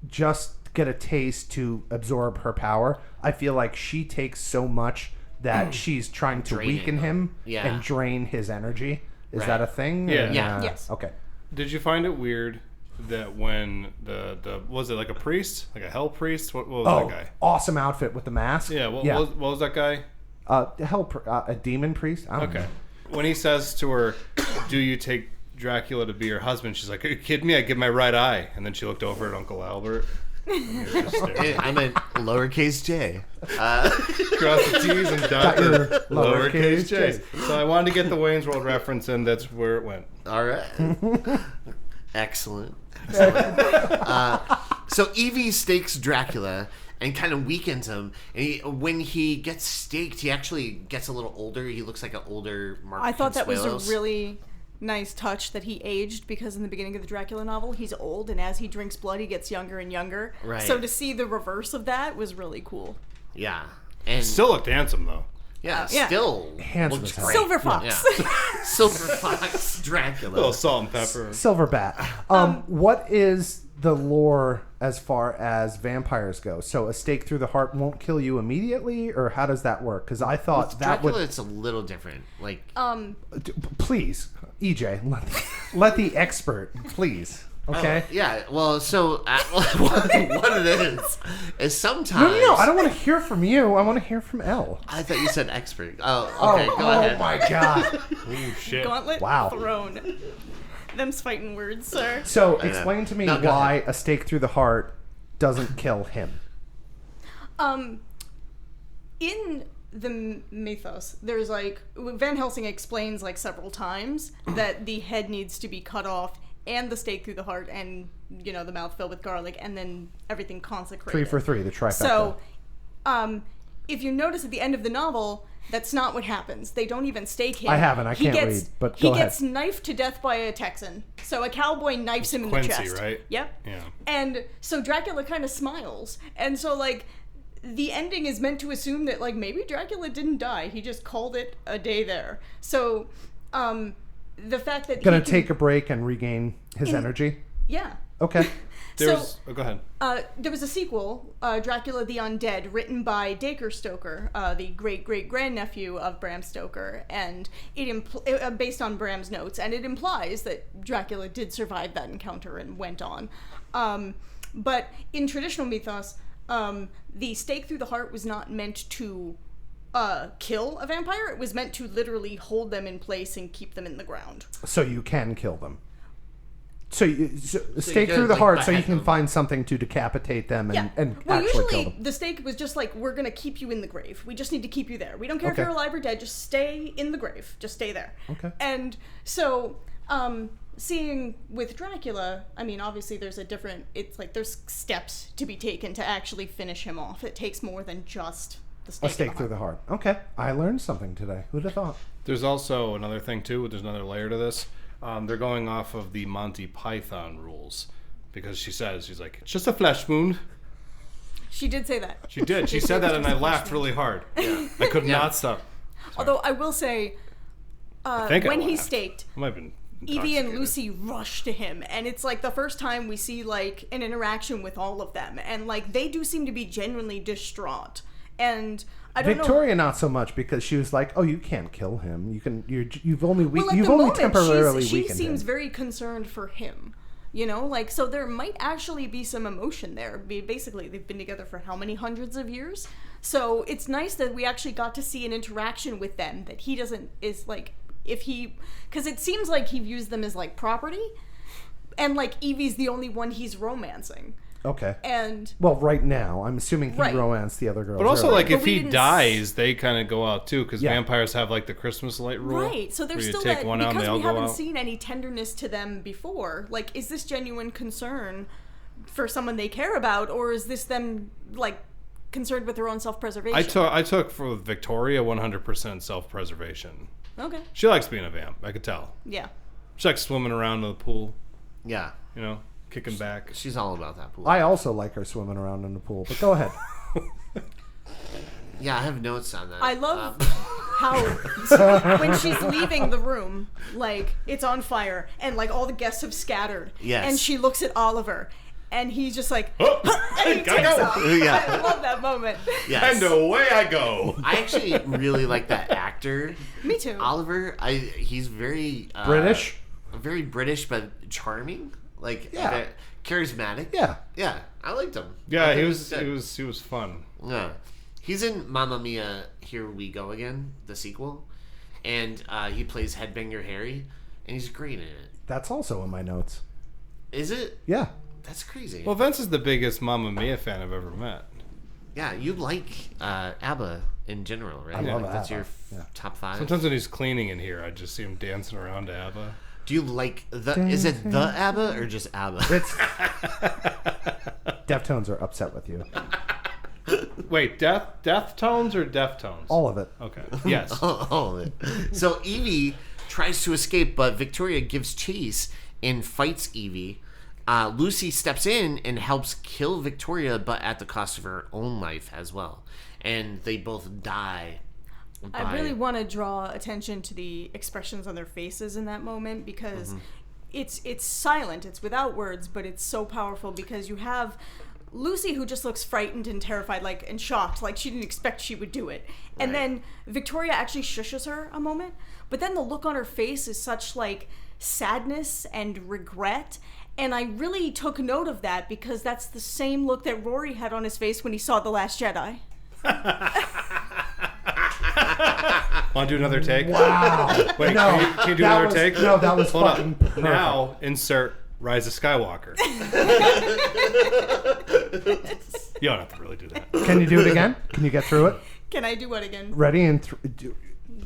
just get a taste to absorb her power. I feel like she takes so much that she's trying to Drain weaken it. him Yeah. and drain his energy. Is Right. that a thing? Yeah. Yeah. Yes. Okay. Did you find it weird that when the was it like a priest, like a hell priest? What was that guy? Awesome outfit with the mask. Yeah. What was that guy? A demon priest. I don't Okay. know. When he says to her, "Do you take Dracula to be your husband?" She's like, "Are you kidding me? I give my right eye." And then she looked over at Uncle Albert. And he was just staring. I meant lowercase j. Cross the T's and dot your your lowercase lowercase J's. J's. So I wanted to get the Wayne's World reference, and that's where it went. All right. Excellent. So Evie stakes Dracula and kind of weakens him. And when he gets staked, he actually gets a little older. He looks like an older Mark I thought that was Consuelos. a really nice touch that he aged, because in the beginning of the Dracula novel, he's old, and as he drinks blood, he gets younger and younger. Right. So to see the reverse of that was really cool. Yeah. And Still looked handsome though. yeah, Yeah. still Handsome looks as hell. great. Silver Fox. Yeah. Silver Fox Dracula. A little salt and pepper. Silverbat. What is the lore as far as vampires go? So a stake through the heart won't kill you immediately, or how does that work? Because I thought With that Dracula, would. it's a little different. Like, Please, EJ, let the expert, please. Okay. yeah. Well, so what it is sometimes. No, I don't want to hear from you. I want to hear from Elle. I thought you said expert. Oh, okay. Go ahead. Oh my god. Oh shit. Gauntlet Wow. thrown. Them's fighting words, sir. So explain to me No, go why ahead. a stake through the heart doesn't kill him. In the mythos, there's like Van Helsing explains like several times that the head needs to be cut off and the stake through the heart and the mouth filled with garlic and then everything consecrated. 3 for 3, the trifecta. So, if you notice at the end of the novel, that's not what happens. They don't even stake him. I haven't. I can't read, but go he ahead. gets knifed to death by a Texan. So a cowboy knifes him in Quincy, the chest. right? Yep. Yeah. And so Dracula kind of smiles, and so like the ending is meant to assume that like maybe Dracula didn't die. He just called it a day there. So the fact that Gonna take a break and regain his energy? Yeah. Okay. Go ahead. There was a sequel, Dracula the Undead, written by Dacre Stoker, the great-great-grandnephew of Bram Stoker, and it based on Bram's notes, and it implies that Dracula did survive that encounter and went on. But in traditional mythos, the stake through the heart was not meant to kill a vampire. It was meant to literally hold them in place and keep them in the ground. So you can kill them. So stake through the heart so you can find something to decapitate them and actually kill them. The stake was just like, we're going to keep you in the grave. We just need to keep you there. We don't care if you're alive or dead. Just stay in the grave. Just stay there. Okay. And so, seeing with Dracula, I mean, obviously there's it's like there's steps to be taken to actually finish him off. It takes more than just the stake. A stake through the heart. Okay. I learned something today. Who'd have thought? There's also another thing, too. There's another layer to this. They're going off of the Monty Python rules because she's like, it's just a flesh wound. She did say that. She did. She said that and I laughed really hard. Yeah. I could not stop. Sorry. Although I will say, when he staked, Evie and Lucy rush to him, and it's like the first time we see like an interaction with all of them, and like they do seem to be genuinely distraught. And I don't Victoria know. not so much because she was like, "Oh, you can't kill him. You've only moment, temporarily she weakened seems him." very concerned for him. You know, like, so there might actually be some emotion there. Basically, they've been together for how many hundreds of years? So it's nice that we actually got to see an interaction with them that he doesn't, is like, because it seems like he views them as like property, and like Evie's the only one he's romancing. Okay. And well, right now, I'm assuming he romanced the other girls. But also, earlier. like, if he dies, they kind of go out too, because vampires have like the Christmas light rule. Right. So there's still that, because we haven't seen any tenderness to them before. Like, is this genuine concern for someone they care about, or is this them like concerned with their own self-preservation? I took for Victoria 100% self-preservation. Okay. She likes being a vamp. I could tell. Yeah. She likes swimming around in the pool. Yeah. You know. Kicking back. She's all about that pool. I also like her swimming around in the pool, but go ahead. Yeah, I have notes on that. I love how when she's leaving the room, like, it's on fire, and like all the guests have scattered. Yes. And she looks at Oliver, and he's just like, oh, and he takes off. Yeah. I love that moment. Yes. And away I go. I actually really like that actor. Me too. Oliver, he's very... British? Very British, but charming. Like, charismatic. Yeah. Yeah, I liked him. Yeah, he was fun. Yeah. He's in Mamma Mia, Here We Go Again, the sequel. And he plays Headbanger Harry, and he's great in it. That's also in my notes. Is it? Yeah. That's crazy. Well, Vince is the biggest Mamma Mia fan I've ever met. Yeah, you like ABBA in general, right? I love That's ABBA. your top 5. Sometimes when he's cleaning in here, I just see him dancing around to ABBA. Do you like is it the ABBA or just ABBA? It's Deftones are upset with you. Wait, Deftones or Deftones? All of it. Okay. Yes. All of it. So Evie tries to escape, but Victoria gives chase and fights Evie. Lucy steps in and helps kill Victoria, but at the cost of her own life as well. And they both die. I really want to draw attention to the expressions on their faces in that moment, because it's silent, it's without words, but it's so powerful, because you have Lucy, who just looks frightened and terrified, like, and shocked, like she didn't expect she would do it. And then Victoria actually shushes her a moment, but then the look on her face is such like sadness and regret. And I really took note of that, because that's the same look that Rory had on his face when he saw The Last Jedi. Want to do another take? Wow. Wait, No, can you do another take? No, that was Hold fucking on. perfect. Now, insert Rise of Skywalker. You don't have to really do that. Can you do it again? Can you get through it? Can I do what again? Ready and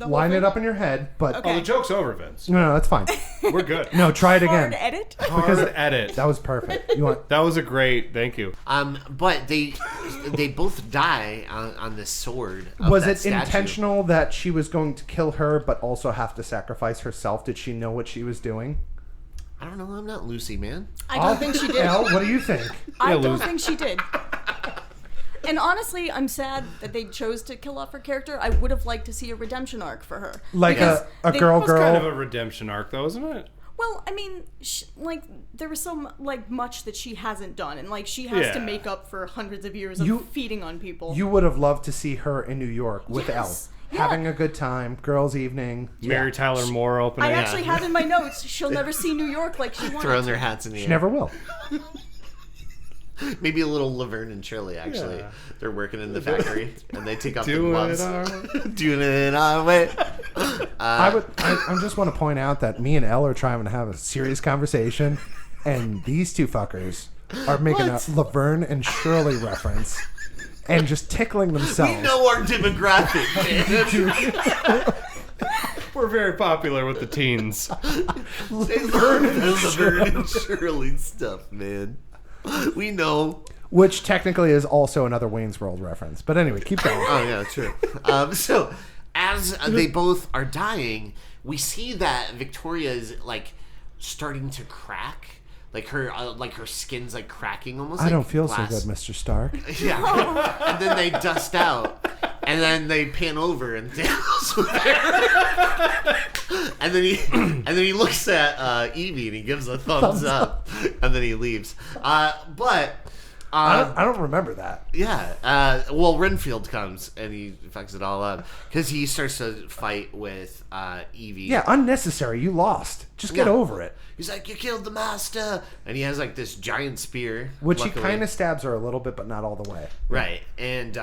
whole line thing? it up in your head, but Okay. Oh, the joke's over, Vince. no, that's fine. We're good. No, try it Hard again. edit? Hard edit. That was perfect. You want? That was a great. Thank you. But they both die on this sword. Was that it statue. intentional that she was going to kill her, but also have to sacrifice herself? Did she know what she was doing? I don't know. I'm not Lucy, man. I don't think she did. Elle, what do you think? I Yeah, don't Lucy. think she did. And honestly, I'm sad that they chose to kill off her character. I would have liked to see a redemption arc for her. Like a They- girl. It's kind of a redemption arc, though, isn't it? Well, I mean, there was so much that she hasn't done, and she has to make up for hundreds of years of feeding on people. You would have loved to see her in New York with Elle, having a good time, girls' evening. Mary Tyler Moore opening. I actually have in my notes, she'll never see New York like she wanted. Throwing their hats in the air. She never will. Maybe a little Laverne and Shirley, actually. Yeah. They're working in the factory, and they take off the Doing gloves. it our way. Doing it our way. I just want to point out that me and Elle are trying to have a serious conversation, and these two fuckers are making a Laverne and Shirley reference and just tickling themselves. We know our demographic, man. We're very popular with the teens. Laverne and Shirley stuff, man. We know. Which technically is also another Wayne's World reference. But anyway, keep going. Oh, yeah, true. So, as they both are dying, we see that Victoria is, starting to crack. Her skin's, cracking almost. I don't feel glass. so good, Mr. Stark. Yeah. And then they dust out. And then they pan over and Thanos was there. and then he looks at Evie and he gives a thumbs up. And then he leaves. But I don't remember that. yeah. Well, Renfield comes and he fucks it all up because he starts to fight with Evie. Yeah, unnecessary. You lost. Just get Yeah. over it. He's like, "You killed the master," and he has this giant spear, Which luckily. he kind of stabs her a little bit, but not all the way. Right, and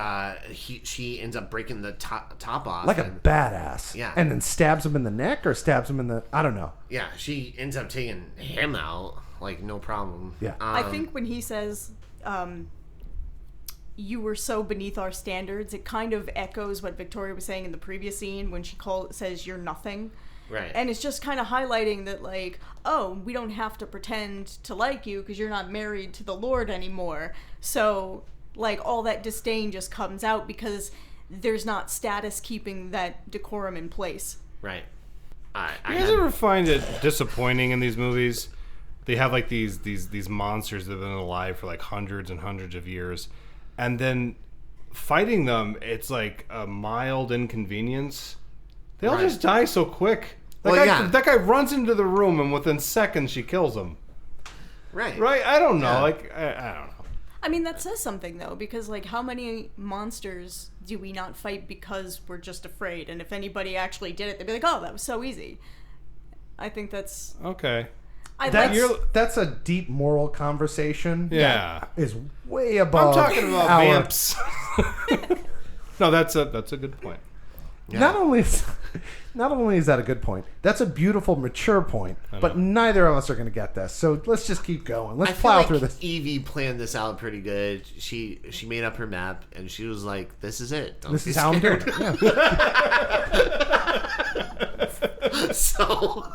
she ends up breaking the top off. Like a and, badass. Yeah. And then stabs him in the neck or stabs him in the... I don't know. yeah, she ends up taking him out, no problem. Yeah. I think when he says, you were so beneath our standards, it kind of echoes what Victoria was saying in the previous scene when she says you're nothing. Right. And it's just kind of highlighting that, oh, we don't have to pretend to like you because you're not married to the Lord anymore. So, all that disdain just comes out because there's not status keeping that decorum in place. Right. You guys ever find it disappointing in these movies? They have these monsters that have been alive for hundreds and hundreds of years, and then fighting them, it's a mild inconvenience. They all just die so quick. That guy runs into the room and within seconds she kills him. Right. Right? I don't know. Yeah. I don't know. I mean, that says something, though, because, how many monsters do we not fight because we're just afraid? And if anybody actually did it, they'd be like, oh, that was so easy. I think that's... Okay. That's a deep moral conversation. Yeah. That is way above I'm talking about our... vamps. No, that's a good point. Yeah. Not only is that a good point, that's a beautiful, mature point, but neither of us are going to get this. So let's just keep going. Let's plow through this. Evie planned this out pretty good. She made up her map and she was like, "This is it. Don't This be is how I'm doing scared." it. Yeah. So,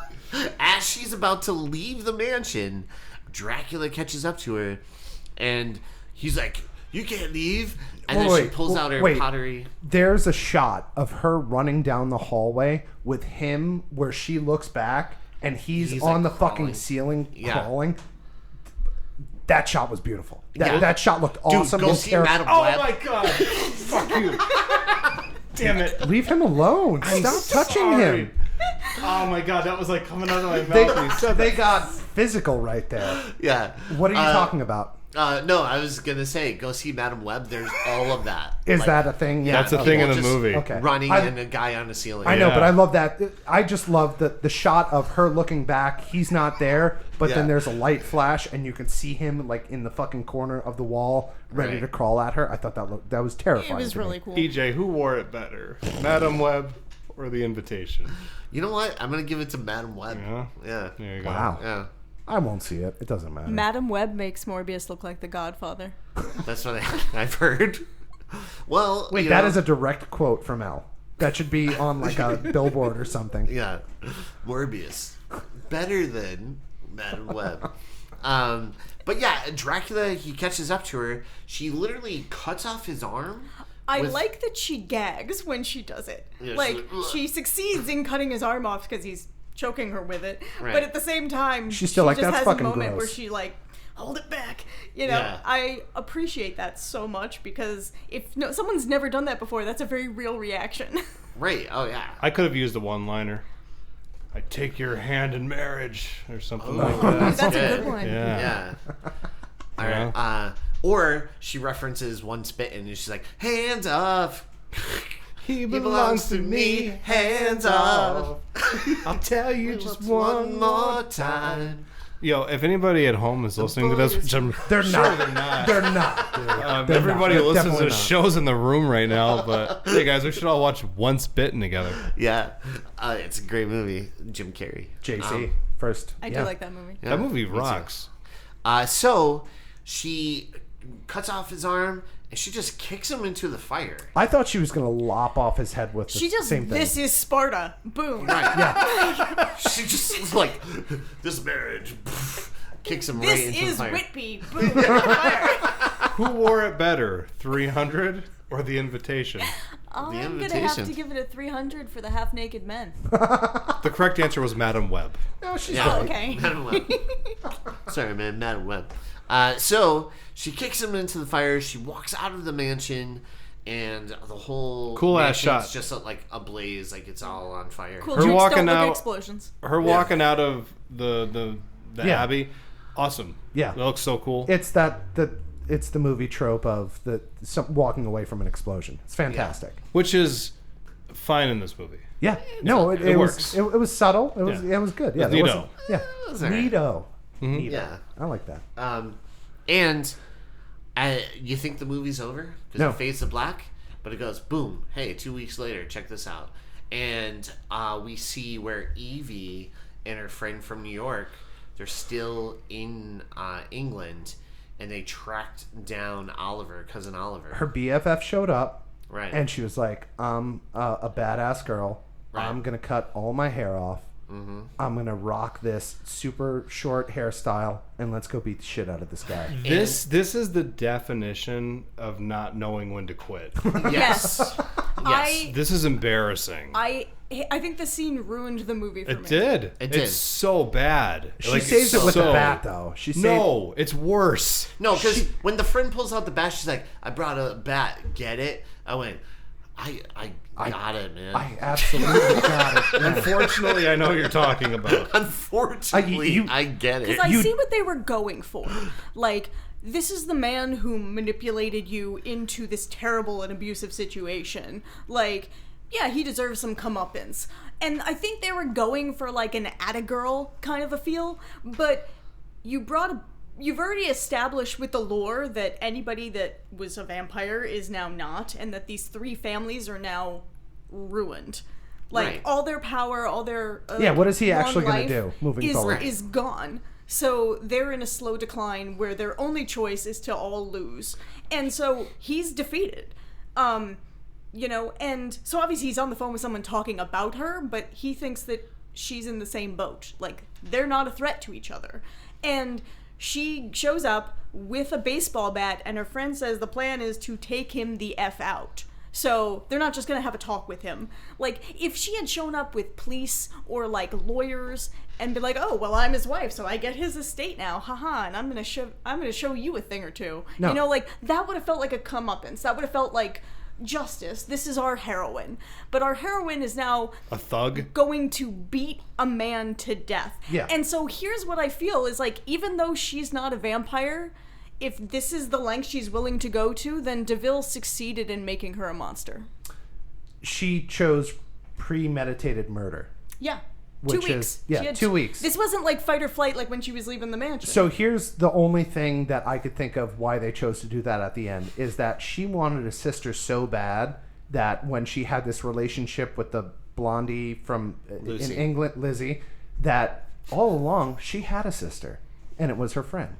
as she's about to leave the mansion, Dracula catches up to her, and he's like, "You can't leave." And then she pulls out her pottery. There's a shot of her running down the hallway with him where she looks back and he's on the crawling. fucking ceiling crawling. That shot was beautiful. That shot looked awesome. Dude, go see Madam Web. Oh my god! Fuck you! Damn it! Leave him alone. Stop touching sorry. him. Oh my god, that was coming out of my mouth. when you said They that. got physical right there. Yeah. What are you talking about? No, I was gonna say, go see Madam Web. There's all of that. Is that a thing? Yeah, That's a thing in the just movie. Okay. Running I- and a guy on a ceiling. I know, Yeah. but I love that. I just love the shot of her looking back. He's not there, but Yeah. then there's a light flash, and you can see him in the fucking corner of the wall, ready Right. to crawl at her. I thought that was terrifying. It was to me. really cool. EJ, who wore it better, Madam Web or The Invitation? You know what? I'm gonna give it to Madam Web. Yeah. Yeah. There you go. Wow. Yeah. I won't see it. It doesn't matter. Madam Web makes Morbius look like the Godfather. That's what I've heard. Well, Wait, that is a direct quote from Elle. That should be on a billboard or something. Yeah, Morbius, better than Madam Web. But yeah, Dracula, he catches up to her. She literally cuts off his arm. I with- like that she gags when she does it. Yeah, She succeeds in cutting his arm off because he's choking her with it. Right. But at the same time, She's still she like, just "That's has fucking a moment gross." where she hold it back. You know, Yeah. I appreciate that so much because if someone's never done that before, that's a very real reaction. Right. Oh yeah. I could have used a one-liner. I take your hand in marriage, or something like that. That's a good one. Yeah. All right. Or she references Once Bitten, and she's like, "Hands off." He belongs to me, hands off. I'll tell you just One more time. Yo, if anybody at home is listening to this, which I'm They're sure not. they're not. They're not. Dude. They're Everybody not. who They're listens to definitely the not. show's in the room right now, but hey guys, we should all watch Once Bitten together. Yeah. It's a great movie. Jim Carrey. JC first. I do like that movie. Yeah, That movie me too. rocks. So she cuts off his arm and she just kicks him into the fire. I thought she was gonna lop off his head with the She just, same thing. this is Sparta. Boom. Right. Yeah. She just was like, this marriage. Kicks him right This into the is fire. Whitby. Boom. Fire. Who wore it better, 300 or The Invitation? I'm gonna have Invitation. to give it a 300 for the half-naked men. The correct answer was Madam Web. No, she's Yeah. right. Okay. Madam Web. Sorry, man. Madam Web. So she kicks him into the fire. She walks out of the mansion, and the whole Cool ass mansion's shot. just like ablaze, like it's all on fire. Cool Her drinks walking don't look out- explosions. Her walking out of the Yeah. Abbey, awesome. Yeah. That looks so cool. It's it's the movie trope of walking away from an explosion. It's fantastic. Which is fine in this movie. Yeah. No, it works. was it was subtle. It was Yeah. it was good. Yeah. It's there neato. wasn't- Yeah. It was all right. Neato. Neato. Yeah. I like that. And you think the movie's over because No. it fades to black, but it goes boom. Hey, 2 weeks later, check this out, and we see where Evie and her friend from New York, they're still in England, and they tracked down cousin Oliver. Her BFF showed up, Right. and she was like, "I'm a badass girl. Right. I'm gonna cut all my hair off. I'm gonna rock this super short hairstyle, and let's go beat the shit out of this guy." This is the definition of not knowing when to quit. Yes. Yes. This is embarrassing. I think the scene ruined the movie for me. It did. It did. It's so bad. She saves it with the bat, though. She saved, No, it's worse. No, because when the friend pulls out the bat, she's like, "I brought a bat. Get it?" I went, "I got it, man." I absolutely got it. Yeah. Unfortunately, I know what you're talking about. Unfortunately, I get it. Because I see what they were going for. Like, this is the man who manipulated you into this terrible and abusive situation. Like, yeah, he deserves some comeuppance. And I think they were going for, like, an Attagirl kind of a feel. But you've already established with the lore that anybody that was a vampire is now not, and that these three families are now ruined. Like, Right. all their power, all their Yeah, what is he long actually gonna life do moving is, forward? is gone. So they're in a slow decline where their only choice is to all lose. And so he's defeated. You know, and so obviously he's on the phone with someone talking about her, but he thinks that she's in the same boat. Like, they're not a threat to each other. And she shows up with a baseball bat, and her friend says the plan is to take him the F out. So they're not just going to have a talk with him. Like, if she had shown up with police or, like, lawyers and be like, "Oh, well, I'm his wife, so I get his estate now, haha, and I'm going to show you a thing or two." No. You know, like, that would have felt like a comeuppance. That would have felt like justice. This is our heroine. But our heroine is now A thug? going to beat a man to death. Yeah. And so here's what I feel is, like, even though she's not a vampire, if this is the length she's willing to go to, then DeVille succeeded in making her a monster. She chose premeditated murder. Yeah. Which 2 weeks. is- yeah, She had 2 weeks. This wasn't like fight or flight like when she was leaving the mansion. So here's the only thing that I could think of why they chose to do that at the end is that she wanted a sister so bad that when she had this relationship with the blondie from Lucy. in England, Lizzie, that all along she had a sister and it was her friend.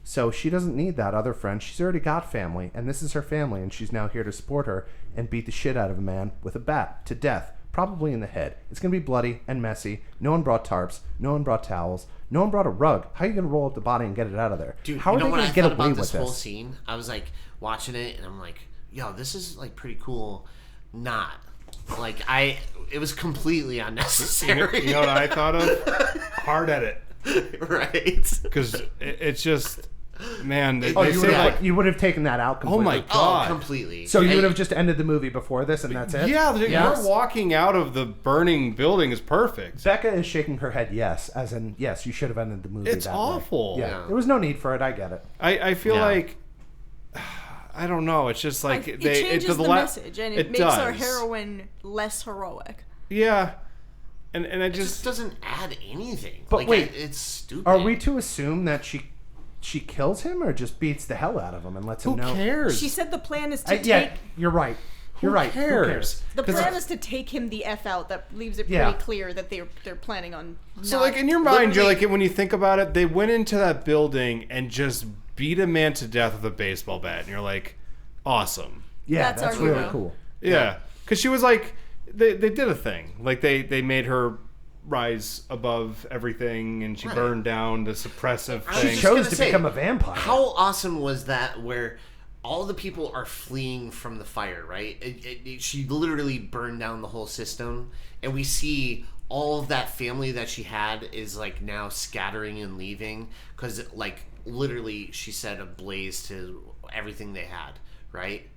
So she doesn't need that other friend. She's already got family, and this is her family, and she's now here to support her and beat the shit out of a man with a bat to death, probably in the head. It's going to be bloody and messy. No one brought tarps. No one brought towels. No one brought a rug. How are you going to roll up the body and get it out of there? Dude, How you are know they what going I to get thought away about with this whole this? scene? I was like watching it, and I'm like, yo, this is like pretty cool. Not like it was completely unnecessary. You know what I thought of? Hard edit. Right? Because it's just, Man, they You say like, would have taken that out completely. oh my god, completely. So you would have just ended the movie before this, and that's it? yeah, Yes. her walking out of the burning building is perfect. Becca is shaking her head yes, as in, yes, you should have ended the movie It's that way. awful. Yeah. There was no need for it, I get it. I feel Yeah. like, I don't know, it's just like It changes the message, and it makes does. our heroine less heroic. Yeah. And I It just just doesn't add anything. But like, wait, it's stupid. Are we to assume that she kills him or just beats the hell out of him and lets who him know? cares? She said the plan is to take... Yeah, you're right. You're right. Who cares? The plan is to take him the F out. That leaves it pretty Yeah. clear that they're planning on So not... like in your mind, you're Literally- like, when you think about it, they went into that building and just beat a man to death with a baseball bat, and you're like, awesome. Yeah, That's that's our really hero. cool. Yeah, because she was like, they did a thing, like they made her rise above everything, and she Right. burned down the suppressive I was thing. just Chose gonna to say, become a vampire. How awesome was that where all the people are fleeing from the fire, right? She literally burned down the whole system, and we see all of that family that she had is like now scattering and leaving because like literally she set ablaze to everything they had, right?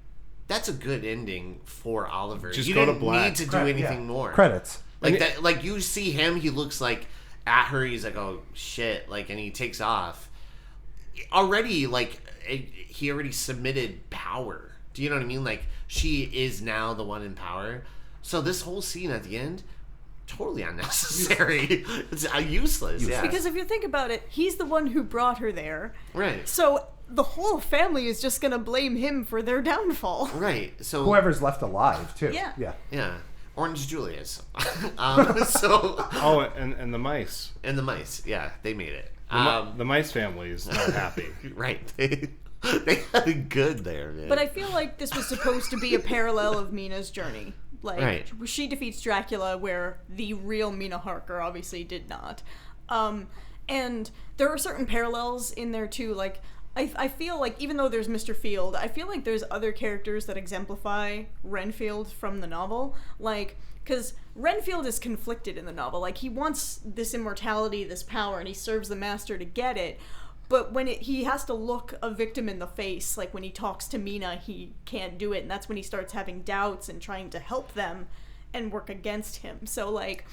That's a good ending for Oliver. Just you go to didn't black. need to do anything more. Credits. Like that, like you see him, he looks like at her, he's like, oh shit, like, and he takes off. Already, like, he already submitted power. Do you know what I mean? Like, she is now the one in power. So this whole scene at the end, totally unnecessary. It's useless. Yeah. Because if you think about it, he's the one who brought her there. Right. So the whole family is just going to blame him for their downfall. Right. So Whoever's left alive, too. Yeah. Yeah. yeah, Orange Julius. So Oh, and the mice. and the mice. Yeah, they made it. The mice family is not happy. Right. They had it good there, man. But I feel like this was supposed to be a parallel of Mina's journey. Like, Right. she defeats Dracula where the real Mina Harker obviously did not. And there are certain parallels in there too. Like, I feel like even though there's Mr. Field, I feel like there's other characters that exemplify Renfield from the novel. Like, because Renfield is conflicted in the novel. Like, he wants this immortality, this power, and he serves the master to get it. But when he has to look a victim in the face, like when he talks to Mina, he can't do it. And that's when he starts having doubts and trying to help them and work against him. So, like,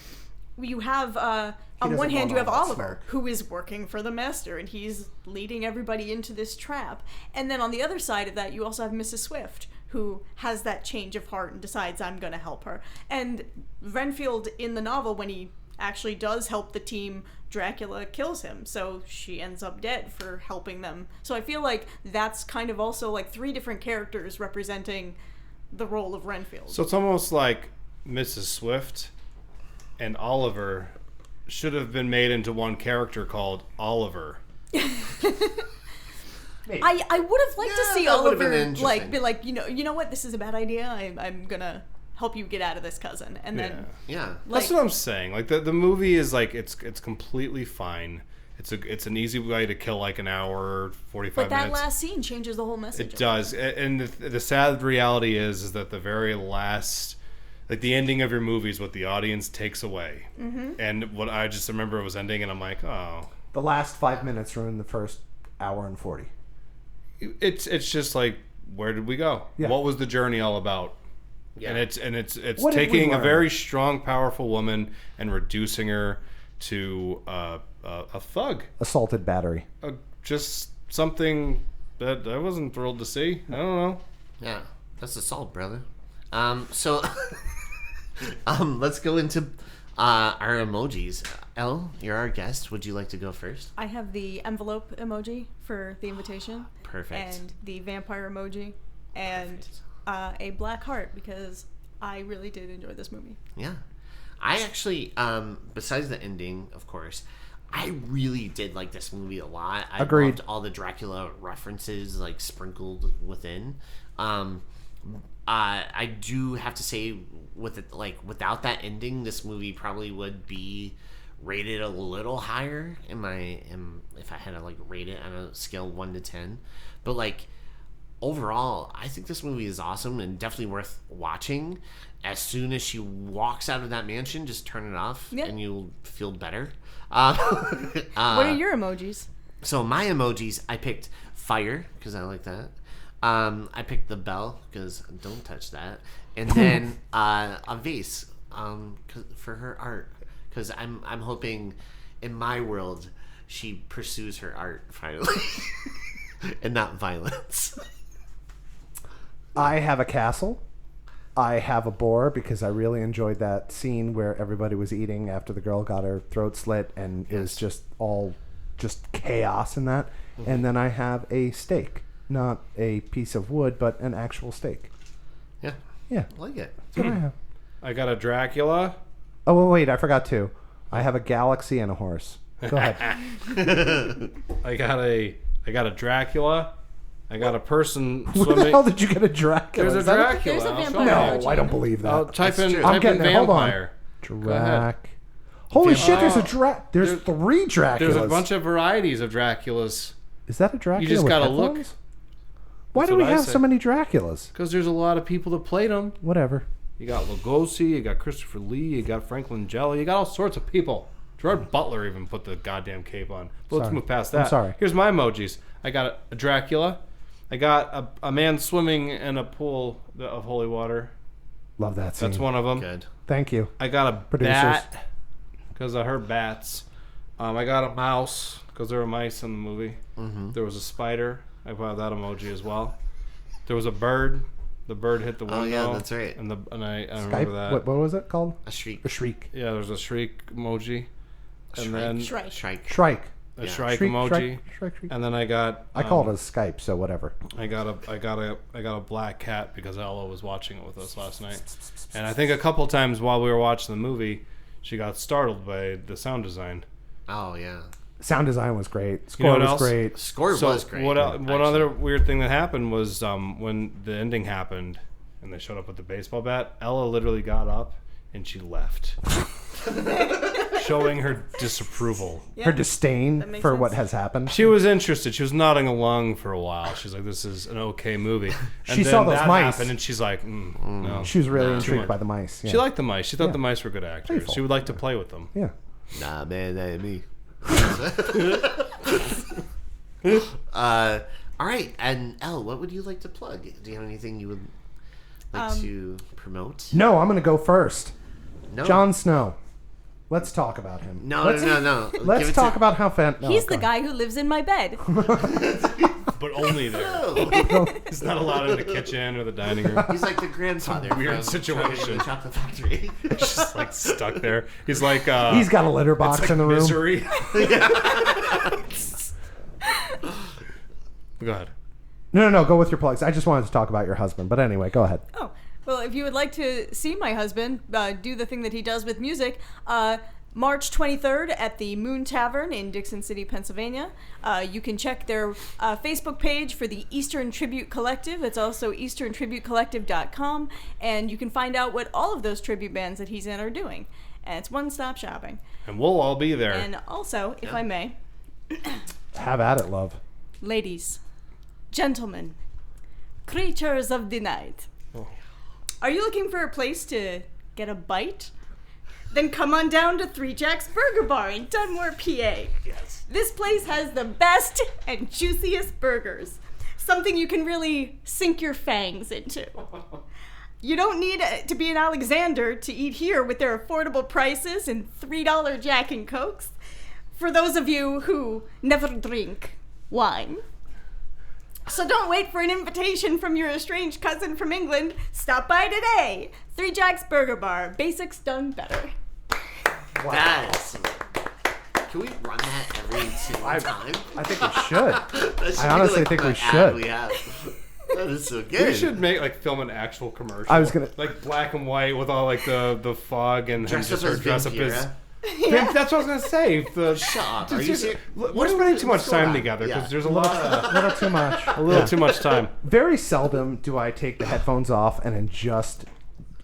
you have, on one hand, you have Oliver, who is working for the master, and he's leading everybody into this trap. And then on the other side of that, you also have Mrs. Swift, who has that change of heart and decides, I'm going to help her. And Renfield, in the novel, when he actually does help the team, Dracula kills him, so she ends up dead for helping them. So I feel like that's kind of also like three different characters representing the role of Renfield. So it's almost like Mrs. Swift and Oliver should have been made into one character called Oliver. I would have liked to see that would've been Oliver interesting. be like, you know what, this is a bad idea. I'm gonna help you get out of this, cousin. And then yeah. That's what I'm saying. Like the movie is like it's completely fine. It's an easy way to kill like an hour, 45 but that minutes. last scene changes the whole message. It does, and the sad reality is that the very last, like the ending of your movie is what the audience takes away. Mm-hmm. And what I just remember it was ending, and I'm like, oh. The last 5 minutes ruined the first hour and 40. It's just like, where did we go? Yeah. What was the journey all about? Yeah. And it's What did we taking a learn? very strong, powerful woman and reducing her to a thug. Assaulted battery. Just something that I wasn't thrilled to see. I don't know. Yeah, that's assault, brother. So let's go into our emojis. Elle, you're our guest. Would you like to go first? I have the envelope emoji for the invitation. Perfect. And the vampire emoji. And a black heart, because I really did enjoy this movie. Yeah. I actually, besides the ending, of course, I really did like this movie a lot. I Agreed. loved all the Dracula references, like, sprinkled within. I do have to say, with it, like, without that ending, this movie probably would be rated a little higher if I had to, like, rate it on a scale 1 to 10. But, like, overall, I think this movie is awesome and definitely worth watching. As soon as she walks out of that mansion, just turn it off, Yeah. and you'll feel better. What are your emojis? So my emojis, I picked fire because I like that. I picked the bell because don't touch that, and then a vase for her art because I'm hoping in my world she pursues her art finally and not violence. I have a castle. I have a boar because I really enjoyed that scene where everybody was eating after the girl got her throat slit, and it was just all just chaos in that. Mm-hmm. And then I have a steak, not a piece of wood, but an actual steak. Yeah, yeah, I like it. That's what I have. I got a Dracula. Oh well, wait, I forgot two. I have a galaxy and a horse. Go ahead. I got a Dracula. I got a person Where swimming. the hell did you get a Dracula? There's a Dracula. There's a I'll show vampire. you. No, I don't believe that. I'll type in I'm getting it. Hold on. vampire. Holy Vamp- shit! There's a Oh, There's three Draculas. There's a bunch of varieties of Draculas. Is that a Dracula? You just with gotta headphones? look. Why That's do we what I have say. so many Draculas? Because there's a lot of people that played them. Whatever. You got Lugosi, you got Christopher Lee, you got Franklin Jelly, you got all sorts of people. Gerard Butler even put the goddamn cape on. But let's Sorry. move past that. I'm sorry. Here's my emojis. I got a Dracula. I got a man swimming in a pool of holy water. Love that scene. That's one of them. Good. Thank you. I got a Producers. bat because I heard bats. I got a mouse because there were mice in the movie. Mm-hmm. There was a spider. I put that emoji as well. There was a bird. The bird hit the window. Oh yeah, that's right. And I Skype. remember that. What was it called? A shriek. A shriek. Yeah, there's a shriek emoji. And then Shrike. Shrike. Shrike. a Yeah. shrike Shriek, emoji. Shrike. And then I got I call it a Skype, so whatever. I got a black cat because Ella was watching it with us last night. And I think a couple times while we were watching the movie, she got startled by the sound design. Oh yeah. Sound design was great. You Score know what was else? great. Score was great. One actually. other weird thing that happened was when the ending happened and they showed up with the baseball bat, Ella literally got up and she left. Showing her disapproval. Yeah. Her That disdain makes for sense. what has happened. She was interested. She was nodding along for a while. She's like, "This is an okay movie." And She then saw those that mice. happened, and she's like, "No." She was really Nah. intrigued by the mice. Yeah. She liked the mice. She thought Yeah. the mice were good actors. Playful. She would like to play with them. Yeah. Nah, man, that ain't me. All right, and Elle, what would you like to plug? Do you have anything you would like to promote? No, I'm going to go first. No. Jon Snow. Let's talk about him. No. Let's Give it talk to- about how He's the guy who lives in my bed. But only there. Oh. He's not allowed in the kitchen or the dining room. He's like the grandfather. Weird from situation. Charlie and the Chocolate Factory. He's just like stuck there. He's like He's got a litter box it's like in the room. Misery. Go ahead. No, go with your plugs. I just wanted to talk about your husband. But anyway, go ahead. Oh, well, if you would like to see my husband do the thing that he does with music, March 23rd at the Moon Tavern in Dixon City, Pennsylvania. You can check their Facebook page for the Eastern Tribute Collective. It's also easterntributecollective.com. And you can find out what all of those tribute bands that he's in are doing. And it's one-stop shopping. And we'll all be there. And also, if I may, Have at it, love. ladies, gentlemen, creatures of the night. Are you looking for a place to get a bite? Then come on down to Three Jack's Burger Bar in Dunmore, PA. Yes. This place has the best and juiciest burgers. Something you can really sink your fangs into. You don't need to be an Alexander to eat here with their affordable prices and $3 Jack and Cokes. For those of you who never drink wine. So don't wait for an invitation from your estranged cousin from England. Stop by today. Three Jack's Burger Bar. Basics done better. That is. Can we run that every single time? I think we should. That should I be, honestly like, think the we ad should. We have. That is so good. We should film an actual commercial. I was gonna- like black and white with all like the fog and dress just up her as dress up Vampira. as. That's what I was gonna say. Shut up. Are you serious? We're spending too much What's going time on? together because Yeah. there's a lot of A little too much. a little too much time. Very seldom do I take the headphones off and just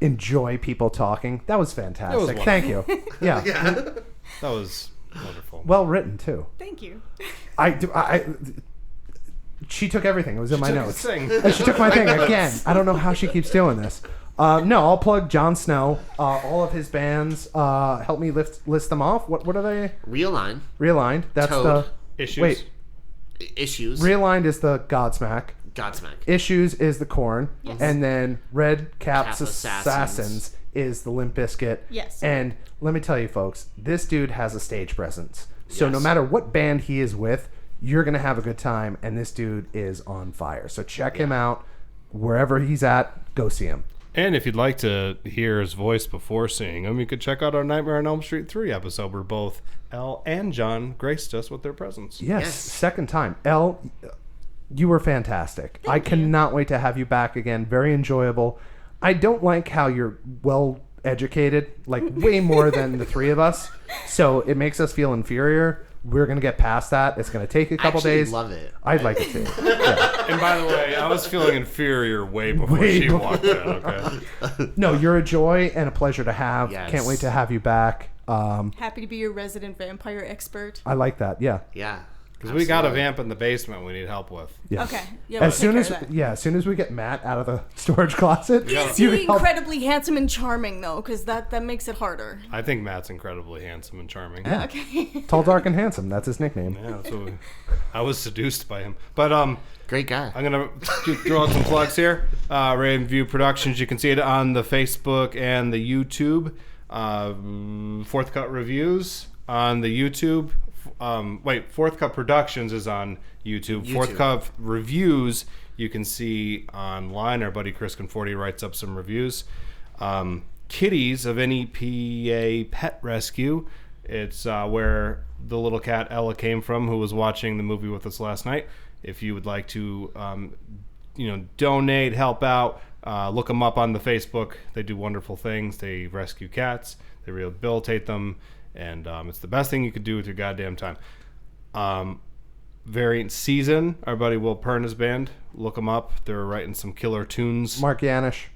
enjoy people talking. That was fantastic. That was Thank you. Yeah. That was wonderful. Well written too. Thank you. She took everything. It was in my Took notes. the thing. And she took my thing again. I don't know how she keeps doing this. No, I'll plug Jon Snow. All of his bands. Help me list them off. What are they? Realign. Realigned. That's Toad. the Issues. Wait. Issues. Realigned is the Godsmack. Issues is the Corn. Yes. And then Red Caps Cap Assassins is the Limp Bizkit. Yes. And let me tell you, folks, this dude has a stage presence. So Yes. no matter what band he is with, you're going to have a good time. And this dude is on fire. So check him out. Wherever he's at, go see him. And if you'd like to hear his voice before seeing him, you could check out our Nightmare on Elm Street 3 episode where both Elle and John graced us with their presence. Yes. Second time. Elle, you were fantastic. I cannot wait to have you back again. Very enjoyable. I don't like how you're well educated, like way more than the three of us. So it makes us feel inferior. We're going to get past that. It's going to take a couple days. I love it. I'd like it too. Yeah. And by the way, I was feeling inferior way before she walked in, okay? No, you're a joy and a pleasure to have. Yes. Can't wait to have you back. Happy to be your resident vampire expert. I like that. Yeah. Yeah. Because we got a vamp in the basement we need help with. Yeah. Okay. Yeah, we'll As soon take as care of that. as soon as we get Matt out of the storage closet, Is you he help. incredibly handsome and charming though? Because that makes it harder. I think Matt's incredibly handsome and charming. Yeah. Okay. Tall, dark, and handsome. That's his nickname. Yeah, so I was seduced by him. But Great guy. I'm going to throw out some plugs here. Ray and View Productions, you can see it on the Facebook and the YouTube. Fourth Cut Reviews on the YouTube. Fourth Cut Productions is on YouTube. Fourth Cut Reviews you can see online. Our buddy Chris Conforti writes up some reviews. Kitties of NEPA Pet Rescue. It's where the little cat Ella came from, who was watching the movie with us last night. If you would like to, donate, help out, look them up on the Facebook. They do wonderful things. They rescue cats. They rehabilitate them. And it's the best thing you could do with your goddamn time. Variant Season, our buddy Will Perna's band. Look them up. They're writing some killer tunes. Mark Yanish.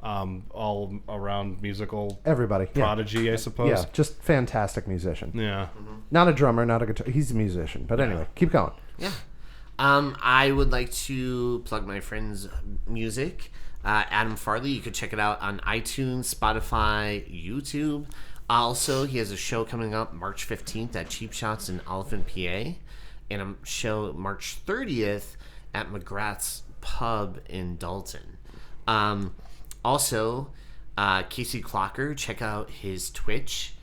All around musical Everybody. Yeah. prodigy, I suppose. Yeah, just fantastic musician. Yeah. Not a drummer, not a guitar. He's a musician. But anyway, keep going. Yeah. I would like to plug my friend's music. Adam Farley, you could check it out on iTunes, Spotify, YouTube. Also, he has a show coming up March 15th at Cheap Shots in Elephant, PA. And a show March 30th at McGrath's Pub in Dalton. Also, Casey Clocker, check out his Twitch.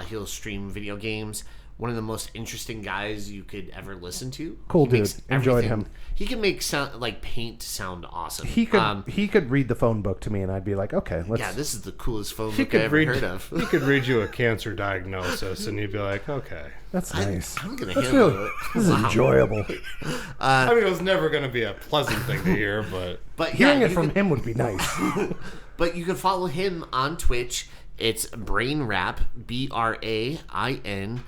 He'll stream video games. One of the most interesting guys you could ever listen to. Cool He dude. makes Enjoyed everything- him. He can make paint sound awesome. He could read the phone book to me, and I'd be like, okay, let's. Yeah, this is the coolest phone He book I could ever heard of. He could read you a cancer diagnosis, and you'd be like, okay. That's nice. I'm gonna That's handle really. it. This is enjoyable. I mean, it was never going to be a pleasant thing to hear, but But Hearing yeah, it from him would be nice. But you can follow him on Twitch. It's Brain Rap, BrainWrap.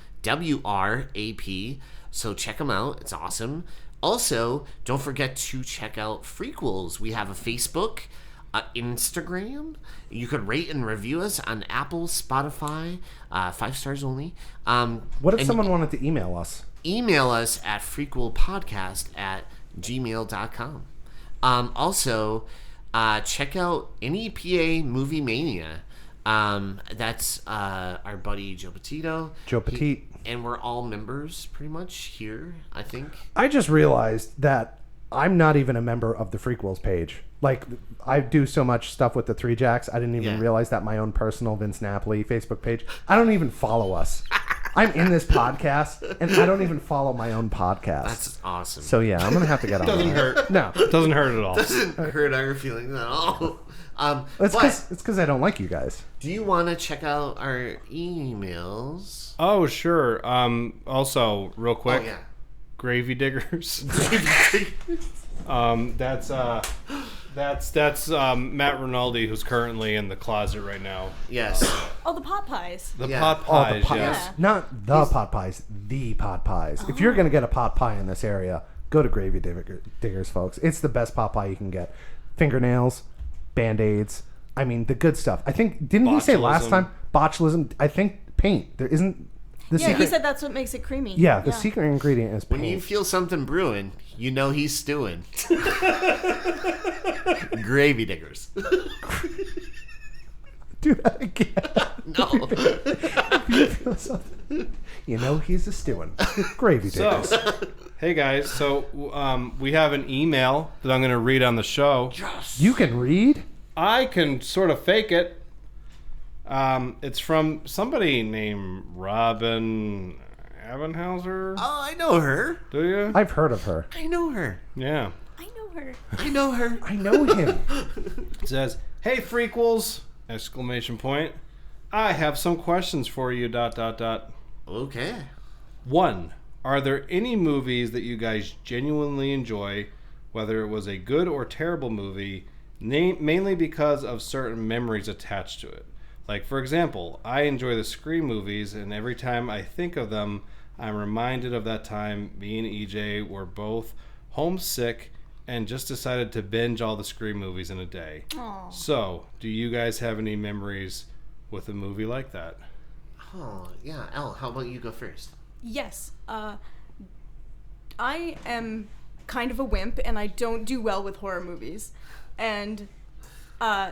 So check him out. It's awesome. Also, don't forget to check out Frequels. We have a Facebook, Instagram. You could rate and review us on Apple, Spotify, 5 stars only. What if and someone wanted to email us? email us at frequelpodcast@gmail.com. Also, check out NEPA Movie Mania. That's our buddy Joe Petito. Joe Petit. And we're all members pretty much here, I think. I just realized that I'm not even a member of the Frequels page. Like, I do so much stuff with the Three Jacks, I didn't even realize that my own personal Vince Napoli Facebook page, I don't even follow us. I'm in this podcast, and I don't even follow my own podcast. That's awesome. So, yeah, I'm going to have to get on doesn't that. hurt. No. Doesn't hurt at all. Doesn't hurt our feelings at all. It's But because I don't like you guys. do you want to check out our emails? Oh, sure. Also, real quick, Oh, yeah. Gravy Diggers. That's Matt Rinaldi, who's currently in the closet right now. Yes. Oh, the pot pies. The Yeah. pot Oh, the pies, pies. yes. Yeah. Not the pot pies, the pot pies. If you're going to get a pot pie in this area, go to Gravy Diggers, folks. It's the best pot pie you can get. Fingernails, Band-Aids. I mean, the good stuff. I think, didn't he say last Botulism. time? Botulism. I think paint. There isn't the Yeah, secret. he said that's what makes it creamy. Yeah, the secret ingredient is paint. When you feel something brewing, you know he's stewing. Gravy Diggers. Do that again. No. You feel something. You know he's a stewing. Gravy diggers. So, hey guys, so we have an email that I'm going to read on the show. You can read? I can sort of fake it. It's from somebody named Robin Abenhauser. Oh, I know her. Do you? I've heard of her. I know her. Yeah. I know her. I know her. I know him. It says, "Hey freakles!" Exclamation point. I have some questions for you. ... Okay. 1. Are there any movies that you guys genuinely enjoy, whether it was a good or terrible movie, mainly because of certain memories attached to it? Like, for example, I enjoy the Scream movies, and every time I think of them, I'm reminded of that time me and EJ were both homesick and just decided to binge all the Scream movies in a day. Aww. So, do you guys have any memories with a movie like that? Oh, yeah. Elle, how about you go first? Yes. I am kind of a wimp, and I don't do well with horror movies. And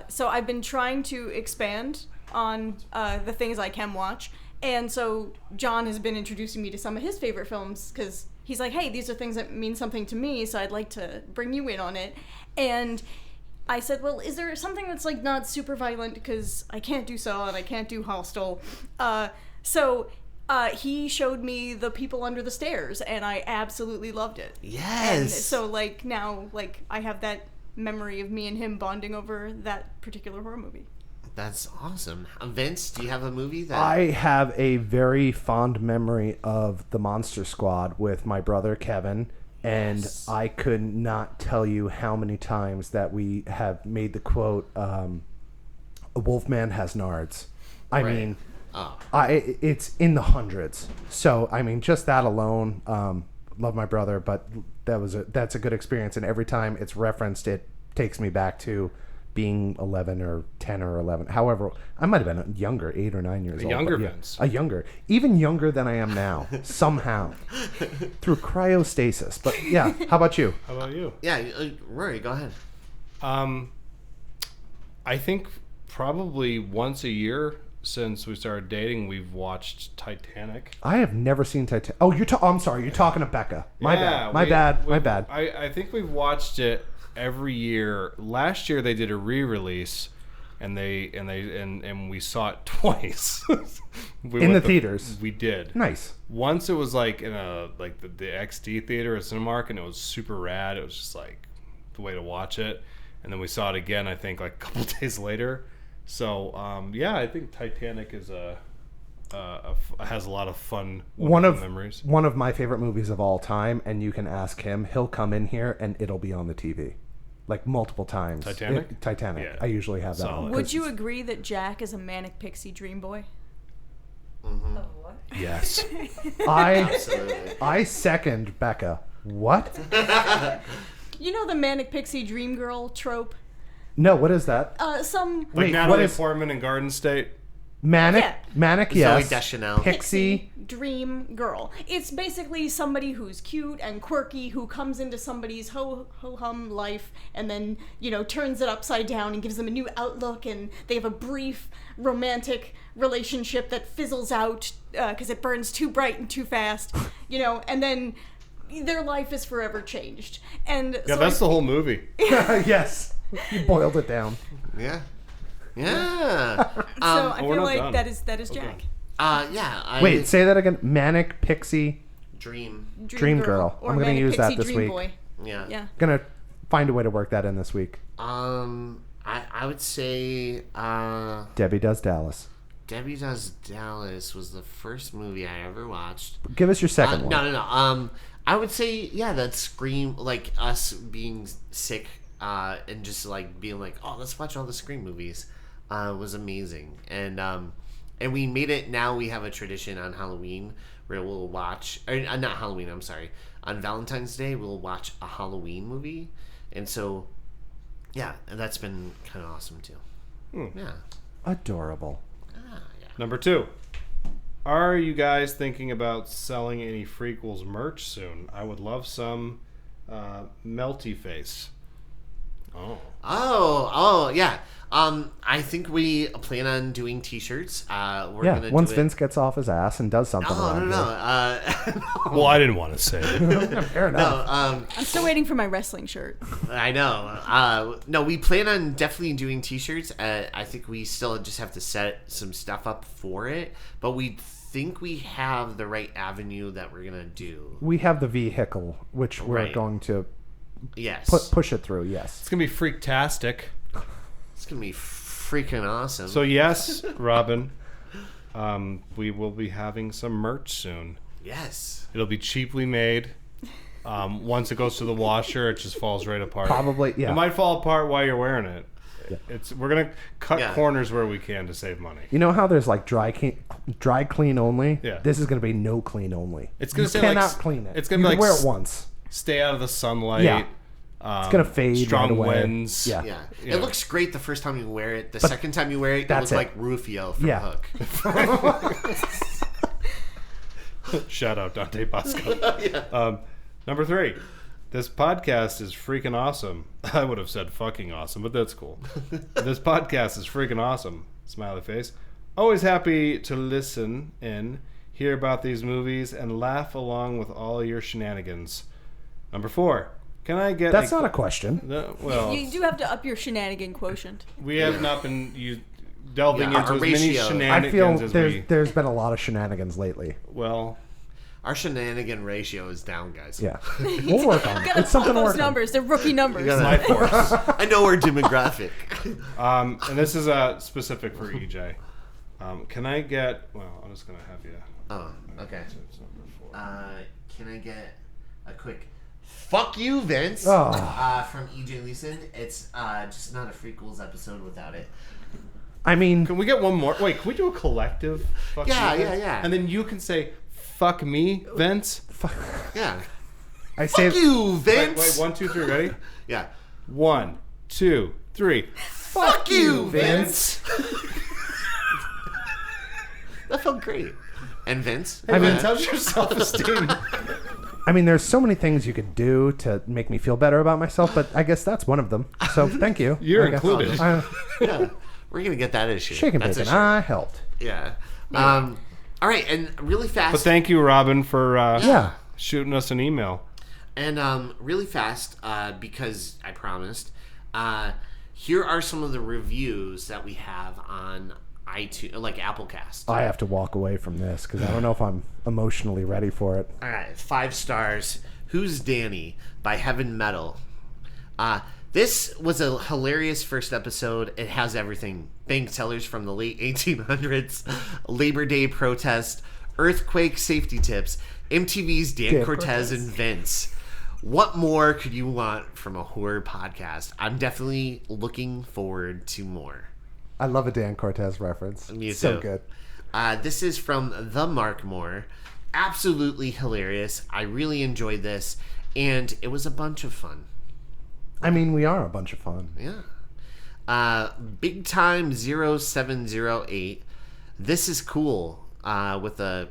so I've been trying to expand on the things I can watch. And so John has been introducing me to some of his favorite films because he's like, hey, these are things that mean something to me, so I'd like to bring you in on it. And I said, well, is there something that's like not super violent, because I can't do Saw and I can't do Hostel. So he showed me The People Under the Stairs, and I absolutely loved it. Yes. And so like now, like I have that memory of me and him bonding over that particular horror movie. That's awesome. Vince, do you have a movie that... I have a very fond memory of The Monster Squad with my brother Kevin, and Yes. I could not tell you how many times that we have made the quote, "A wolfman has nards." I Right. mean, Oh. it's in the hundreds. So I mean, just that alone. Love my brother, but that's a good experience, and every time it's referenced, it takes me back to being 11 or 10 or 11. However, I might have been younger, 8 or 9 years old. Younger but yeah, Vince. even younger than I am now, somehow, through cryostasis. But yeah, how about you? How about you? Yeah, Rory, go ahead. I think probably once a year since we started dating, we've watched Titanic. I have never seen Titanic. Oh, I'm sorry. You're talking to Becca. My bad. I think we've watched it every year. Last year they did a re-release, and we saw it twice. In the theaters. We did. Nice. Once it was like in the XD theater at Cinemark, and it was super rad. It was just like the way to watch it. And then we saw it again, I think, like a couple days later. So yeah, I think Titanic is has a lot of fun, memories. One of my favorite movies of all time, and you can ask him. He'll come in here and it'll be on the TV, like multiple times. Titanic? Yeah. I usually have that Solid. on. Would you agree that Jack is a manic pixie dream boy? Mm-hmm. Oh, what? Yes. Absolutely. I second Becca. What? You know the manic pixie dream girl trope? No, what is that? Some Like Wait, Natalie what is- Portman in Garden State. Manic? Yeah. Manic, yes. Zooey Deschanel. Pixie. dream girl. It's basically somebody who's cute and quirky who comes into somebody's ho-hum life and then, turns it upside down and gives them a new outlook, and they have a brief romantic relationship that fizzles out because it burns too bright and too fast, and then their life is forever changed. And Yeah, that's the whole movie. Yes. You boiled it down. Yeah. Yeah. So I we're feel not like done. that is Jack. Yeah. Wait, say that again. Manic Pixie. Dream. Dream girl. Or I'm gonna manic use that pixie this dream week. Boy. Yeah. Yeah. Gonna find a way to work that in this week. I would say Debbie Does Dallas. Debbie Does Dallas was the first movie I ever watched. Give us your second one. No. I would say, yeah, that Scream, like us being sick and just like being like, oh, let's watch all the Scream movies, was amazing. And we made it. Now we have a tradition on Halloween where we'll watch, or not Halloween, I'm sorry, on Valentine's Day we'll watch a Halloween movie. And so, yeah, and that's been kind of awesome too. Yeah. Adorable. Yeah. Number 2. Are you guys thinking about selling any Frequels merch soon? I would love some Melty Face. Oh. Oh, yeah. I I think we plan on doing T-shirts. We're gonna once do Vince gets off his ass and does something. No. Well, I didn't want to say it. Fair enough. I'm still waiting for my wrestling shirt. I know. No, we plan on definitely doing T-shirts. I think we still just have to set some stuff up for it, but we think we have the right avenue that we're gonna do. We have the vehicle, which we're going to push it through. Yes, It's going to be freaktastic. It's gonna be freaking awesome. So, yes, Robin, we will be having some merch soon. yes. It'll be cheaply made. Once it goes to the washer, it just falls right apart. probably. Yeah. It might fall apart while you're wearing it. Yeah. We're gonna cut corners where we can to save money. You know how there's like dry clean only? Yeah. This is going to be no clean only. It's gonna you say cannot like, clean it. It's gonna you be can like wear it once. Stay out of the sunlight. Yeah. It's gonna fade Strong right away. winds. Yeah. Yeah. Yeah. It looks great the first time you wear it. The second time you wear it, you that's look it. like Rufio from Yeah. Hook. Shout out Dante Bosco. Number 3. This podcast is freaking awesome. I would have said fucking awesome, but that's cool. This podcast is freaking awesome. Smiley face. Always happy to listen in, hear about these movies, and laugh along with all your shenanigans. Number 4. Can I get That's not a question. No, well, You do have to up your shenanigan quotient. we have not been delving Yeah, into our as many ratio. I feel shenanigans as there's been a lot of shenanigans lately. well, Our shenanigan ratio is down, guys. Yeah. We'll work on it. Gotta It's something to those work on. numbers. They're rookie numbers. my force. I know our demographic. And this is specific for EJ. Can I get? Well, I'm just gonna have you. Oh, okay. It's number 4. Can I get a quick fuck you, Vince? Oh. From EJ Leeson. It's just not a Freakles episode without it. I mean, Can we get one more? Wait, can we do a collective? Fuck Yeah, you, yeah, Vince? yeah. And then you can say, "Fuck me, Vince." Yeah. I say Fuck you, Vince. Wait, 1, 2, 3, ready? Yeah. 1, 2, 3. Fuck you, Vince. That felt great. And Vince? I mean, how's your self-esteem? I mean, there's so many things you could do to make me feel better about myself, but I guess that's one of them. So thank you. You're I guess. included. Yeah. We're going to get that issue. Shake and That's bacon. issue. I helped. Yeah. All right, and really fast. But thank you, Robin, for Yeah. shooting us an email. And really fast, because I promised, here are some of the reviews that we have on iTunes, like Applecast. I have to walk away from this because I don't know if I'm emotionally ready for it. All right, 5 stars. Who's Danny by Heaven Metal. This was a hilarious first episode. It has everything. Bank tellers from the late 1800s, Labor Day protest, earthquake safety tips, MTV's Dan Cortez and Vince. What more could you want from a horror podcast? I'm definitely looking forward to more. I love a Dan Cortez reference. Me So too. good. This is from The Mark Moore. Absolutely hilarious. I really enjoyed this, and it was a bunch of fun. I mean, we are a bunch of fun. Yeah. Big Time 0708. This is cool. With a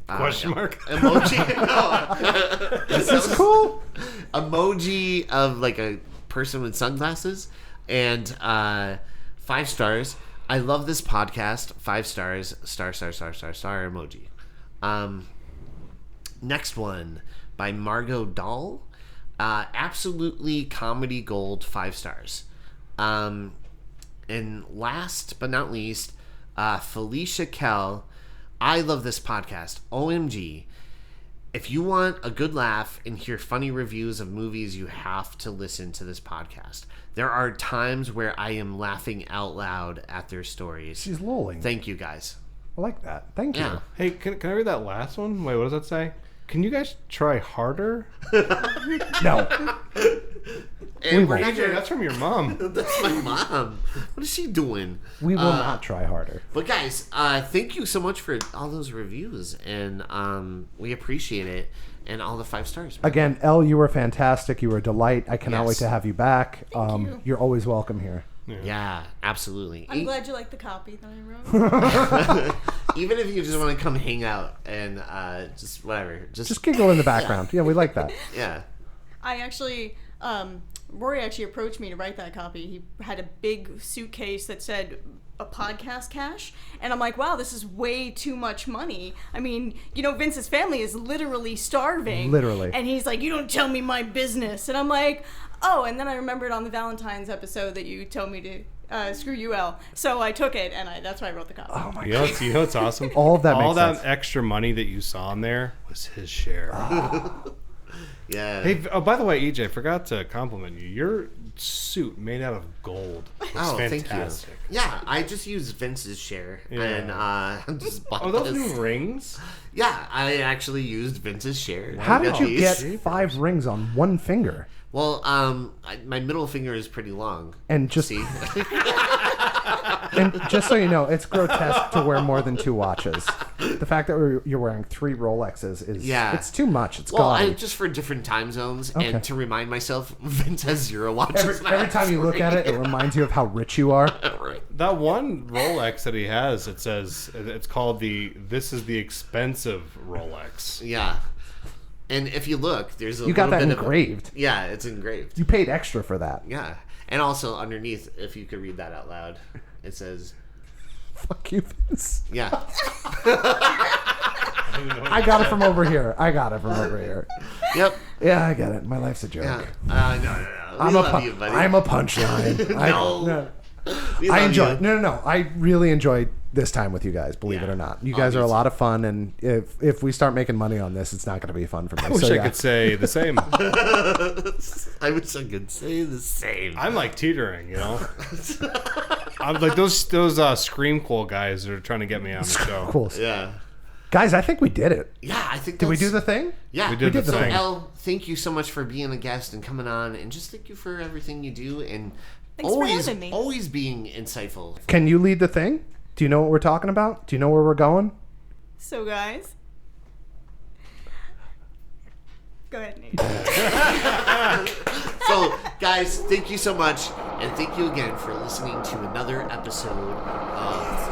Question mark? emoji. No. This is cool. Emoji of like a person with sunglasses, and 5 stars. I love this podcast. 5 stars. Star emoji. Next one by Margot Dahl. Absolutely comedy gold. 5 stars. And last but not least, Felicia Kell. I love this podcast. OMG. If you want a good laugh and hear funny reviews of movies, you have to listen to this podcast. There are times where I am laughing out loud at their stories. She's lolling. Thank you, guys. I like that. Thank you. Yeah. Hey, can I read that last one? Wait, what does that say? Can you guys try harder? No. And we're won't. not AJ, gonna- that's from your mom. That's my mom. What is she doing? We will not try harder. But guys, thank you so much for all those reviews, and we appreciate it, and all the 5 stars. Again, Elle, you were fantastic. You were a delight. I cannot Yes. wait to have you back. you. You're always welcome here. Yeah, absolutely. I'm glad you like the copy that I wrote. Even if you just want to come hang out and just whatever, Just giggle in the background. Yeah, we like that. yeah. I actually Rory actually approached me to write that copy. He had a big suitcase that said a podcast cash, and I'm like, wow, this is way too much money. I mean, Vince's family is literally starving. Literally. And he's like, you don't tell me my business. And I'm like, oh, and then I remembered on the Valentine's episode that you told me to screw you, Elle. So I took it, and that's why I wrote the copy. Oh my God. You know what's awesome? All of that All makes that sense. extra money that you saw in there was his share. Yeah. Hey, by the way, EJ, I forgot to compliment you. Your suit made out of gold. It's fantastic. Thank you. Yeah, I just used Vince's share, and just bought those this. new rings? Yeah, I actually used Vince's share. How I did got you these. get 5 rings on one finger? Well, my middle finger is pretty long. And just See? And just so you know, it's grotesque to wear more than 2 watches. The fact that you're wearing 3 Rolexes is it's too much. It's gaudy. Just for different time zones, Okay. and to remind myself, Vince has 0 watches. Every time you look at it, it reminds you of how rich you are. That one Rolex that he has, it says, it's called this is the expensive Rolex. Yeah. And if you look, there's a You got little that bit engraved. Yeah, it's engraved. You paid extra for that. Yeah. And also underneath, if you could read that out loud, it says, Fuck you, Vince. yeah. I got it from over here. Yep. Yeah, I get it. My life's a joke. Yeah. No. I'm We a love you, buddy. I'm a punchline. No. We I love enjoy. you. No. I really enjoyed this time with you guys. Believe it or not, you guys are a lot of fun. And if we start making money on this, it's not going to be fun for me. I wish I could say the same. I wish I could say the same. I'm like teetering, I'm like those Scream Cool guys that are trying to get me on the show. Cool. Yeah. Guys, I think we did it. Yeah, I think Did we do the thing? Yeah, We did the so, thing. Elle, thank you so much for being a guest and coming on, and just thank you for everything you do, and Thanks for having me. always being insightful. Can you lead the thing? Do you know what we're talking about? Do you know where we're going? So, guys. Go ahead, Nate. So, guys, thank you so much, and thank you again for listening to another episode of